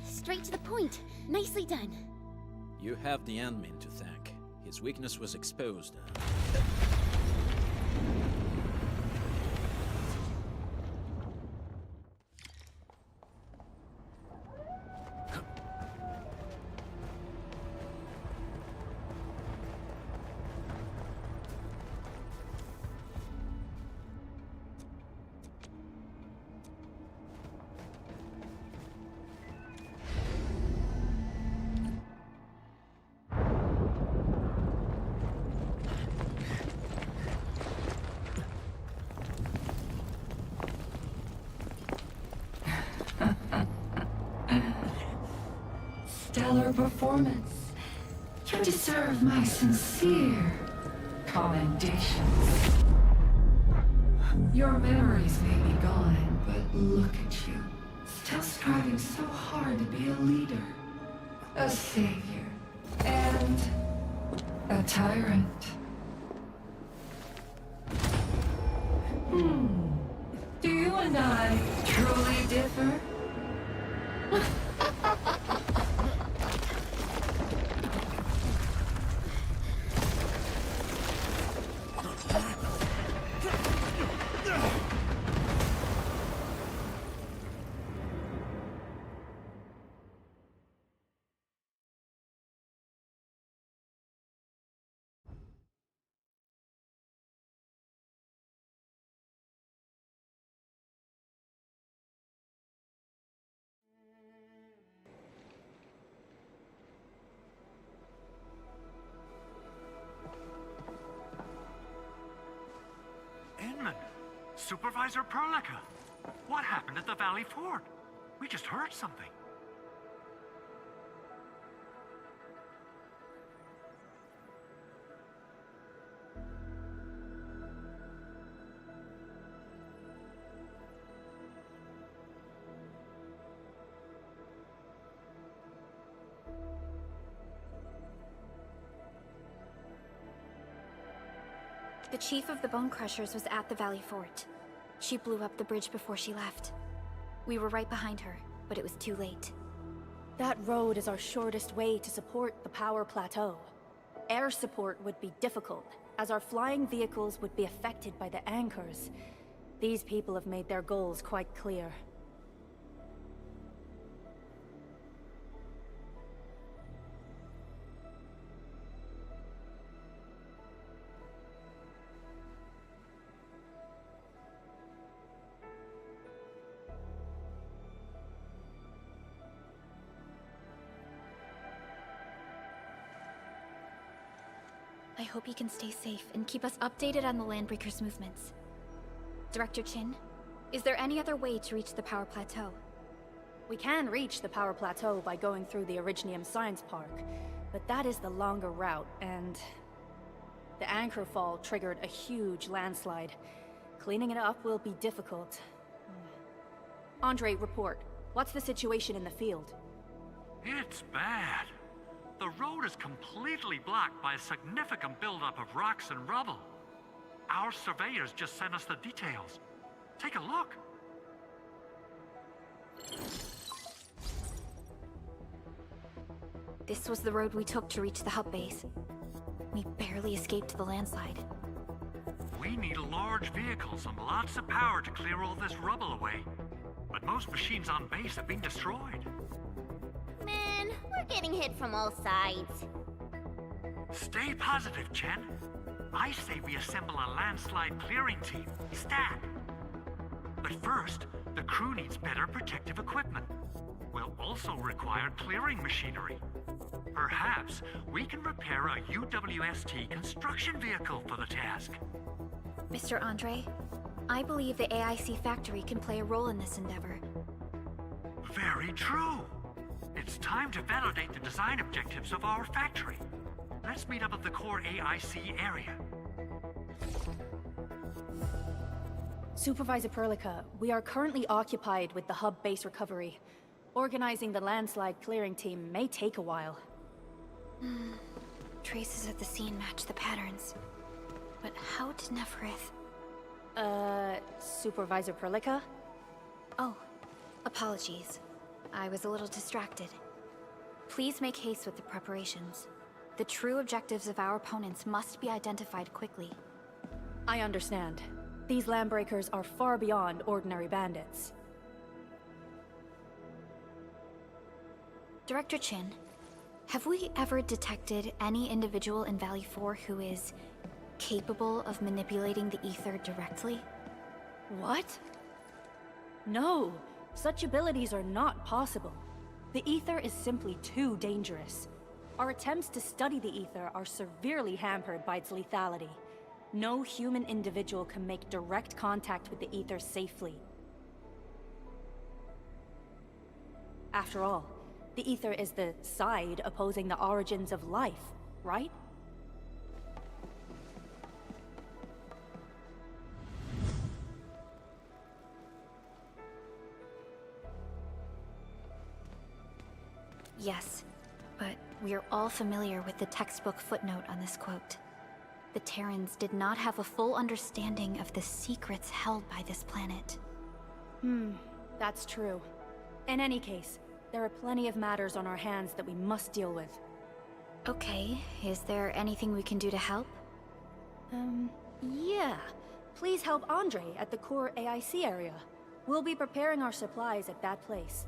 Straight to the point. Nicely done. You have the admin to thank. His weakness was exposed. stellar performance. You deserve my sincere commendations. Your memories may be gone, but look at you. Still striving so hard to be a leader, a savior, and a tyrant. Do you and I truly differ? Supervisor Perlica, what happened at the Valley Fort? We just heard something. The chief of the Bone Crushers was at the Valley Fort. She blew up the bridge before she left. We were right behind her, but it was too late. That road is our shortest way to support the power plateau. Air support would be difficult, as our flying vehicles would be affected by the anchors. These people have made their goals quite clear. I hope you can stay safe and keep us updated on the Landbreakers' movements. Director Chin, is there any other way to reach the power plateau? We can reach the power plateau by going through the Originium Science Park, but that is the longer route, and the anchor fall triggered a huge landslide. Cleaning it up will be difficult. Andre, report. What's the situation in the field? It's bad. The road is completely blocked by a significant buildup of rocks and rubble. Our surveyors just sent us the details. Take a look. This was the road we took to reach the hub base. We barely escaped the landslide. We need large vehicles and lots of power to clear all this rubble away. But most machines on base have been destroyed. Man, we're getting hit from all sides. Stay positive, Chen. I say we assemble a landslide clearing team, stat. But first, the crew needs better protective equipment. We'll also require clearing machinery. Perhaps we can repair a UWST construction vehicle for the task. Mr. Andre, I believe the AIC factory can play a role in this endeavor. Very true. It's time to validate the design objectives of our factory. Let's meet up at the core AIC area. Supervisor Perlica, we are currently occupied with the hub base recovery. Organizing the landslide clearing team may take a while. Traces at the scene match the patterns. But how did Neferith... Supervisor Perlica? Oh, apologies. I was a little distracted. Please make haste with the preparations. The true objectives of our opponents must be identified quickly. I understand. These Landbreakers are far beyond ordinary bandits. Director Chin, have we ever detected any individual in Valley 4 who is capable of manipulating the ether directly? What? No, such abilities are not possible. The ether is simply too dangerous. Our attempts to study the ether are severely hampered by its lethality. No human individual can make direct contact with the ether safely. After all, The ether is the side opposing the origins of life, right? Yes, but we're all familiar with the textbook footnote on this quote. The Terrans did not have a full understanding of the secrets held by this planet. That's true. In any case, there are plenty of matters on our hands that we must deal with. Okay, is there anything we can do to help? Yeah. Please help Andre at the core AIC area. We'll be preparing our supplies at that place.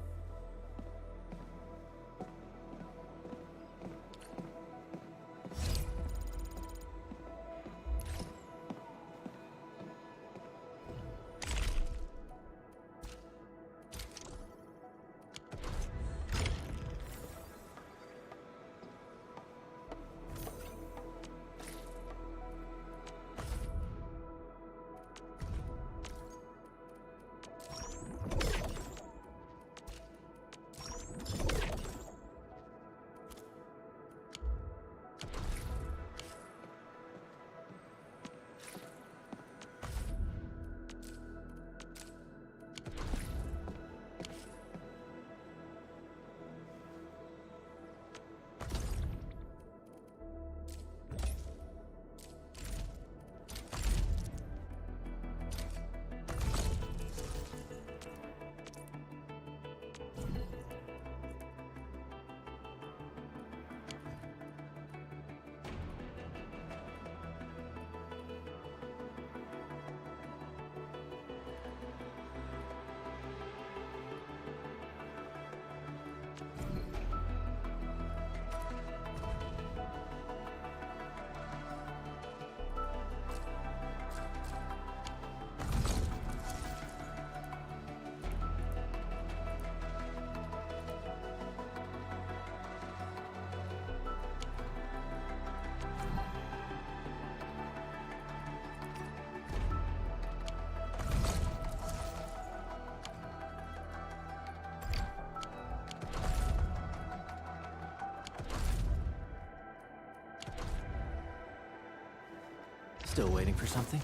Still waiting for something?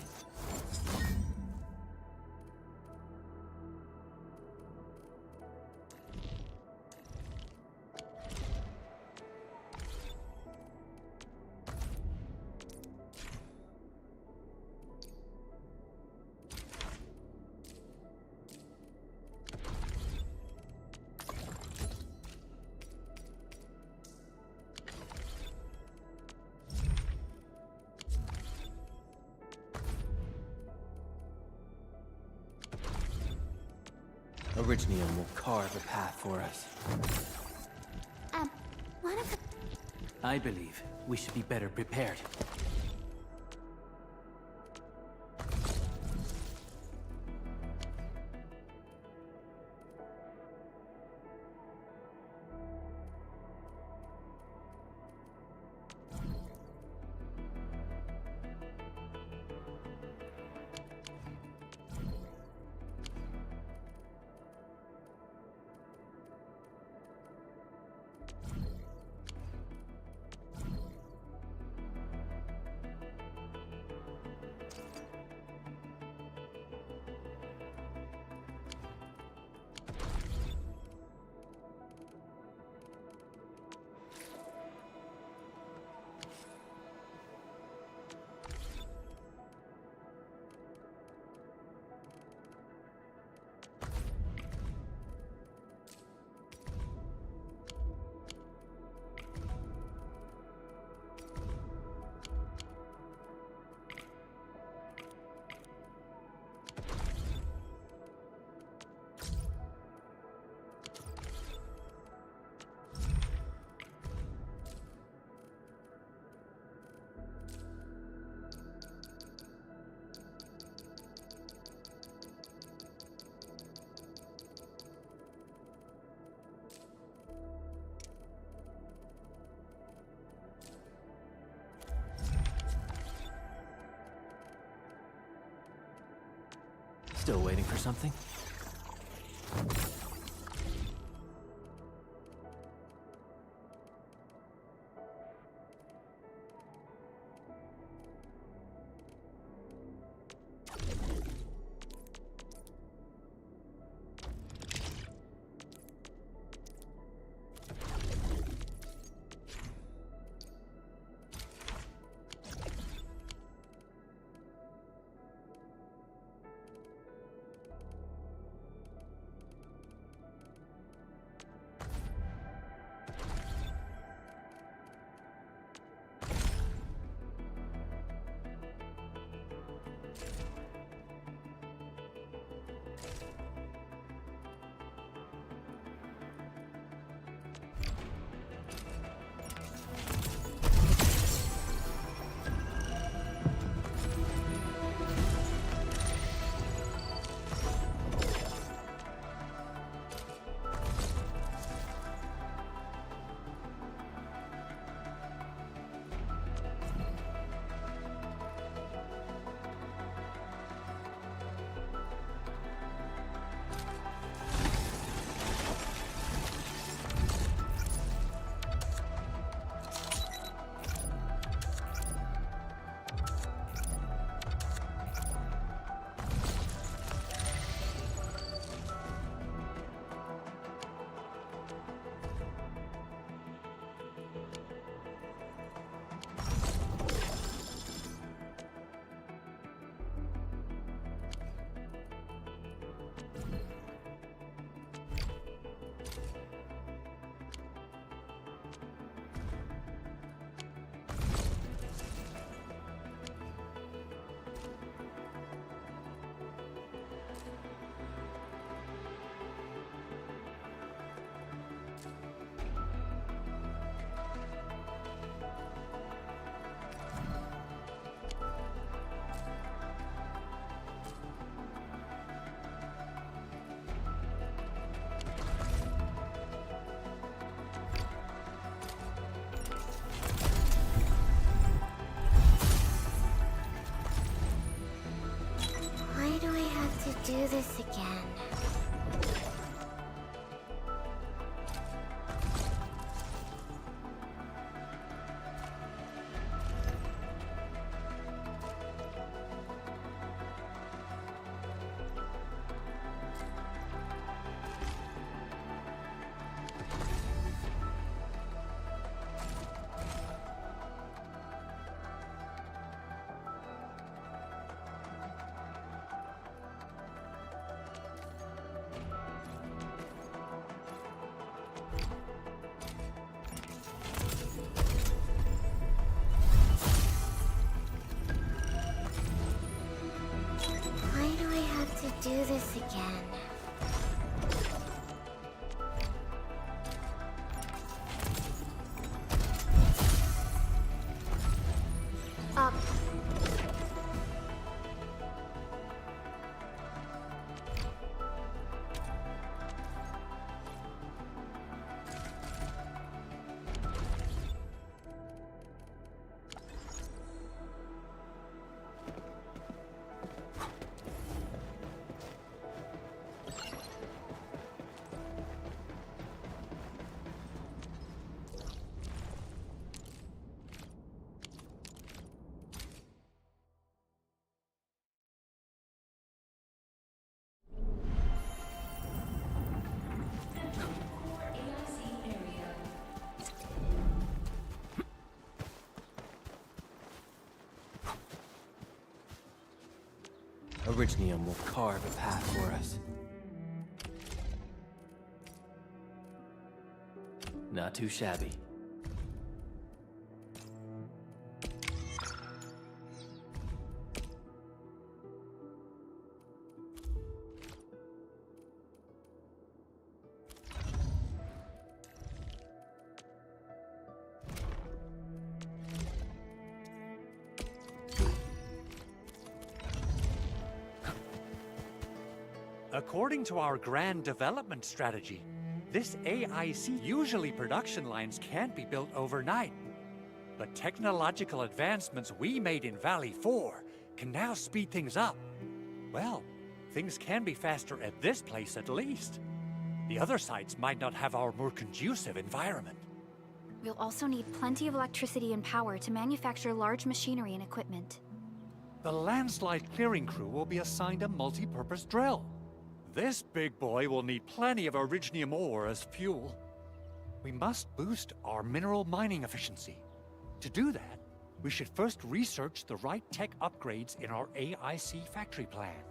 Orignium will carve a path for us. One of the... I believe we should be better prepared. Still waiting for something? this again. Why do I have to do this again? Up. Orignium will carve a path for us. Not too shabby. According to our grand development strategy, this AIC usually production lines can't be built overnight. But technological advancements we made in Valley 4 can now speed things up. Well, things can be faster at this place at least. The other sites might not have our more conducive environment. We'll also need plenty of electricity and power to manufacture large machinery and equipment. The landslide clearing crew will be assigned a multi-purpose drill. This big boy will need plenty of Orignium ore as fuel. We must boost our mineral mining efficiency. To do that, we should first research the right tech upgrades in our AIC factory plan.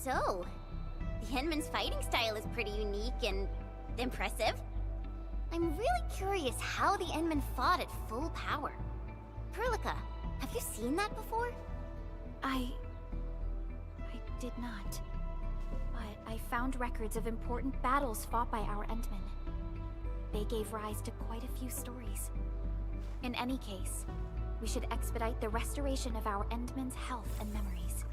So, the Endman's fighting style is pretty unique and impressive. I'm really curious how the Endman fought at full power. Perlica, have you seen that before? I did not. But I found records of important battles fought by our Endmen. They gave rise to quite a few stories. In any case, we should expedite the restoration of our Endmen's health and memories.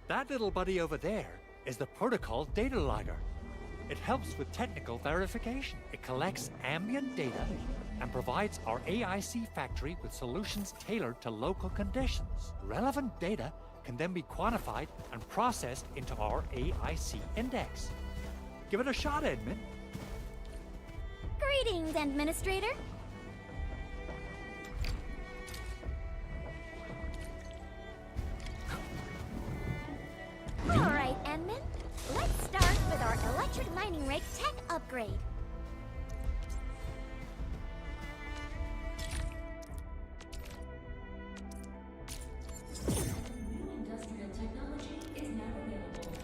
That little buddy over there is the protocol data logger. It helps with technical verification. It collects ambient data and provides our AIC factory with solutions tailored to local conditions. Relevant data can then be quantified and processed into our AIC index. Give it a shot, Edmund. Greetings, Administrator. All right, Enman. Let's start with our electric mining rig tech upgrade. Industrial technology is now available.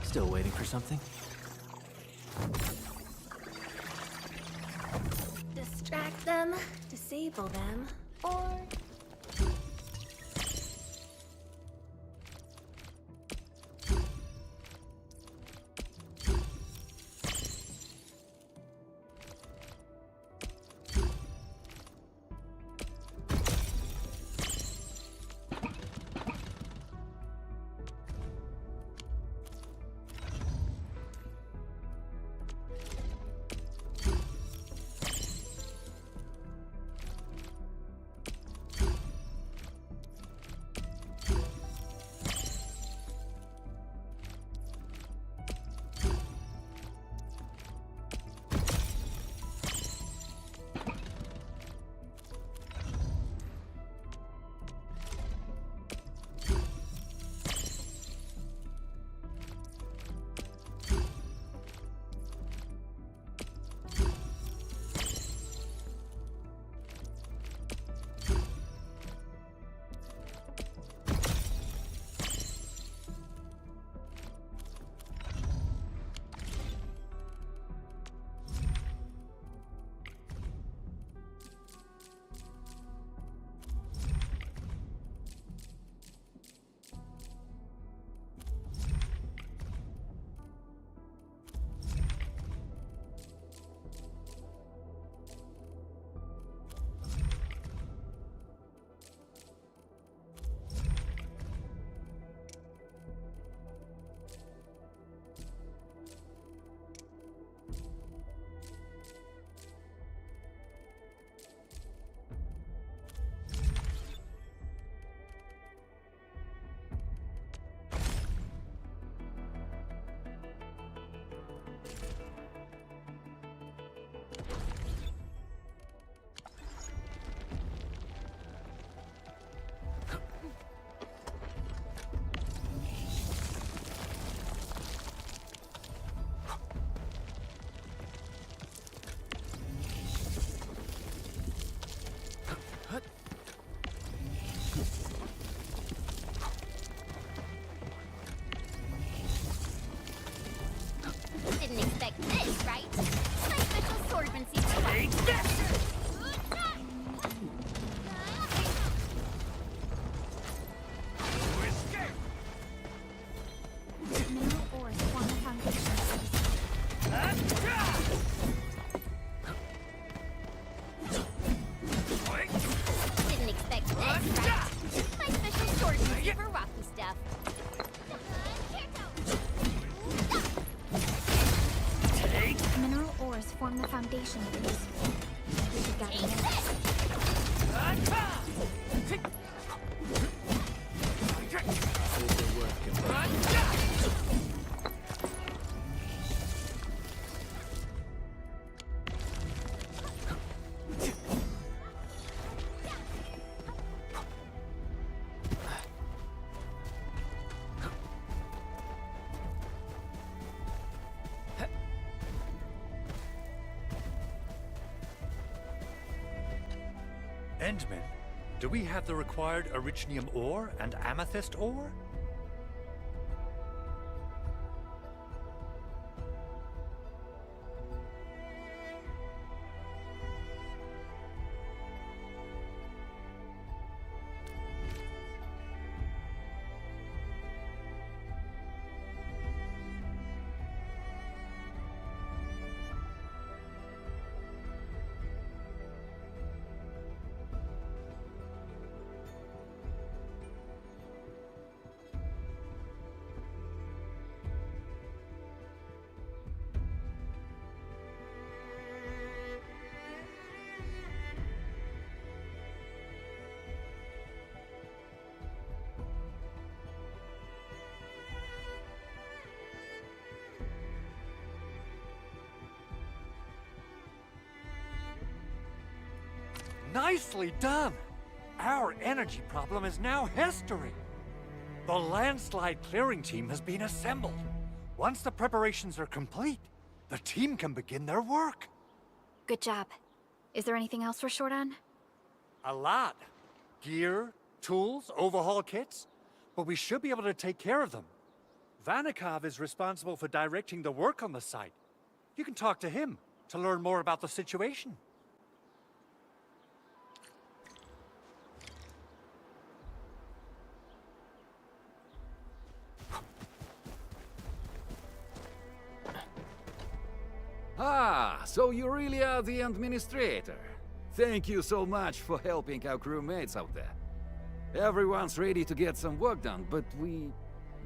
Still waiting for something? Distract them, disable them, or... place, right? My special swordsmancy for Take Mineral ores form the foundation. Didn't expect this, right? My special swordsmancy for rocky stuff. Mineral ores form the foundation of these. We should gather Endman, do we have the required Originium ore and Amethyst ore? Nicely done! Our energy problem is now history. The landslide clearing team has been assembled. Once the preparations are complete, the team can begin their work. Good job. Is there anything else we're short on? A lot. Gear, tools, overhaul kits. But we should be able to take care of them. Vanikov is responsible for directing the work on the site. You can talk to him to learn more about the situation. Ah, so you really are the administrator. Thank you so much for helping our crewmates out there. Everyone's ready to get some work done, but we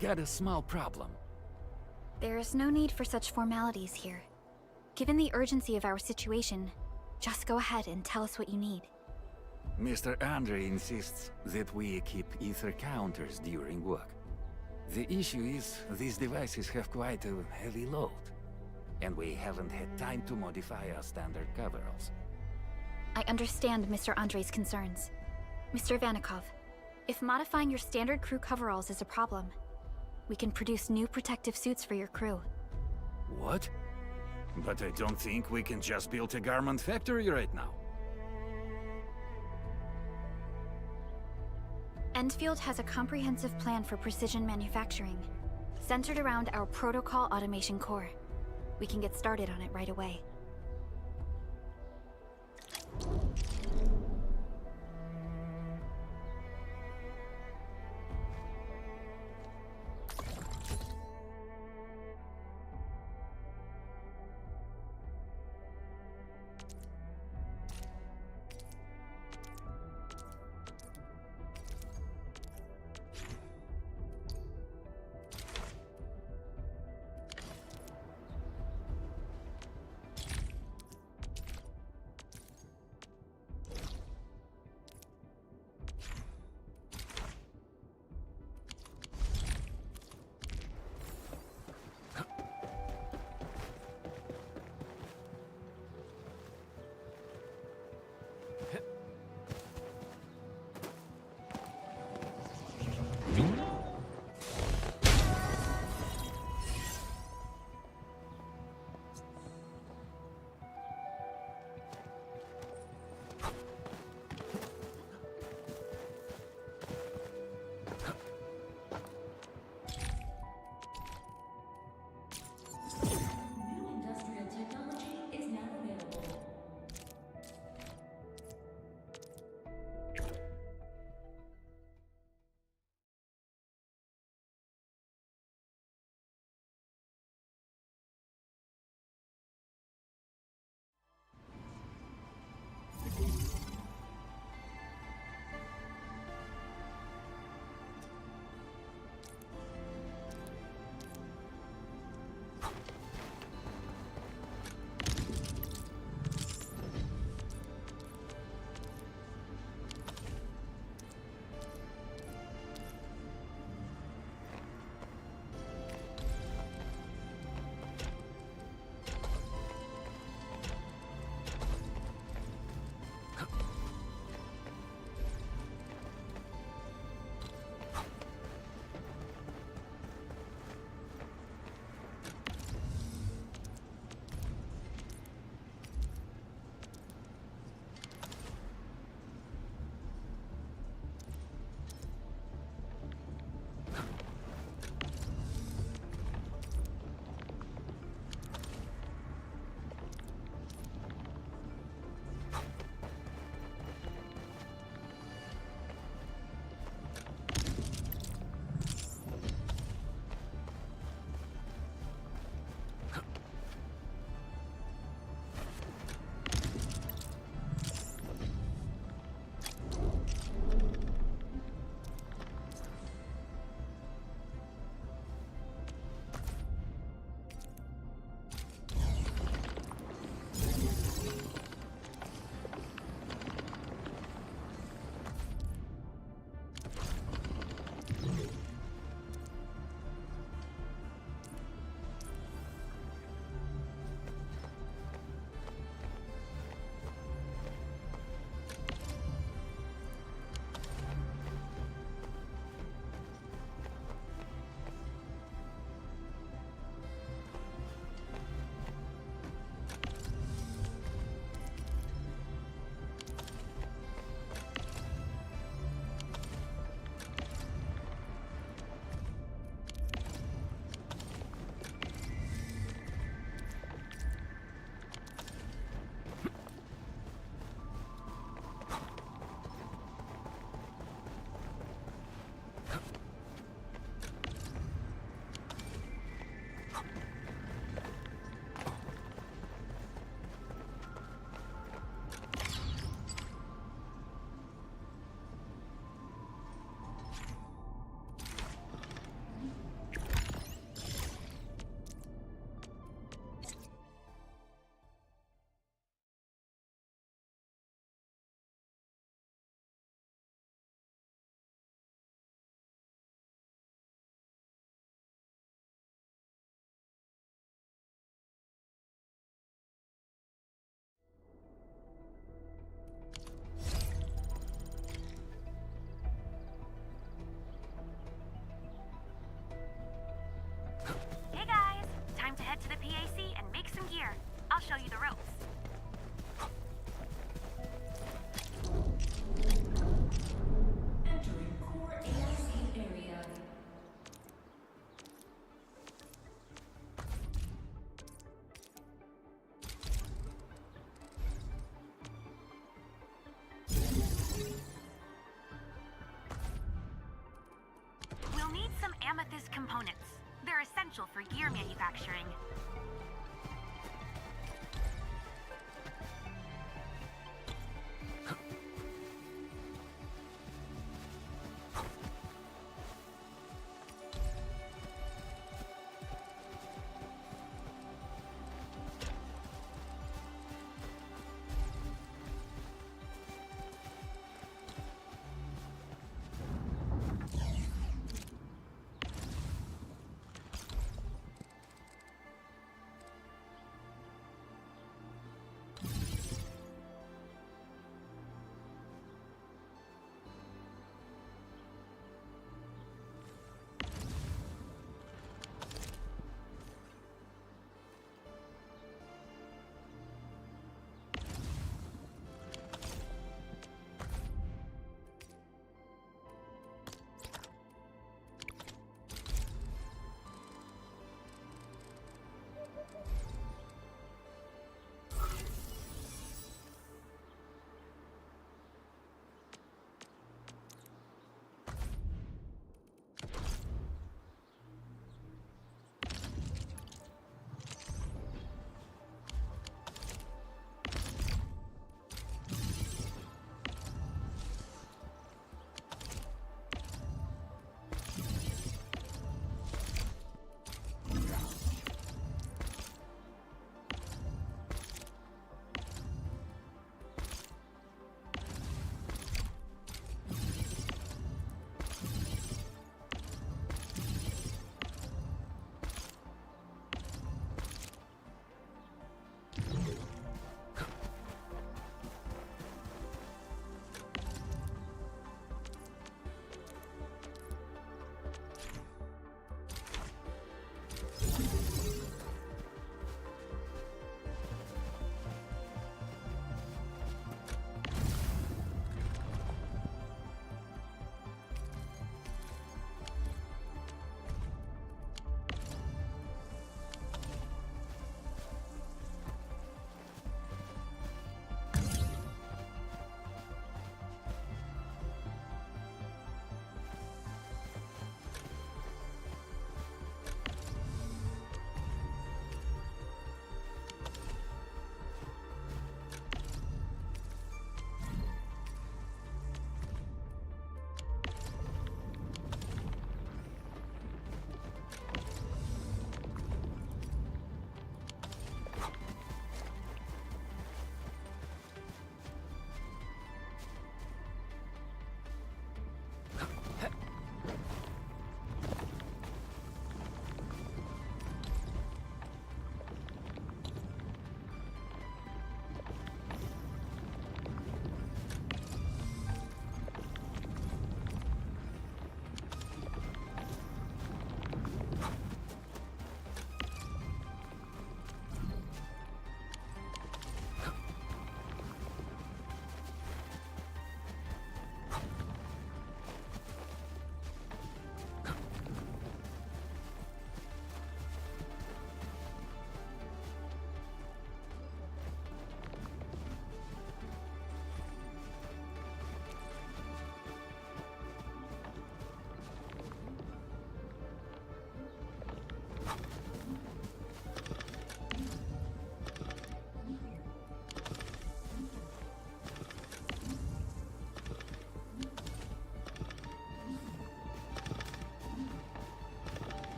got a small problem. There is no need for such formalities here. Given the urgency of our situation, just go ahead and tell us what you need. Mr. Andre insists that we keep ether counters during work. The issue is, these devices have quite a heavy load, and we haven't had time to modify our standard coveralls. I understand Mr. Andre's concerns. Mr. Vanikov, if modifying your standard crew coveralls is a problem, we can produce new protective suits for your crew. What? But I don't think we can just build a garment factory right now. Endfield has a comprehensive plan for precision manufacturing, centered around our protocol automation core. We can get started on it right away. components. They're essential for gear manufacturing.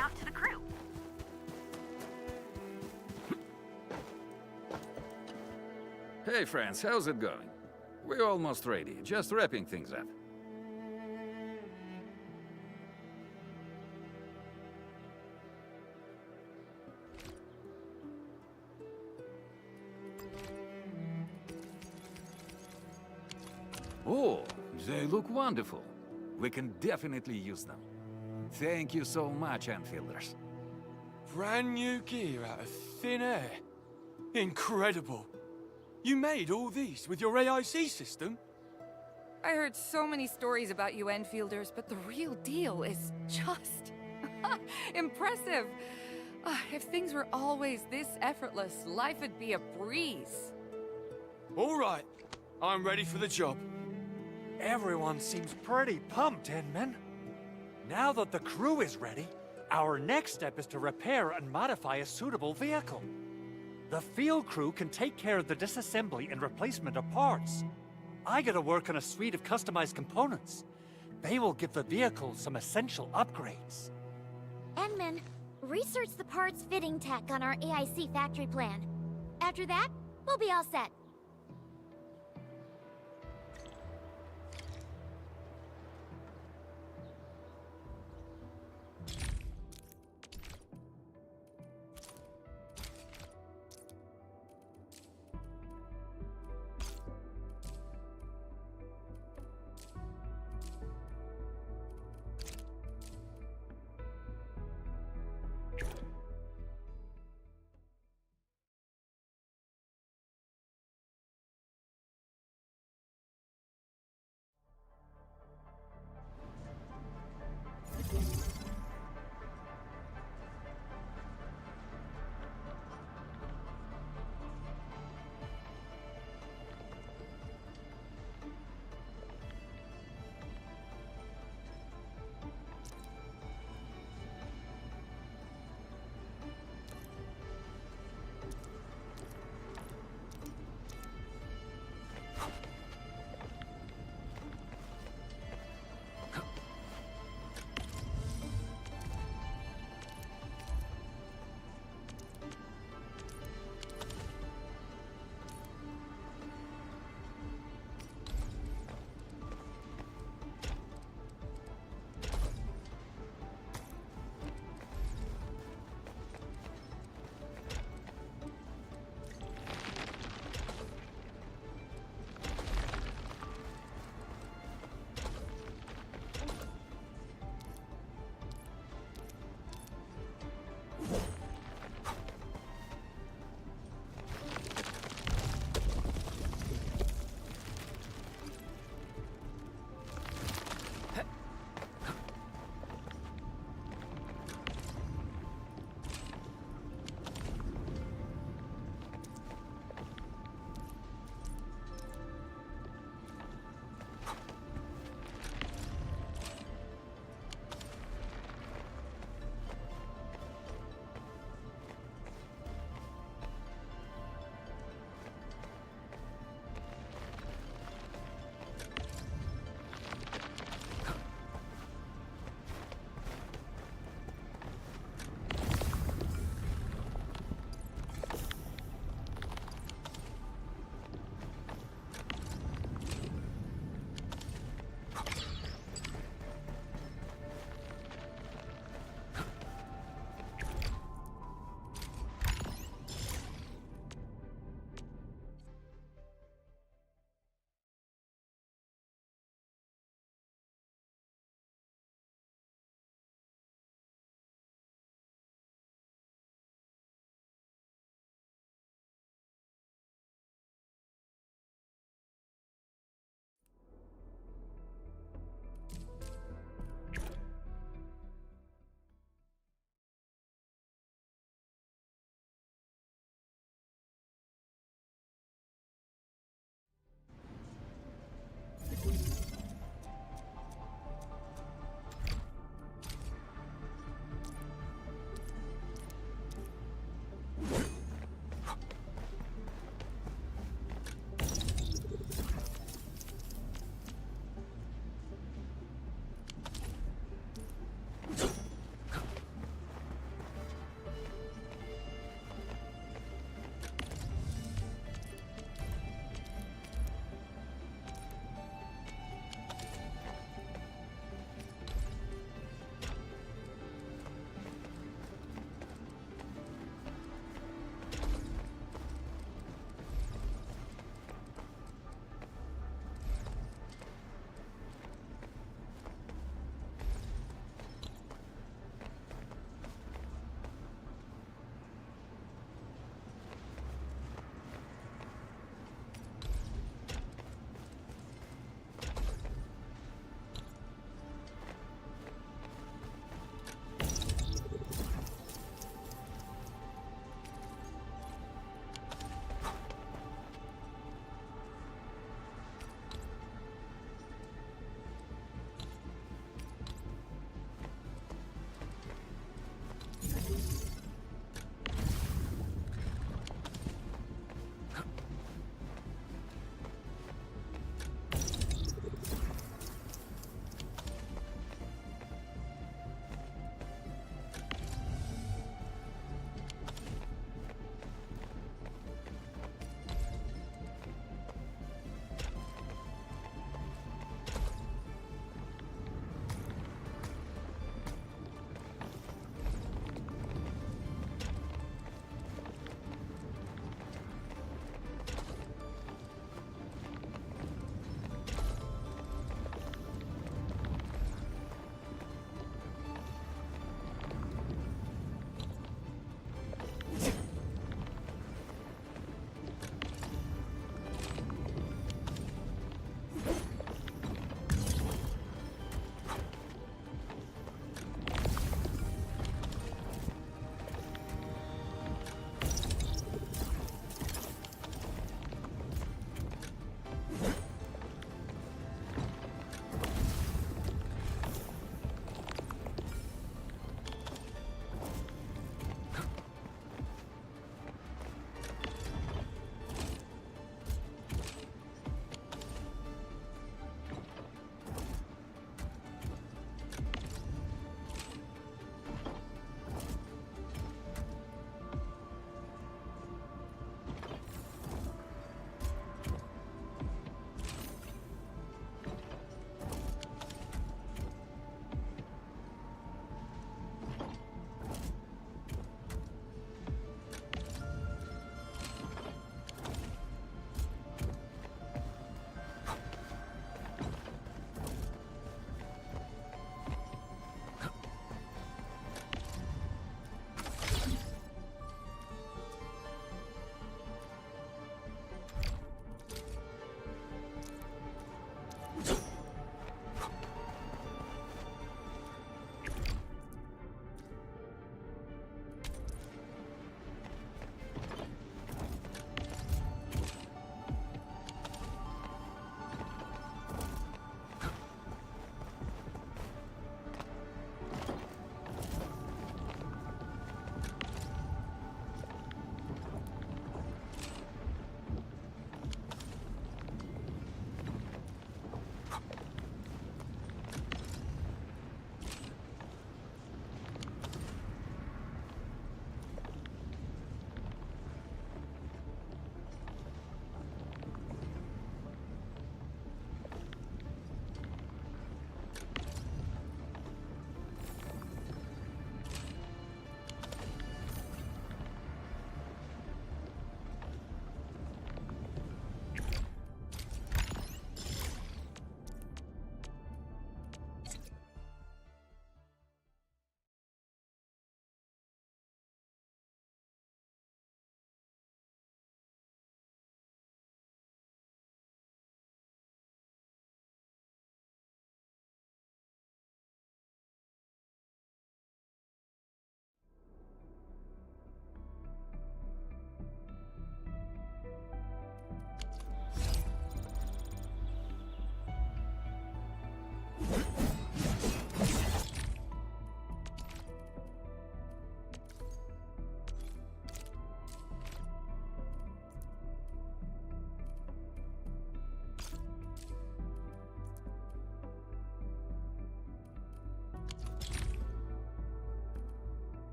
out to the crew. Hey friends, how's it going? We're almost ready, just wrapping things up. Oh, they look wonderful. We can definitely use them. Thank you so much, Enfielders. Brand new gear out of thin air. Incredible. You made all these with your AIC system? I heard so many stories about you Enfielders, but the real deal is just impressive. If things were always this effortless, life would be a breeze. All right, I'm ready for the job. Everyone seems pretty pumped, Inman. Now that the crew is ready, our next step is to repair and modify a suitable vehicle. The field crew can take care of the disassembly and replacement of parts. I gotta work on a suite of customized components. They will give the vehicle some essential upgrades. Enman, research the parts fitting tech on our AIC factory plan. After that, we'll be all set.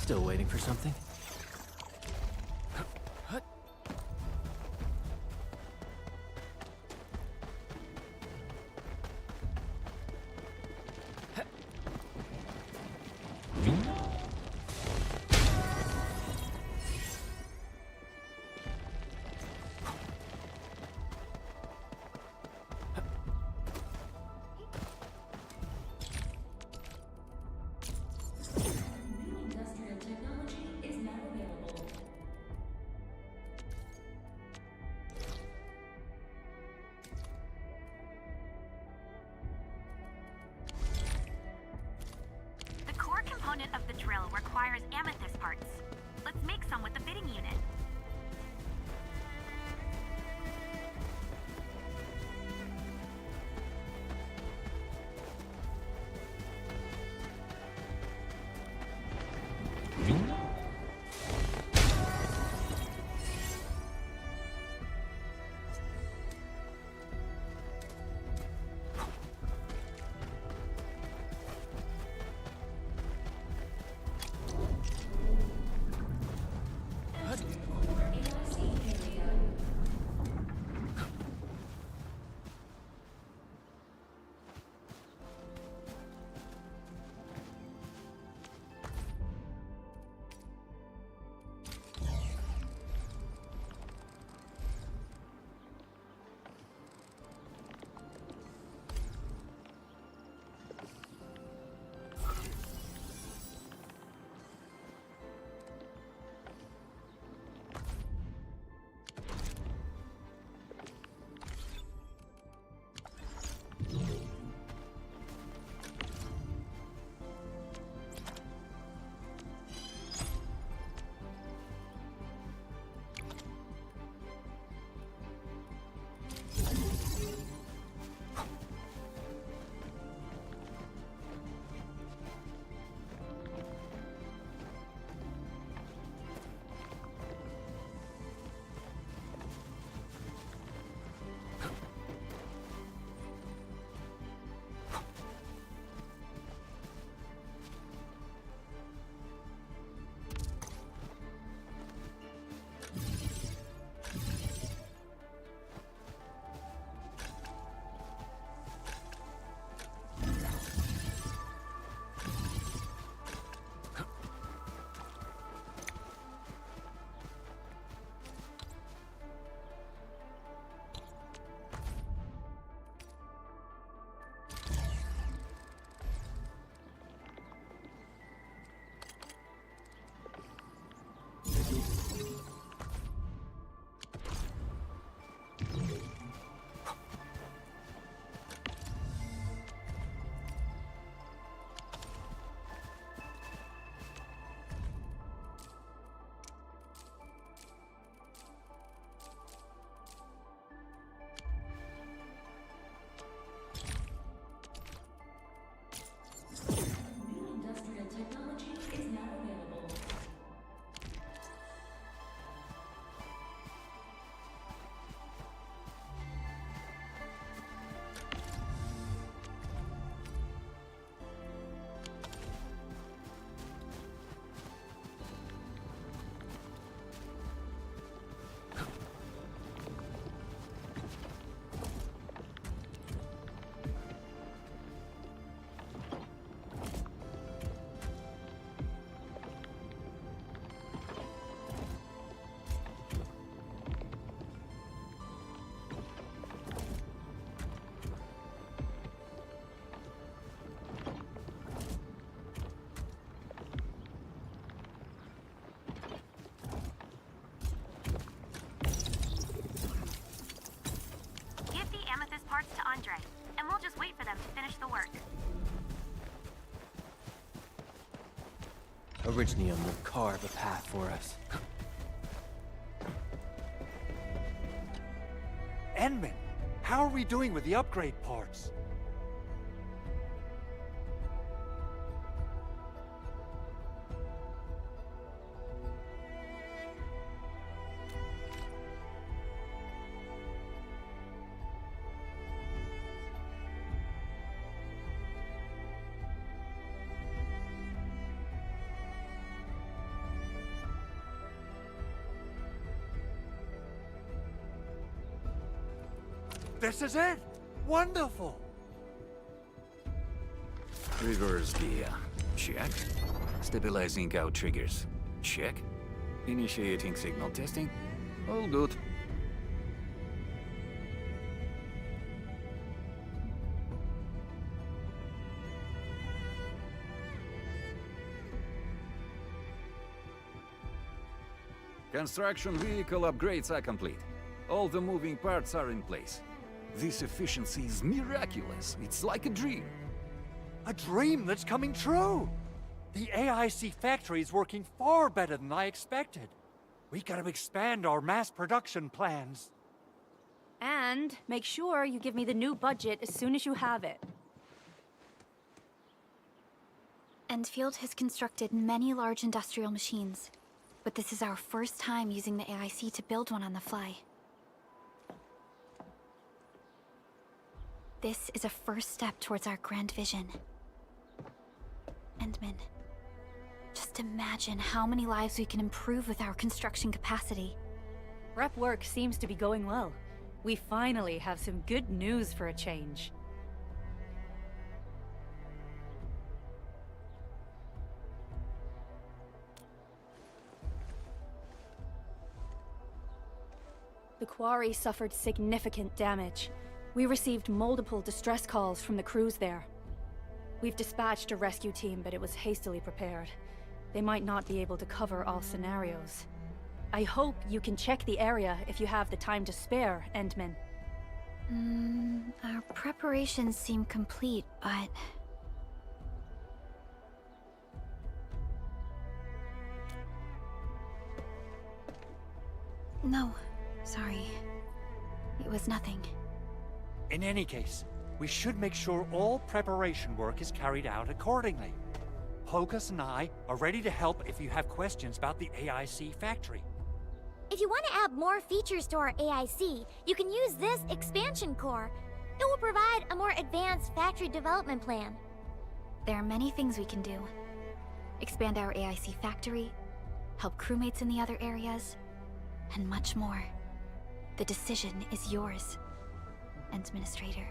Still waiting for something? Industrial technology is now wait for them to finish the work. Orignium will carve a path for us. Enman, how are we doing with the upgrade parts? This is it! Wonderful! Reverse gear. Check. Stabilizing out triggers. Check. Initiating signal testing. All good. Construction vehicle upgrades are complete. All the moving parts are in place. This efficiency is miraculous. It's like a dream. A dream that's coming true! The AIC factory is working far better than I expected. We gotta expand our mass production plans. And make sure you give me the new budget as soon as you have it. Endfield has constructed many large industrial machines, but this is our first time using the AIC to build one on the fly. This is a first step towards our grand vision. Endman, just imagine how many lives we can improve with our construction capacity. Prep work seems to be going well. We finally have some good news for a change. The quarry suffered significant damage. We received multiple distress calls from the crews there. We've dispatched a rescue team, but it was hastily prepared. They might not be able to cover all scenarios. I hope you can check the area if you have the time to spare, Endman. Our preparations seem complete, but... No, sorry. It was nothing. In any case, we should make sure all preparation work is carried out accordingly. Hokus and I are ready to help if you have questions about the AIC factory. If you want to add more features to our AIC, you can use this expansion core. It will provide a more advanced factory development plan. There are many things we can do. Expand our AIC factory, help crewmates in the other areas, and much more. The decision is yours, Administrator.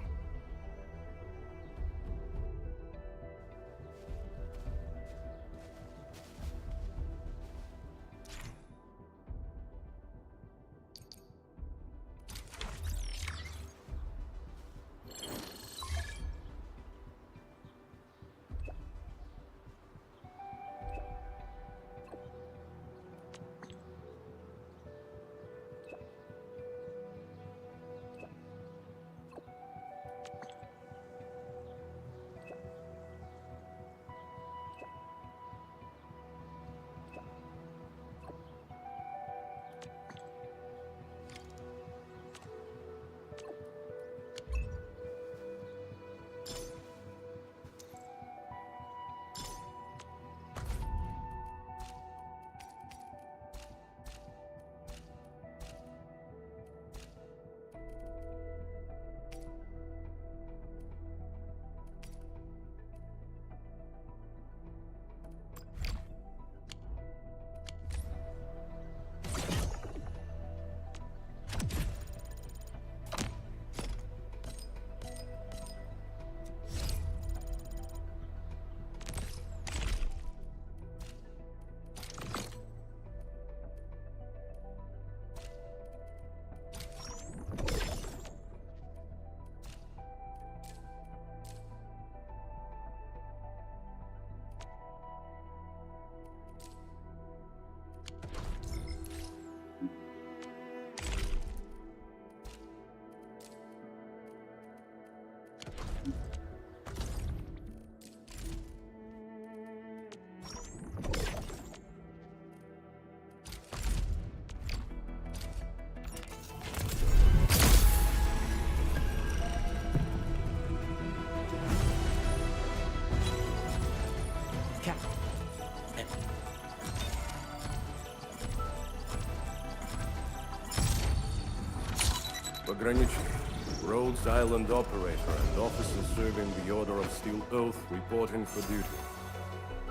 Pogranichi, Rhodes Island operator and officer serving the Order of Steel Oath reporting for duty.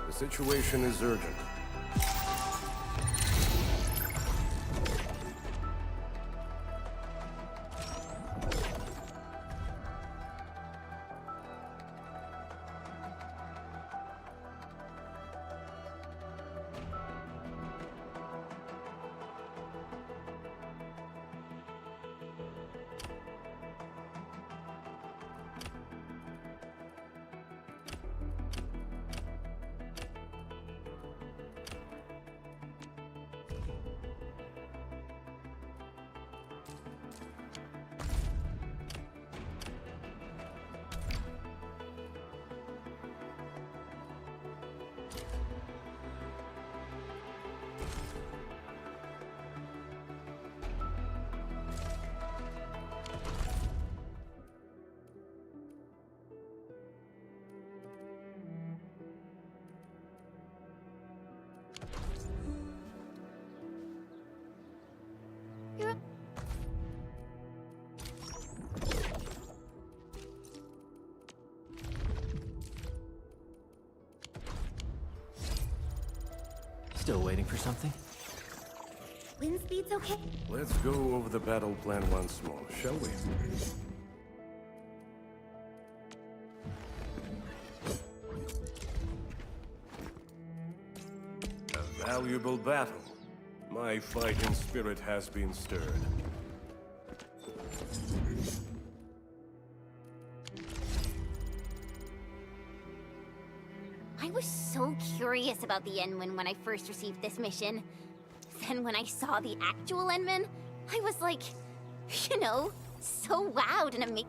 The situation is urgent. Still waiting for something? Wind speed's okay? Let's go over the battle plan once more, shall we? A valuable battle. My fighting spirit has been stirred. I was so curious about the Enman when I first received this mission. Then when I saw the actual Enman, I was like, you know, so wowed and amazed.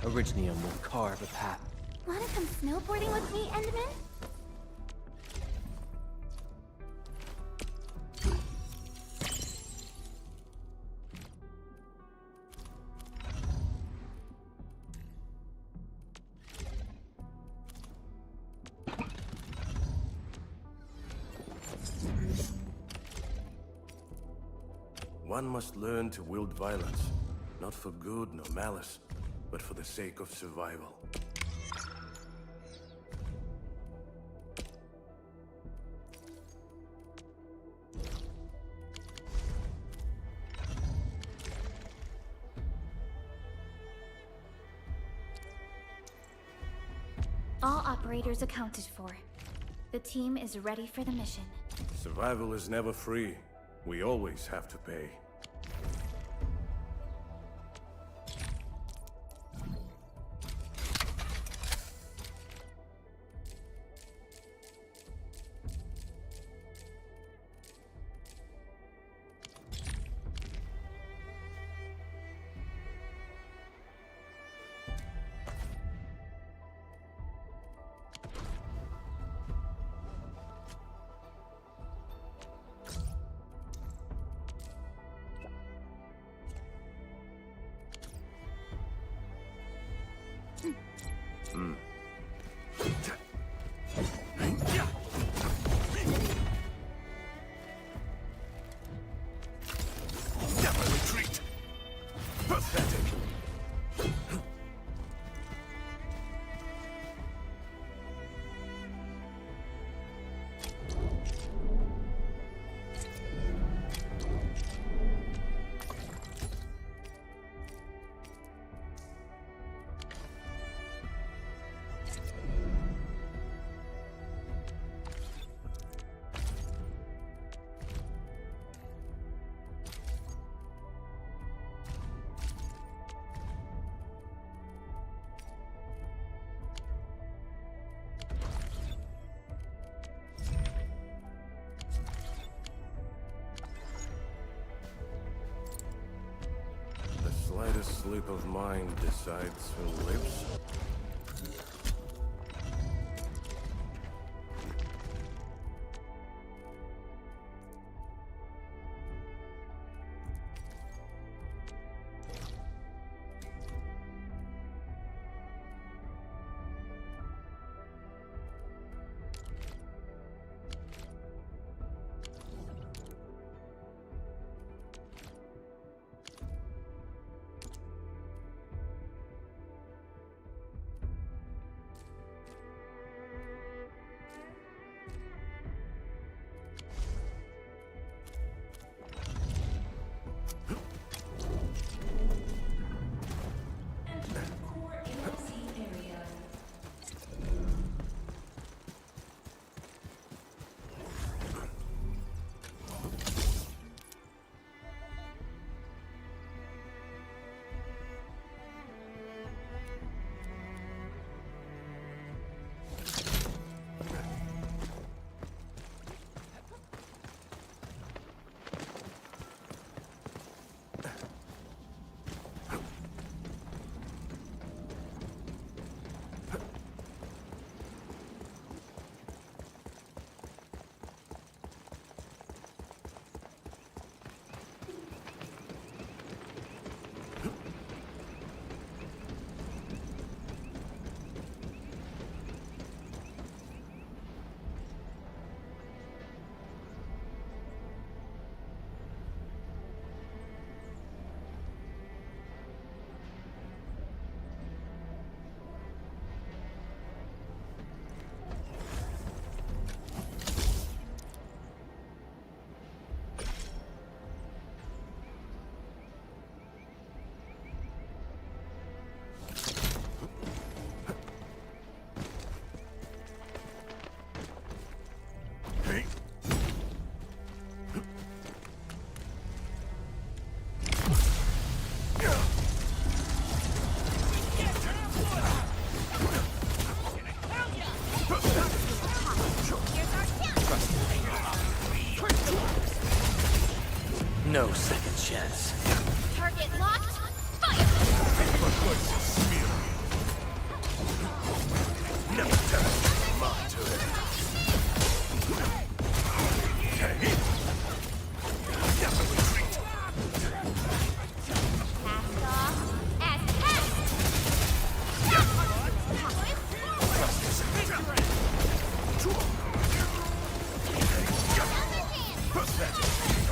Originium will carve a path. Wanna come snowboarding with me, Enderman? One must learn to wield violence, not for good nor malice, but for the sake of survival. All operators accounted for. The team is ready for the mission. Survival is never free. We always have to pay. Never retreat! Pathetic! The slightest slip of mine decides who lives. No second chance. Target locked. Fire! Never test my turret. Never retreat. Cast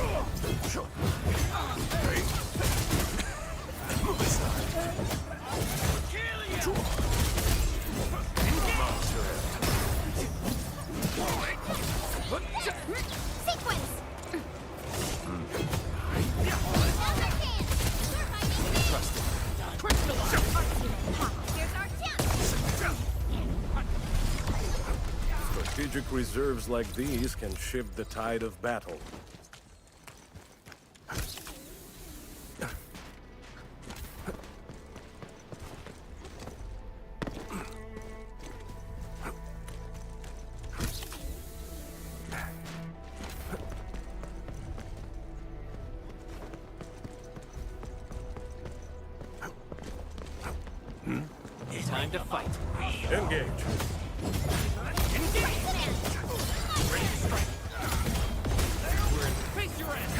off as Kill Strategic reserves like these can shift the tide of battle. Time to fight. Engage. Ready to strike. Face your ass.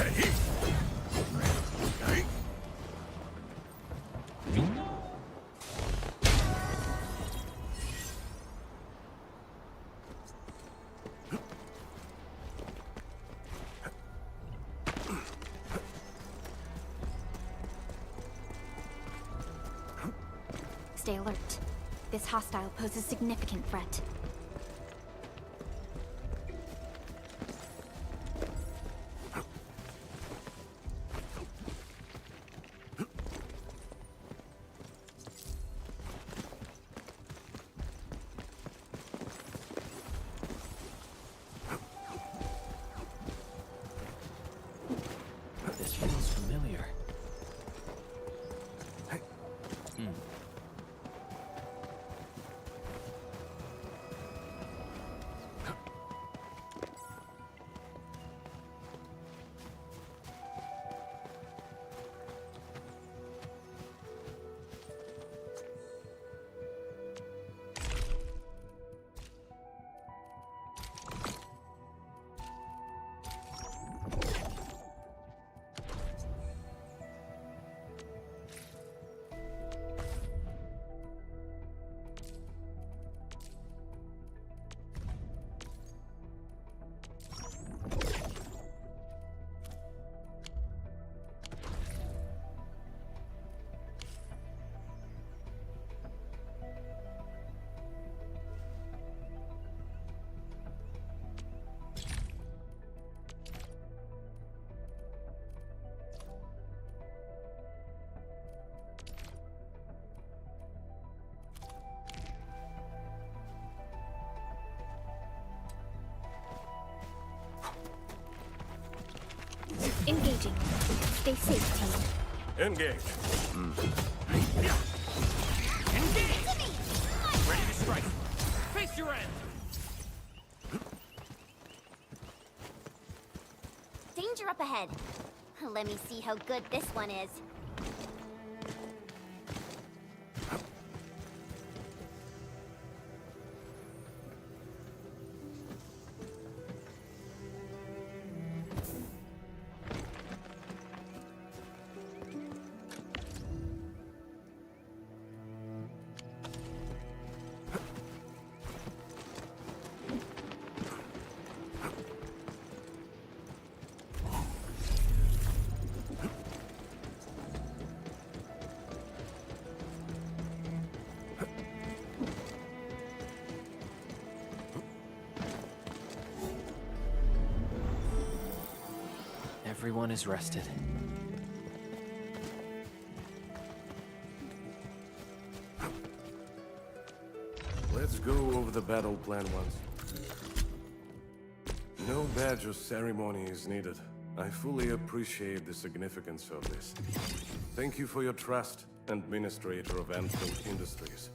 Stay alert. This hostile poses a significant threat. This feels familiar. Engaging. Stay safe, team. Engage. Engage. Ready to strike. Face your end. Danger up ahead. Let me see how good this one is. Everyone is rested. Let's go over the battle plan once. No badge or ceremony is needed. I fully appreciate the significance of this. Thank you for your trust, Administrator of Endfield Industries.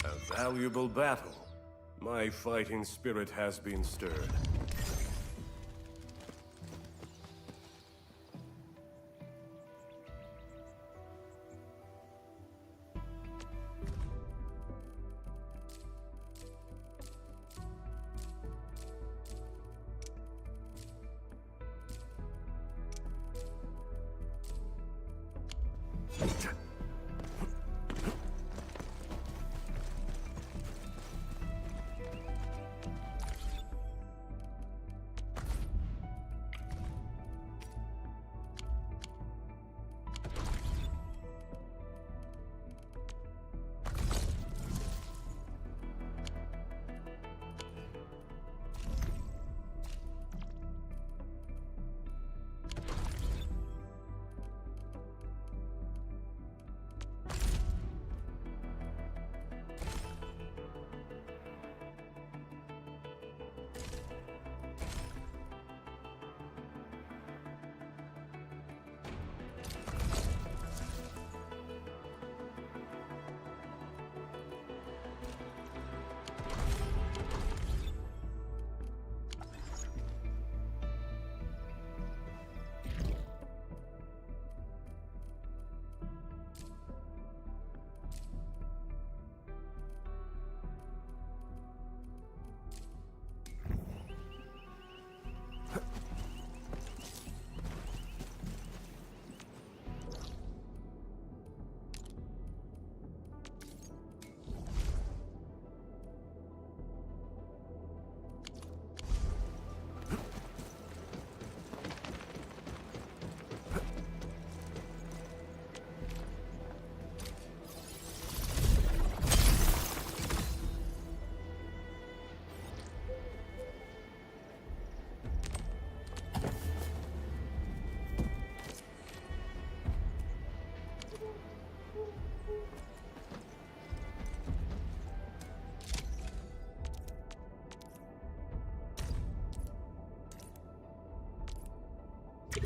A valuable battle. My fighting spirit has been stirred.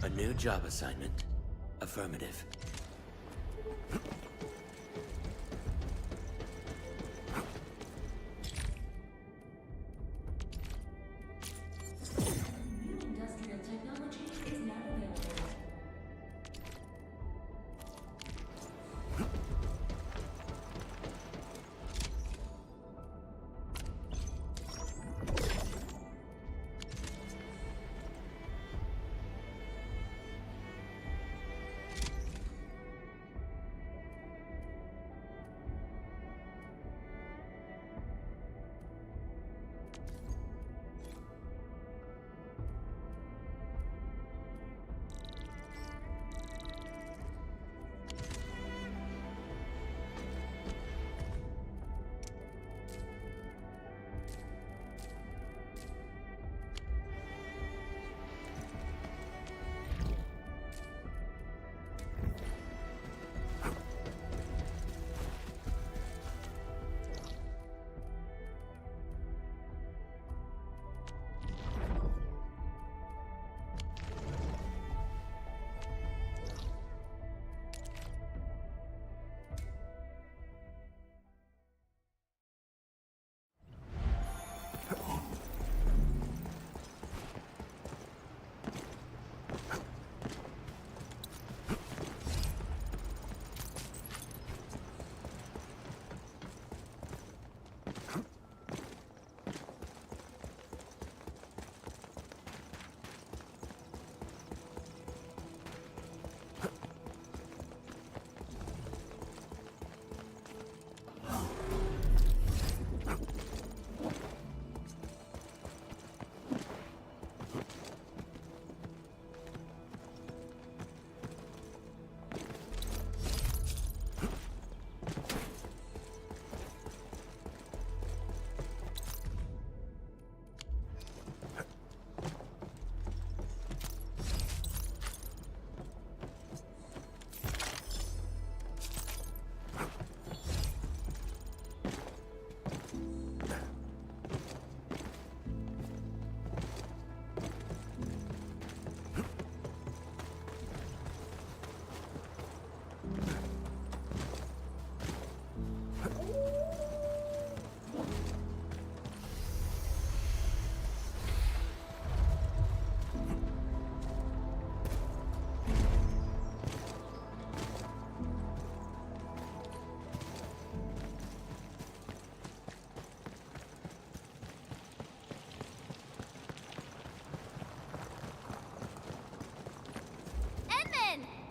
A new job assignment. Affirmative. Industrial technology is now available.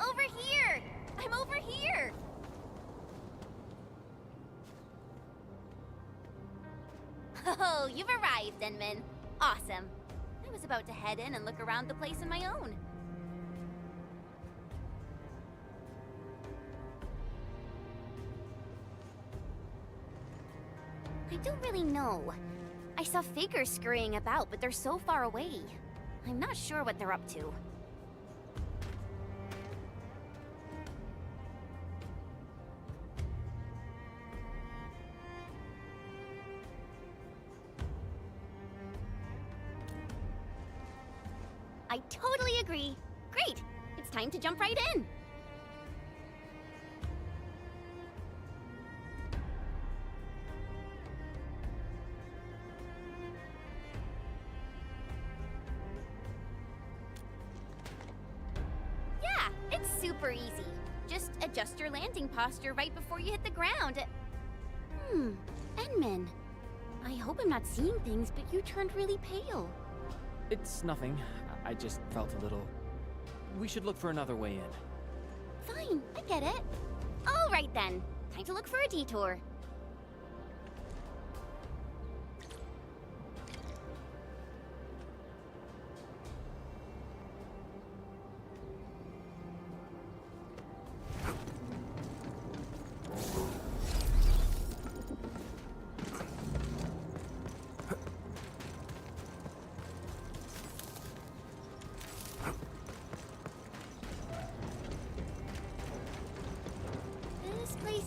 Over here! I'm over here! Oh, you've arrived, Denman. Awesome. I was about to head in and look around the place on my own. I don't really know. I saw figures scurrying about, but they're so far away. I'm not sure what they're up to. I totally agree. Great! It's time to jump right in! Yeah, it's super easy. Just adjust your landing posture right before you hit the ground. Enman. I hope I'm not seeing things, but you turned really pale. It's nothing. I just felt a little... We should look for another way in. Fine, I get it. All right then. Time to look for a detour.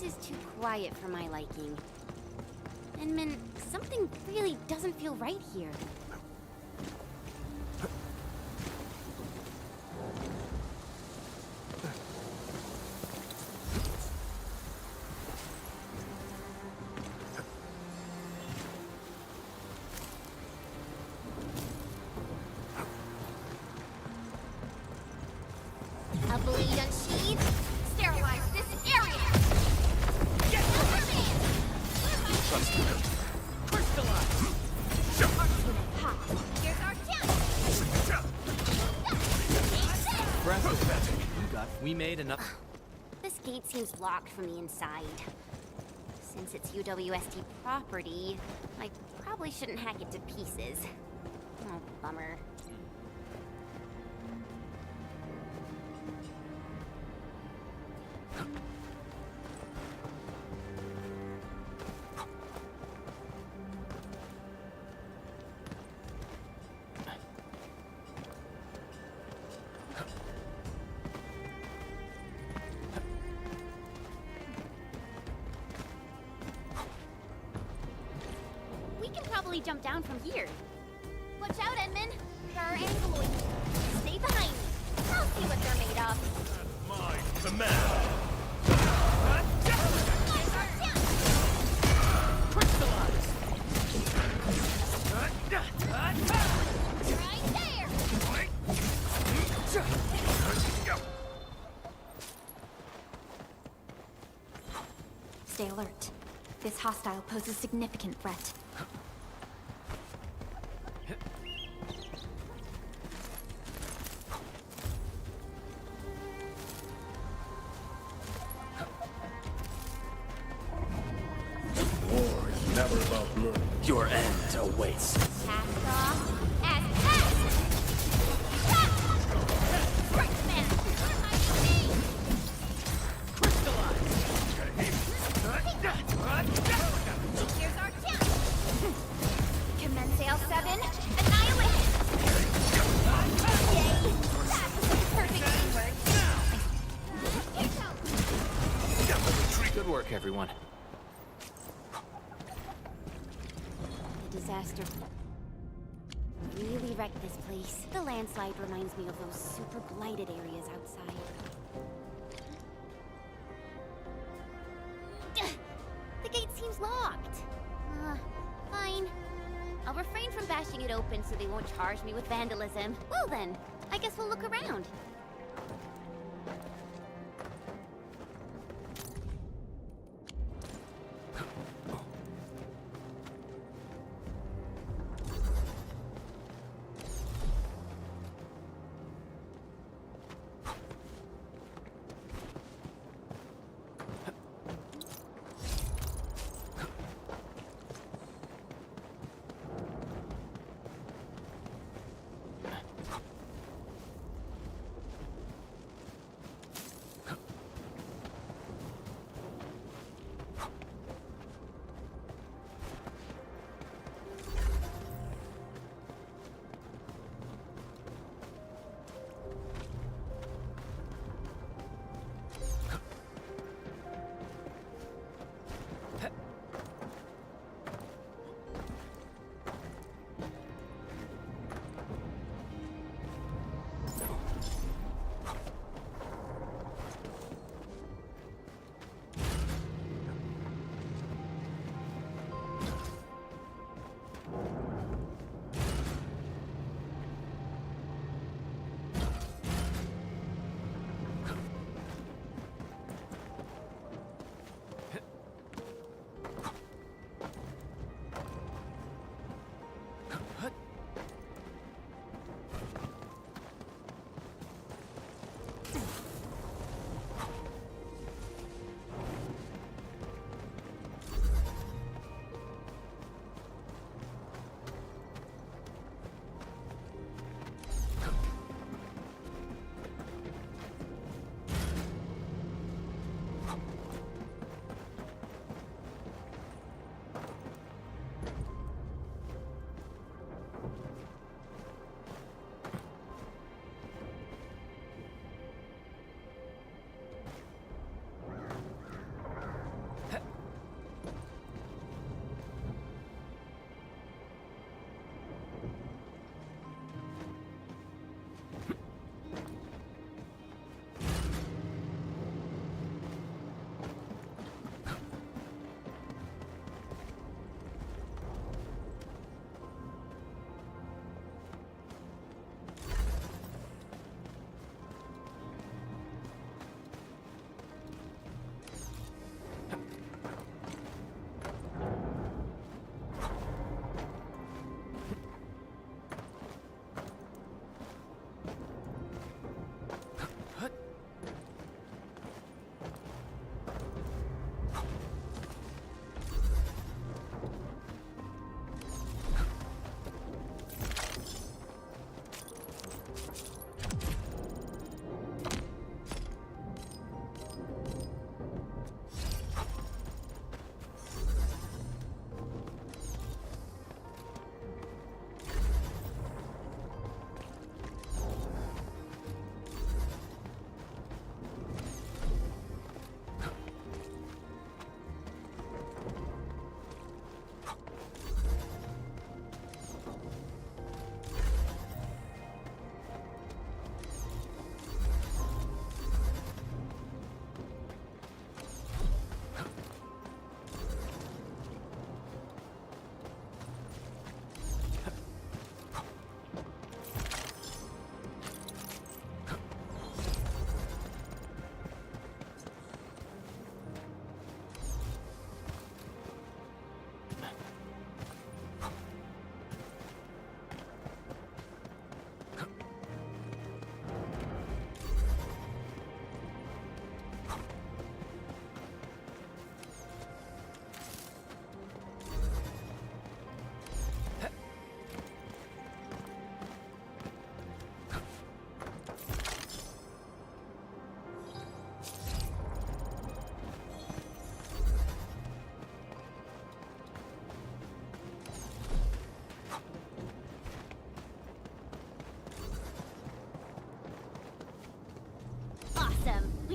Is too quiet for my liking. Enman, something really doesn't feel right here. Blade unsheathed. Sterilize this area. Get Superman! Trust me. Crystallize! Here's our chance. Breath. You got. We made enough. This gate seems locked from the inside. Since it's UWSD property, I probably shouldn't hack it to pieces. Oh, bummer. We can probably jump down from here. Watch out, Edmund. There are ankyloids. Stay behind me. I'll see what they're made of. My command! Crystallize! Right there! Stay alert. This hostile poses a significant threat. War is never about murder. Your end awaits. Cast off as cast! Sportsman! Here's our chance! Commence L7, annihilate! Yay! That was a perfect teamwork! Good work, everyone. The disaster really wrecked this place. The landslide reminds me of those super blighted areas outside. The gate seems locked. Fine. I'll refrain from bashing it open so they won't charge me with vandalism. Well then, I guess we'll look around.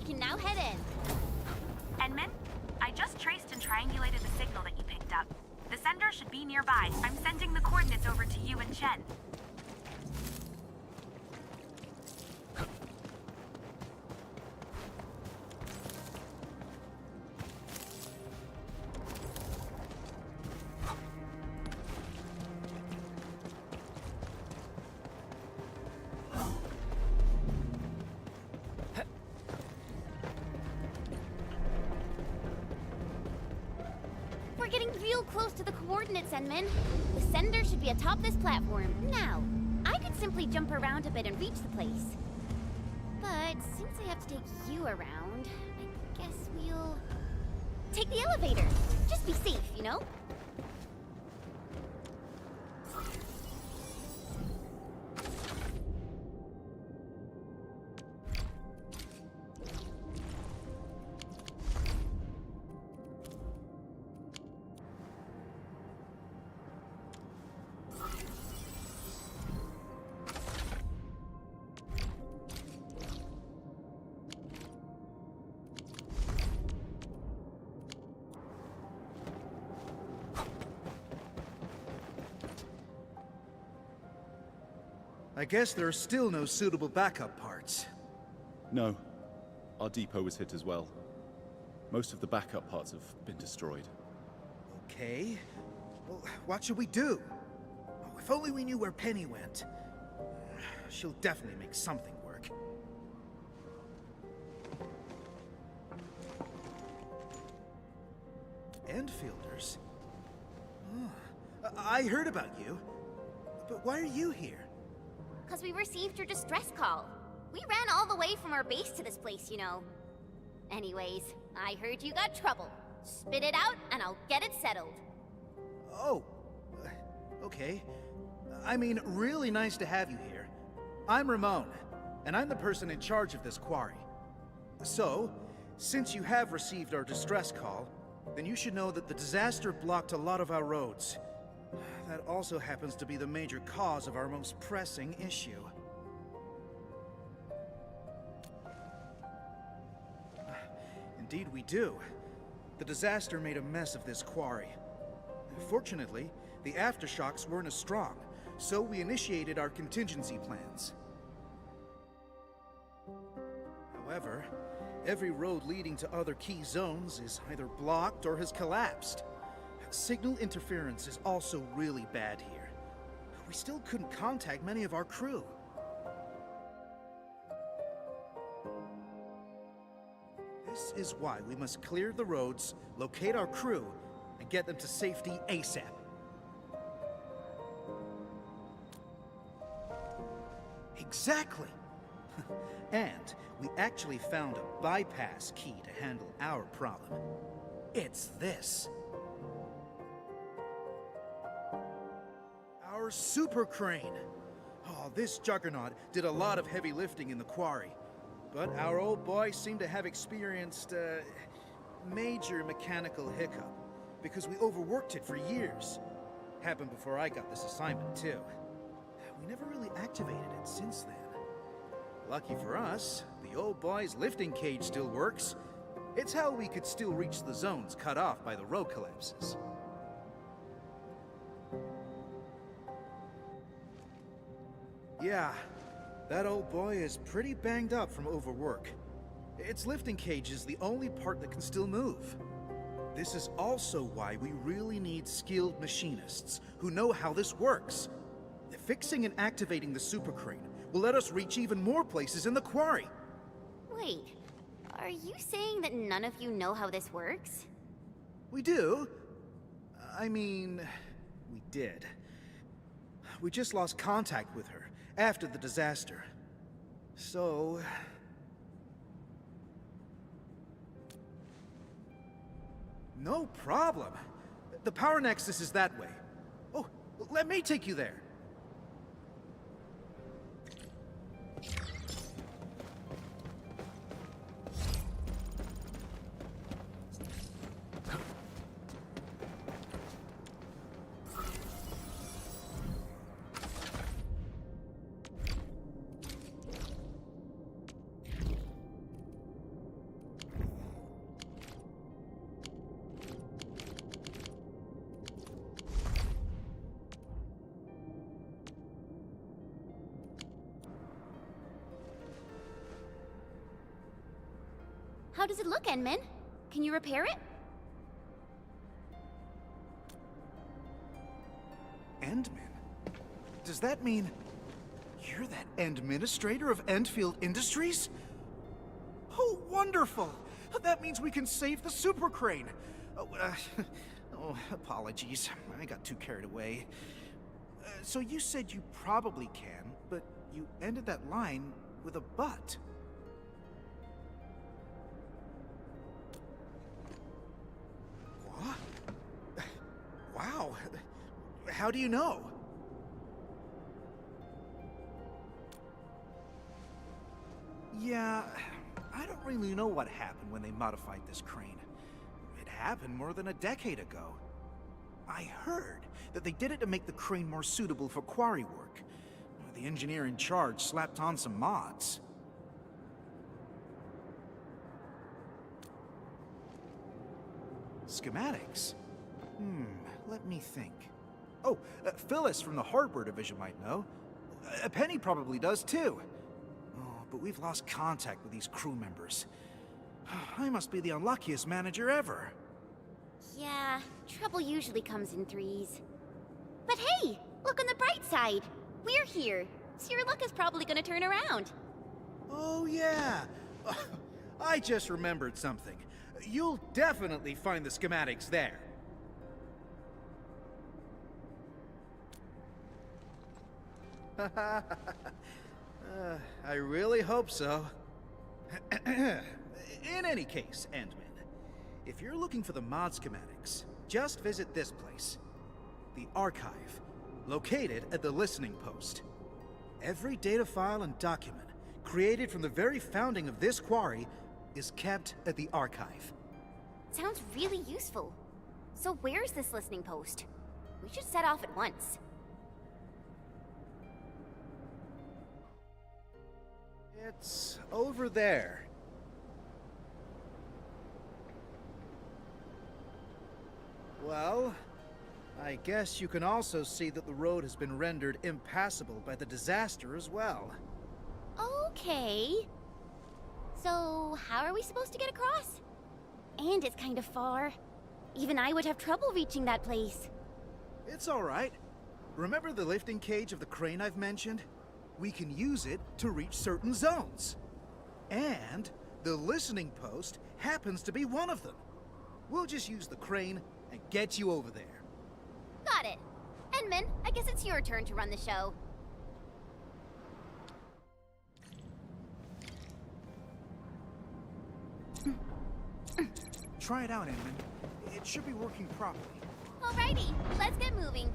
can now head in. Enman, I just traced and triangulated the signal that you picked up. The sender should be nearby. I'm sending the coordinates over to you and Chen. We're getting real close to the coordinates, Enman. The sender should be atop this platform. Now, I could simply jump around a bit and reach the place. But since I have to take you around, I guess we'll take the elevator. Just be safe, you know? I guess there are still no suitable backup parts. No. Our depot was hit as well. Most of the backup parts have been destroyed. Okay. Well, what should we do? Oh, if only we knew where Penny went. She'll definitely make something work. Endfielders? Oh, I heard about you. But why are you here? Because we received your distress call. We ran all the way from our base to this place, you know. Anyways, I heard you got trouble. Spit it out, and I'll get it settled. Oh, okay. I mean, really nice to have you here. I'm Ramon, and I'm the person in charge of this quarry. So, since you have received our distress call, then you should know that the disaster blocked a lot of our roads. That also happens to be the major cause of our most pressing issue. Indeed we do. The disaster made a mess of this quarry. Fortunately, the aftershocks weren't as strong, so we initiated our contingency plans. However, every road leading to other key zones is either blocked or has collapsed. Signal interference is also really bad here. We still couldn't contact many of our crew. This is why we must clear the roads, locate our crew, and get them to safety ASAP. Exactly! And we actually found a bypass key to handle our problem. It's this. Our super crane. Oh, this juggernaut did a lot of heavy lifting in the quarry. But our old boy seemed to have experienced a major mechanical hiccup because we overworked it for years. Happened before I got this assignment, too. We never really activated it since then. Lucky for us, the old boy's lifting cage still works. It's how we could still reach the zones cut off by the road collapses. Yeah, that old boy is pretty banged up from overwork. Its lifting cage is the only part that can still move. This is also why we really need skilled machinists who know how this works. Fixing and activating the super crane will let us reach even more places in the quarry. Wait, are you saying that none of you know how this works? We do. I mean, we did. We just lost contact with her after the disaster. So... no problem. The power nexus is that way. Oh, let me take you there. How does it look, Enman? Can you repair it? Endman? Does that mean you're that administrator of Endfield Industries? Oh, wonderful! That means we can save the super crane. Oh, apologies. I got too carried away. So you said you probably can, but you ended that line with a but. What? Wow. How do you know? Yeah, I don't really know what happened when they modified this crane. It happened more than a decade ago. I heard that they did it to make the crane more suitable for quarry work. The engineer in charge slapped on some mods. Schematics? Let me think. Oh, Phyllis from the hardware division might know. Penny probably does too. Oh, but we've lost contact with these crew members. I must be the unluckiest manager ever. Yeah, trouble usually comes in threes. But hey, look on the bright side. We're here, so your luck is probably gonna turn around. Oh yeah. I just remembered something. You'll definitely find the schematics there. I really hope so. In any case, Endman, if you're looking for the mod schematics, just visit this place. The Archive, located at the Listening Post. Every data file and document created from the very founding of this quarry is kept at the Archive. Sounds really useful. So where's this listening post? We should set off at once. It's over there. Well, I guess you can also see that the road has been rendered impassable by the disaster as well. Okay. So, how are we supposed to get across? And it's kind of far. Even I would have trouble reaching that place. It's all right. Remember the lifting cage of the crane I've mentioned? We can use it to reach certain zones. And the listening post happens to be one of them. We'll just use the crane and get you over there. Got it. Enman, I guess it's your turn to run the show. Try it out, Enman. It should be working properly. Alrighty, let's get moving.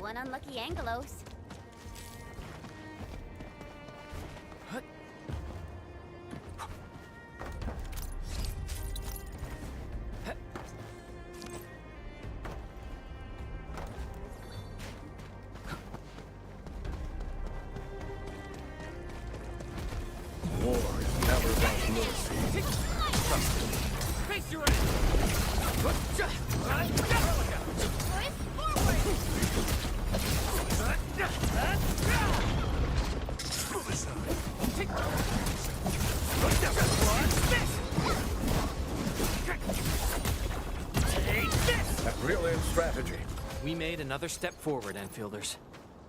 One unlucky Angelos. War is never about mercy. Trust me. Face your A brilliant strategy. We made another step forward, Enfielders.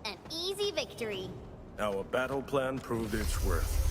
An easy victory. Our battle plan proved its worth.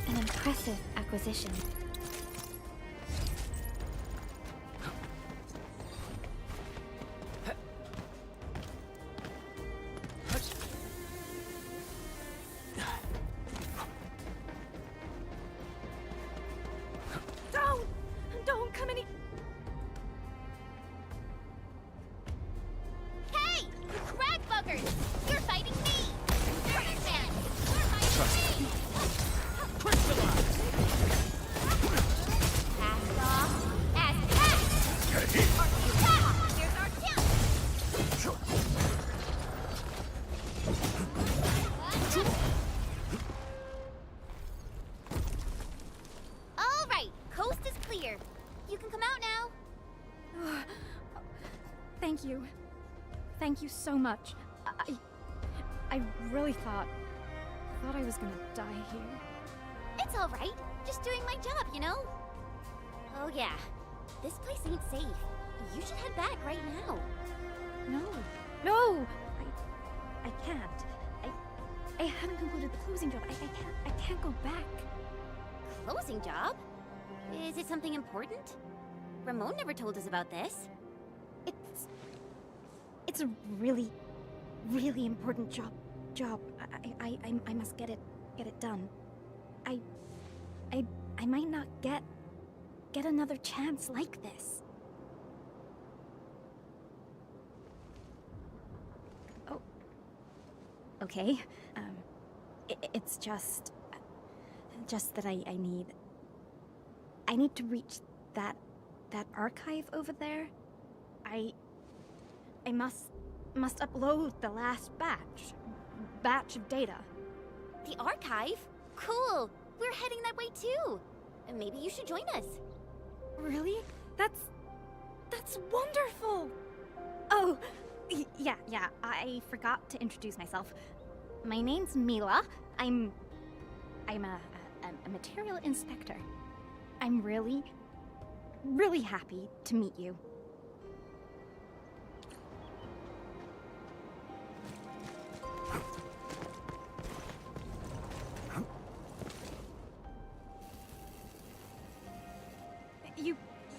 An impressive acquisition. Don't come any. Hey! You crag buggers! You're fighting me! Dirty man! You're fighting me! Cast off as cast! Here's our Alright, coast is clear. You can come out now. Thank you. Thank you so much. I really thought I was gonna die here. It's alright. Just doing my job, you know? Oh yeah. This place ain't safe. You should head back right now. No! I can't. I haven't concluded the closing job. I can't go back. Closing job? Is it something important? Ramon never told us about this. It's a really, really important job. I must get it done. I might not get another chance like this. Oh. Okay. It's just that I need to reach that archive over there. I must upload the last batch of data. The archive? Cool! We're heading that way too! Maybe you should join us. Really? That's wonderful! Oh, yeah, I forgot to introduce myself. My name's Mila. I'm a material inspector. I'm really, really happy to meet you.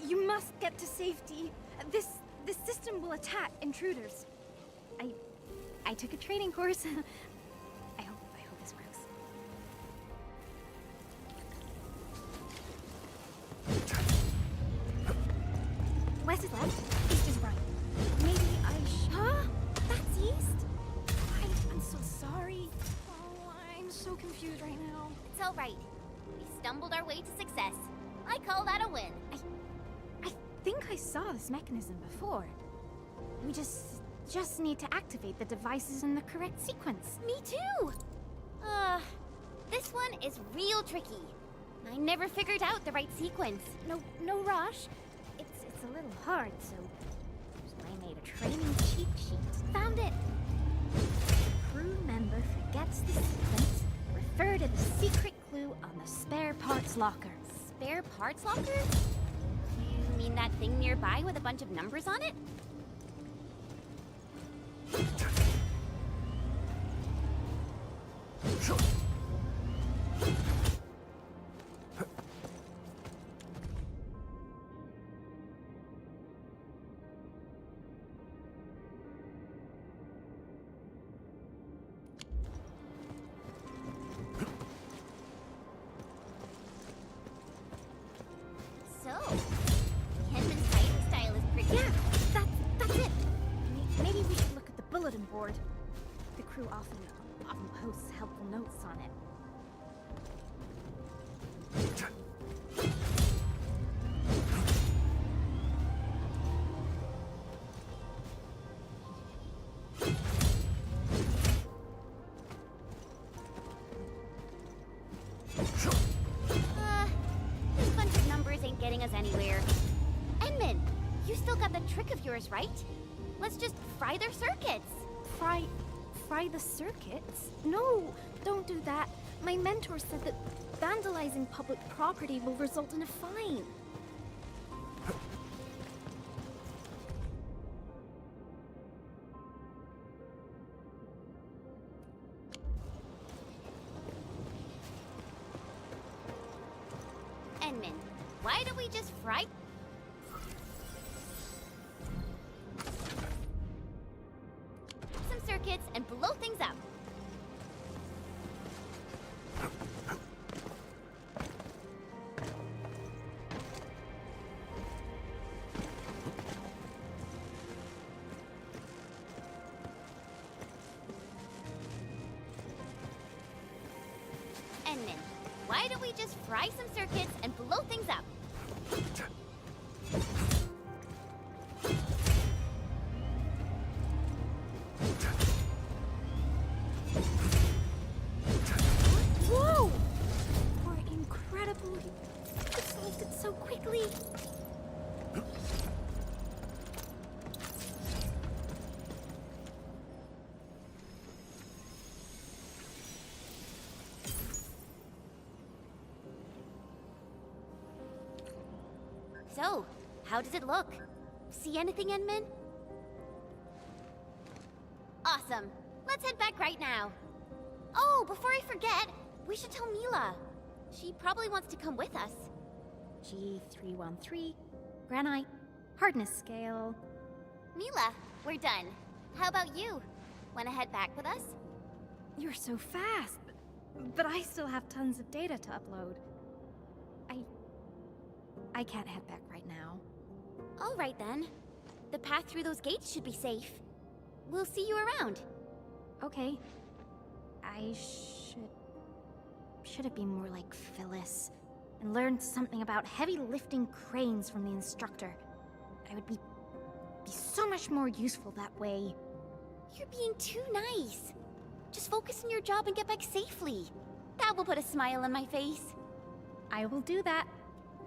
You must get to safety. This system will attack intruders. I took a training course. I hope this works. West is left, east is right. Maybe Huh? That's east? I'm so sorry. Oh, I'm so confused right now. It's alright. We stumbled our way to success. I call that a win. I think I saw this mechanism before. We just need to activate the devices in the correct sequence. Me too! This one is real tricky. I never figured out the right sequence. No rush. It's a little hard, so I made a training cheat sheet. Found it! Crew member forgets the sequence. Refer to the secret clue on the spare parts locker. Spare parts locker? You mean that thing nearby with a bunch of numbers on it? So, Henman's fighting style is pretty... Yeah, that's it. Maybe we should look at the bulletin board. The crew often posts helpful notes on it. This bunch of numbers ain't getting us anywhere. Enman, you still got the trick of yours, right? Let's just fry their circuits. Fry the circuits? No, don't do that. My mentor said that vandalizing public property will result in a fine. Enman, why don't we just fry some circuits and blow things up? Enman, why don't we just fry some circuits and blow things up? Whoa! We're incredible. You solved it so quickly. So, how does it look? See anything, Enman? Awesome. Let's head back right now. Oh, before I forget, we should tell Mila. She probably wants to come with us. G313, granite, hardness scale. Mila, we're done. How about you? Wanna head back with us? You're so fast, but I still have tons of data to upload. I can't head back right now. All right then. The path through those gates should be safe. We'll see you around. Okay. I should have been more like Phyllis and learned something about heavy lifting cranes from the instructor. I would be so much more useful that way. You're being too nice. Just focus on your job and get back safely. That will put a smile on my face. I will do that.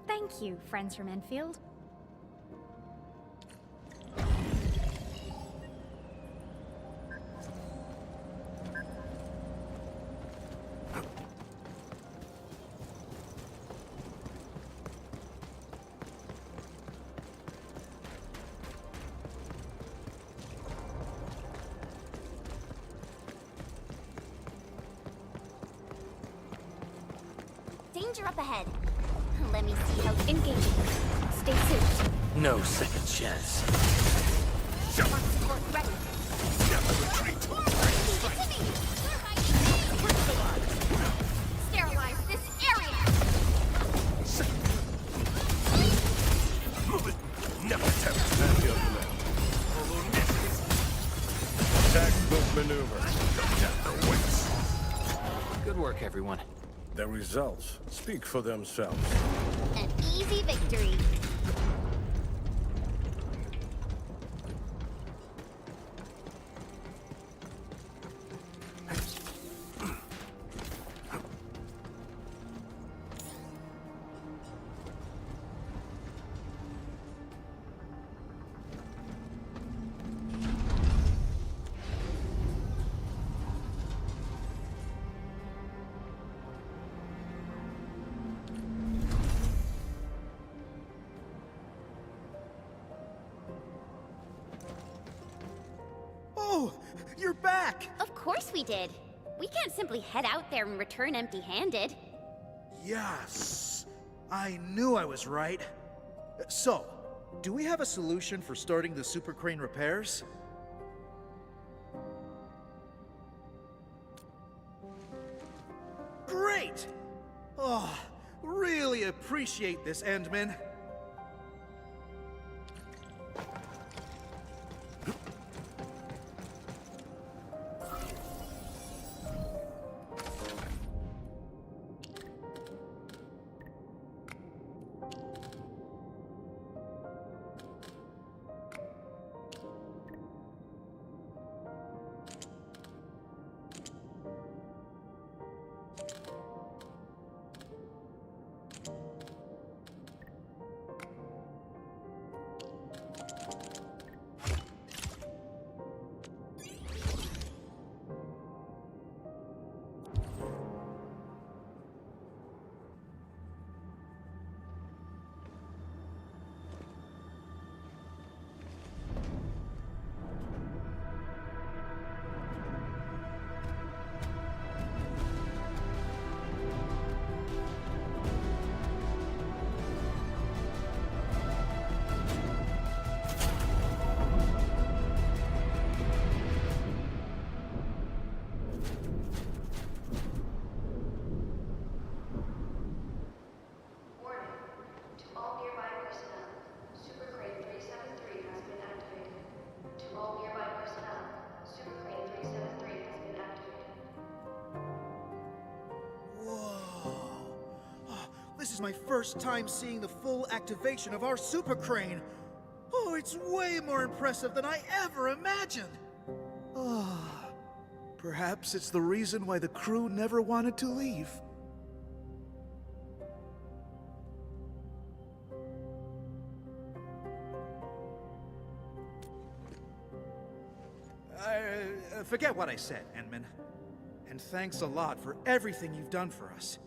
Thank you, friends from Enfield. Danger up ahead. Let me see how engaging. Stay safe. No second chance. Support ready. Sterilize this area. Move it. Never attempt. At your command. Textbook maneuver. That awaits. Good work, everyone. The results speak for themselves. An easy victory. Oh, you're back! Of course we did. We can't simply head out there and return empty-handed. Yes! I knew I was right. So, do we have a solution for starting the super crane repairs? Great! Oh, really appreciate this, Endman. This is my first time seeing the full activation of our super crane. Oh, it's way more impressive than I ever imagined. Oh, perhaps it's the reason why the crew never wanted to leave. Forget what I said, Enman. And thanks a lot for everything you've done for us.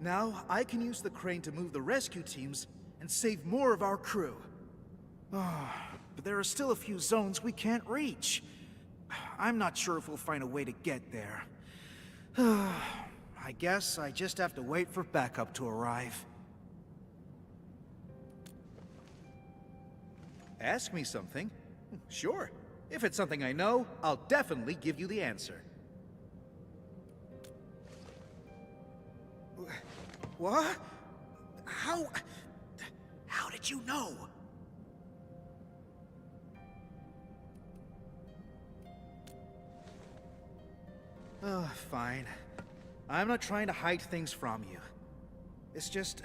Now, I can use the crane to move the rescue teams and save more of our crew. Oh, but there are still a few zones we can't reach. I'm not sure if we'll find a way to get there. I guess I just have to wait for backup to arrive. Ask me something. Sure. If it's something I know, I'll definitely give you the answer. What? How did you know? Fine. I'm not trying to hide things from you. It's just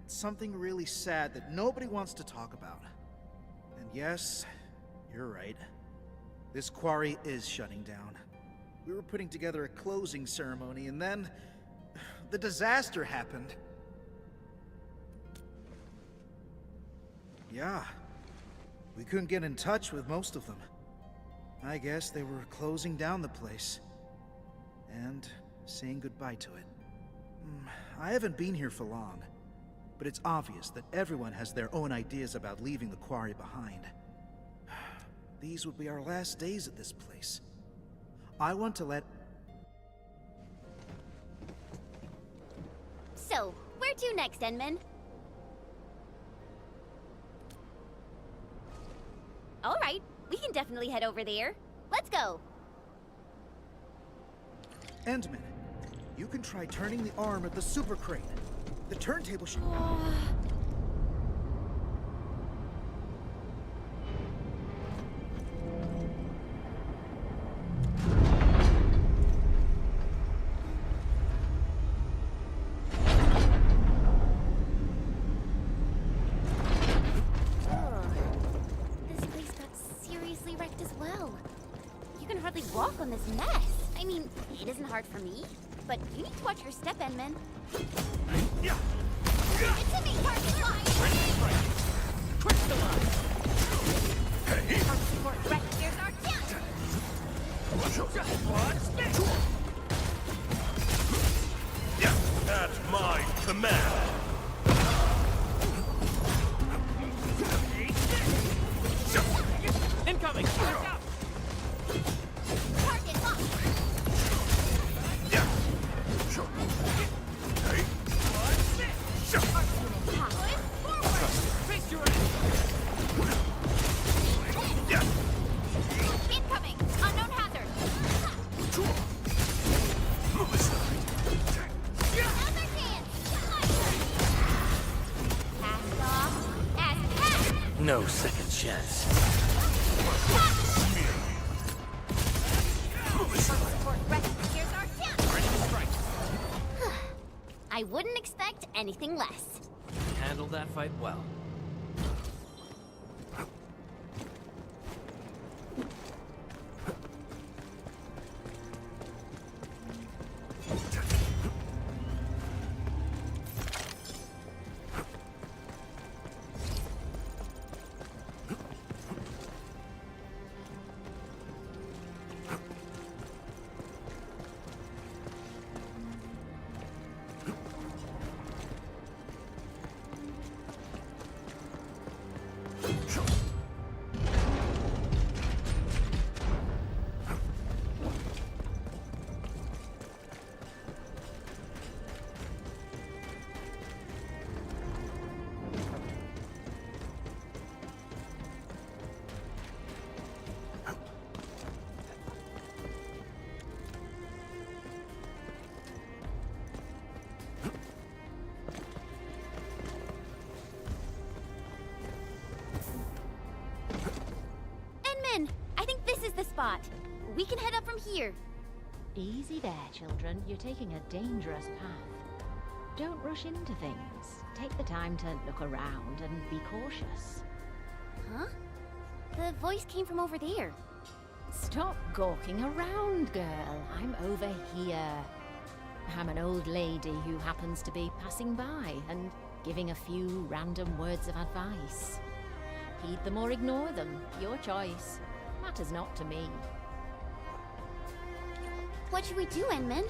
something really sad that nobody wants to talk about. And yes, you're right. This quarry is shutting down. We were putting together a closing ceremony, and then the disaster happened. Yeah. We couldn't get in touch with most of them. I guess they were closing down the place. And saying goodbye to it. I haven't been here for long, but it's obvious that everyone has their own ideas about leaving the quarry behind. These would be our last days at this place. I want to let... So, where to next, Enman? Alright, we can definitely head over there. Let's go! Endman, you can try turning the arm of the super crane. The turntable should... This place got seriously wrecked as well. You can hardly walk on this mess. I mean, it isn't hard for me, but you need to watch your step, Enman. It's a me, target line! Twist the line! Our support rescuers are down! At my command! Incoming! Watch out! Target locked! Face your Incoming! Unknown hazard! Other chance! Cast off as cast! No second chance. I wouldn't expect anything less. Handled that fight well. I think this is the spot. We can head up from here. Easy there, children. You're taking a dangerous path. Don't rush into things. Take the time to look around and be cautious. Huh? The voice came from over there. Stop gawking around, girl. I'm over here. I'm an old lady who happens to be passing by and giving a few random words of advice. Heed them or ignore them, your choice. Matters not to me. What should we do, Enman?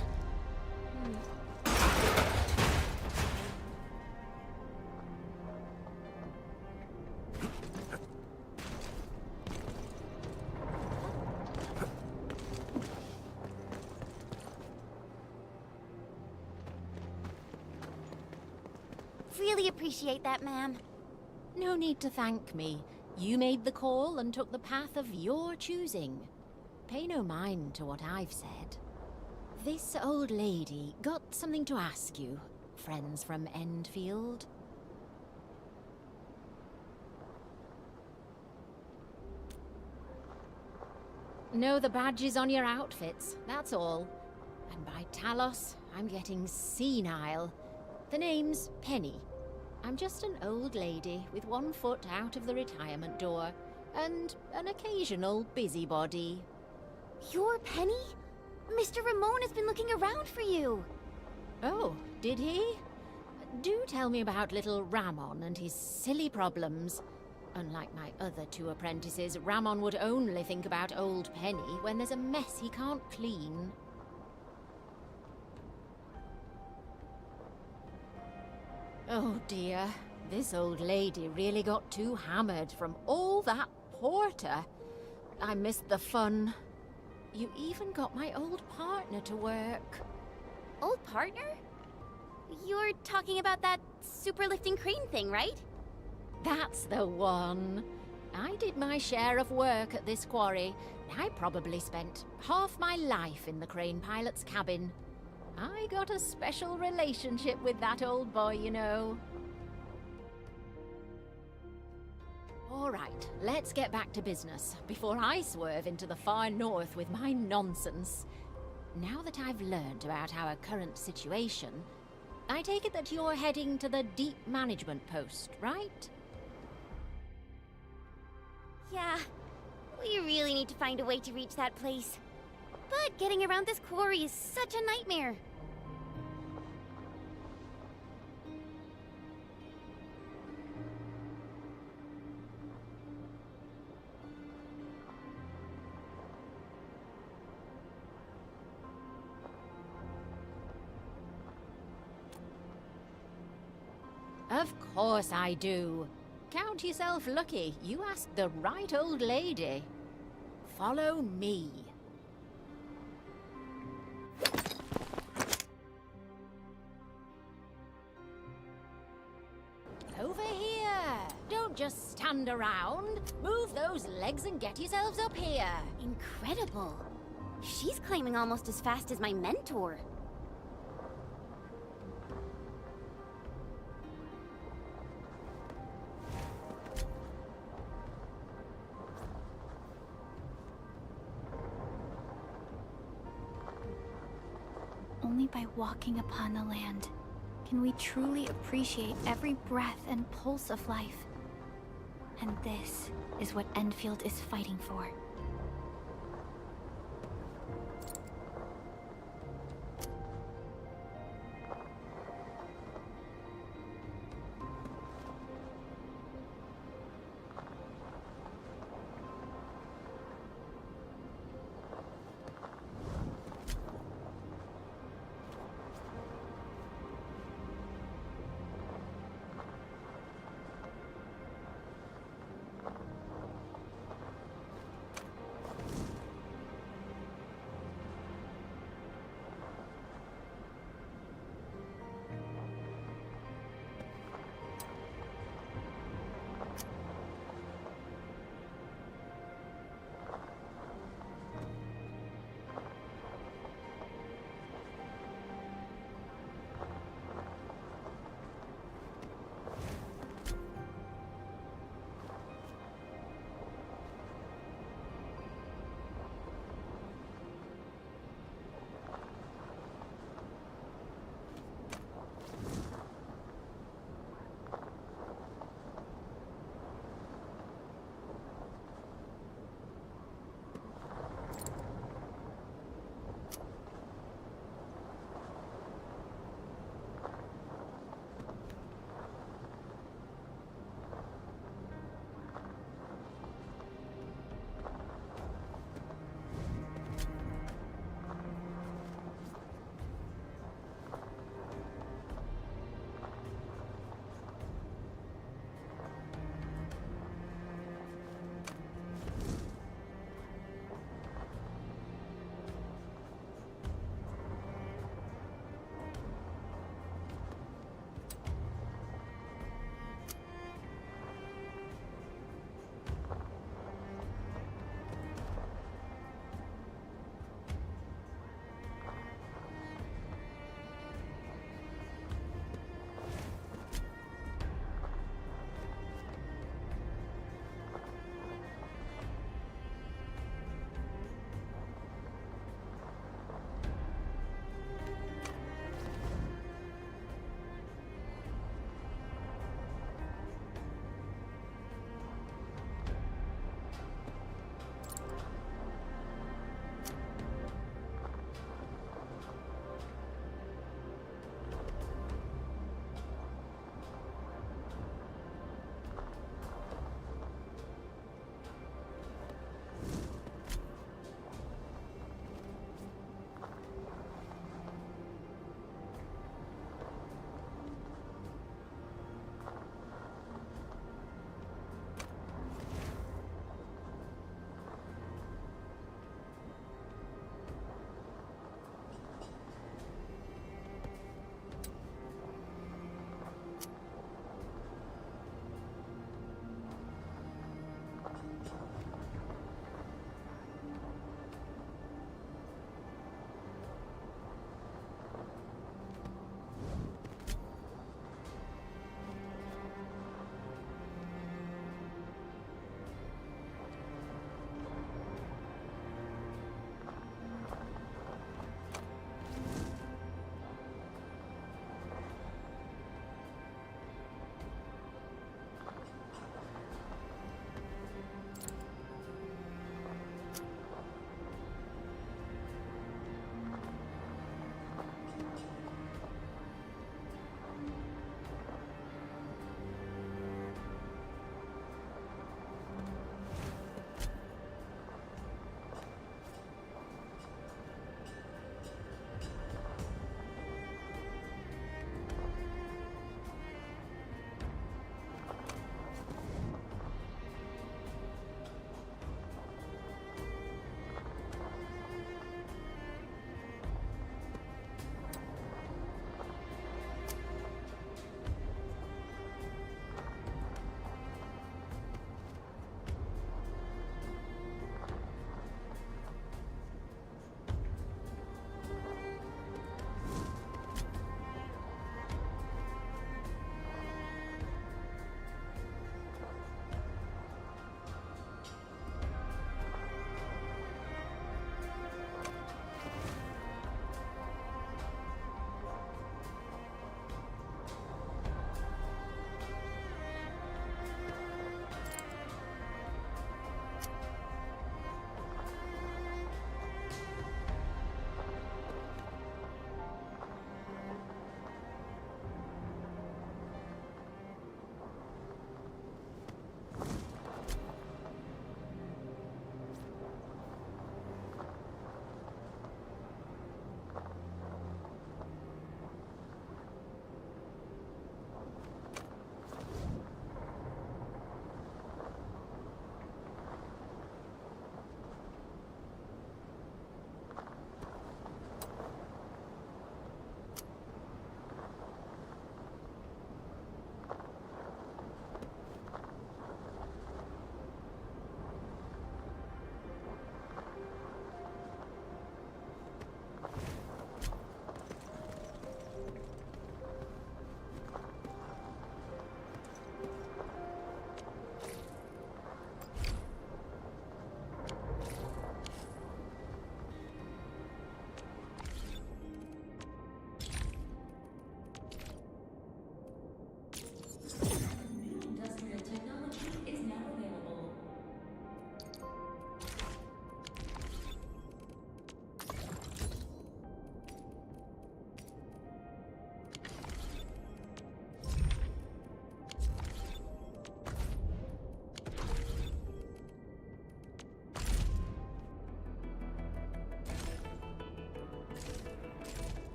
Really appreciate that, ma'am. No need to thank me. You made the call and took the path of your choosing. Pay no mind to what I've said. This old lady got something to ask you, friends from Endfield. Know the badges on your outfits, that's all. And by Talos, I'm getting senile. The name's Penny. I'm just an old lady with one foot out of the retirement door, and an occasional busybody. You're Penny? Mr. Ramon has been looking around for you. Oh, did he? Do tell me about little Ramon and his silly problems. Unlike my other two apprentices, Ramon would only think about old Penny when there's a mess he can't clean. Oh dear, this old lady really got too hammered from all that porter. I missed the fun. You even got my old partner to work. Old partner? You're talking about that super lifting crane thing, right? That's the one. I did my share of work at this quarry. I probably spent half my life in the crane pilot's cabin. I got a special relationship with that old boy, you know. All right, let's get back to business before I swerve into the far north with my nonsense. Now that I've learned about our current situation, I take it that you're heading to the deep management post, right? Yeah, we really need to find a way to reach that place. But getting around this quarry is such a nightmare. Of course I do. Count yourself lucky. You asked the right old lady. Follow me. Over here. Don't just stand around. Move those legs and get yourselves up here. Incredible. She's climbing almost as fast as my mentor. Only by walking upon the land can we truly appreciate every breath and pulse of life. And this is what Endfield is fighting for.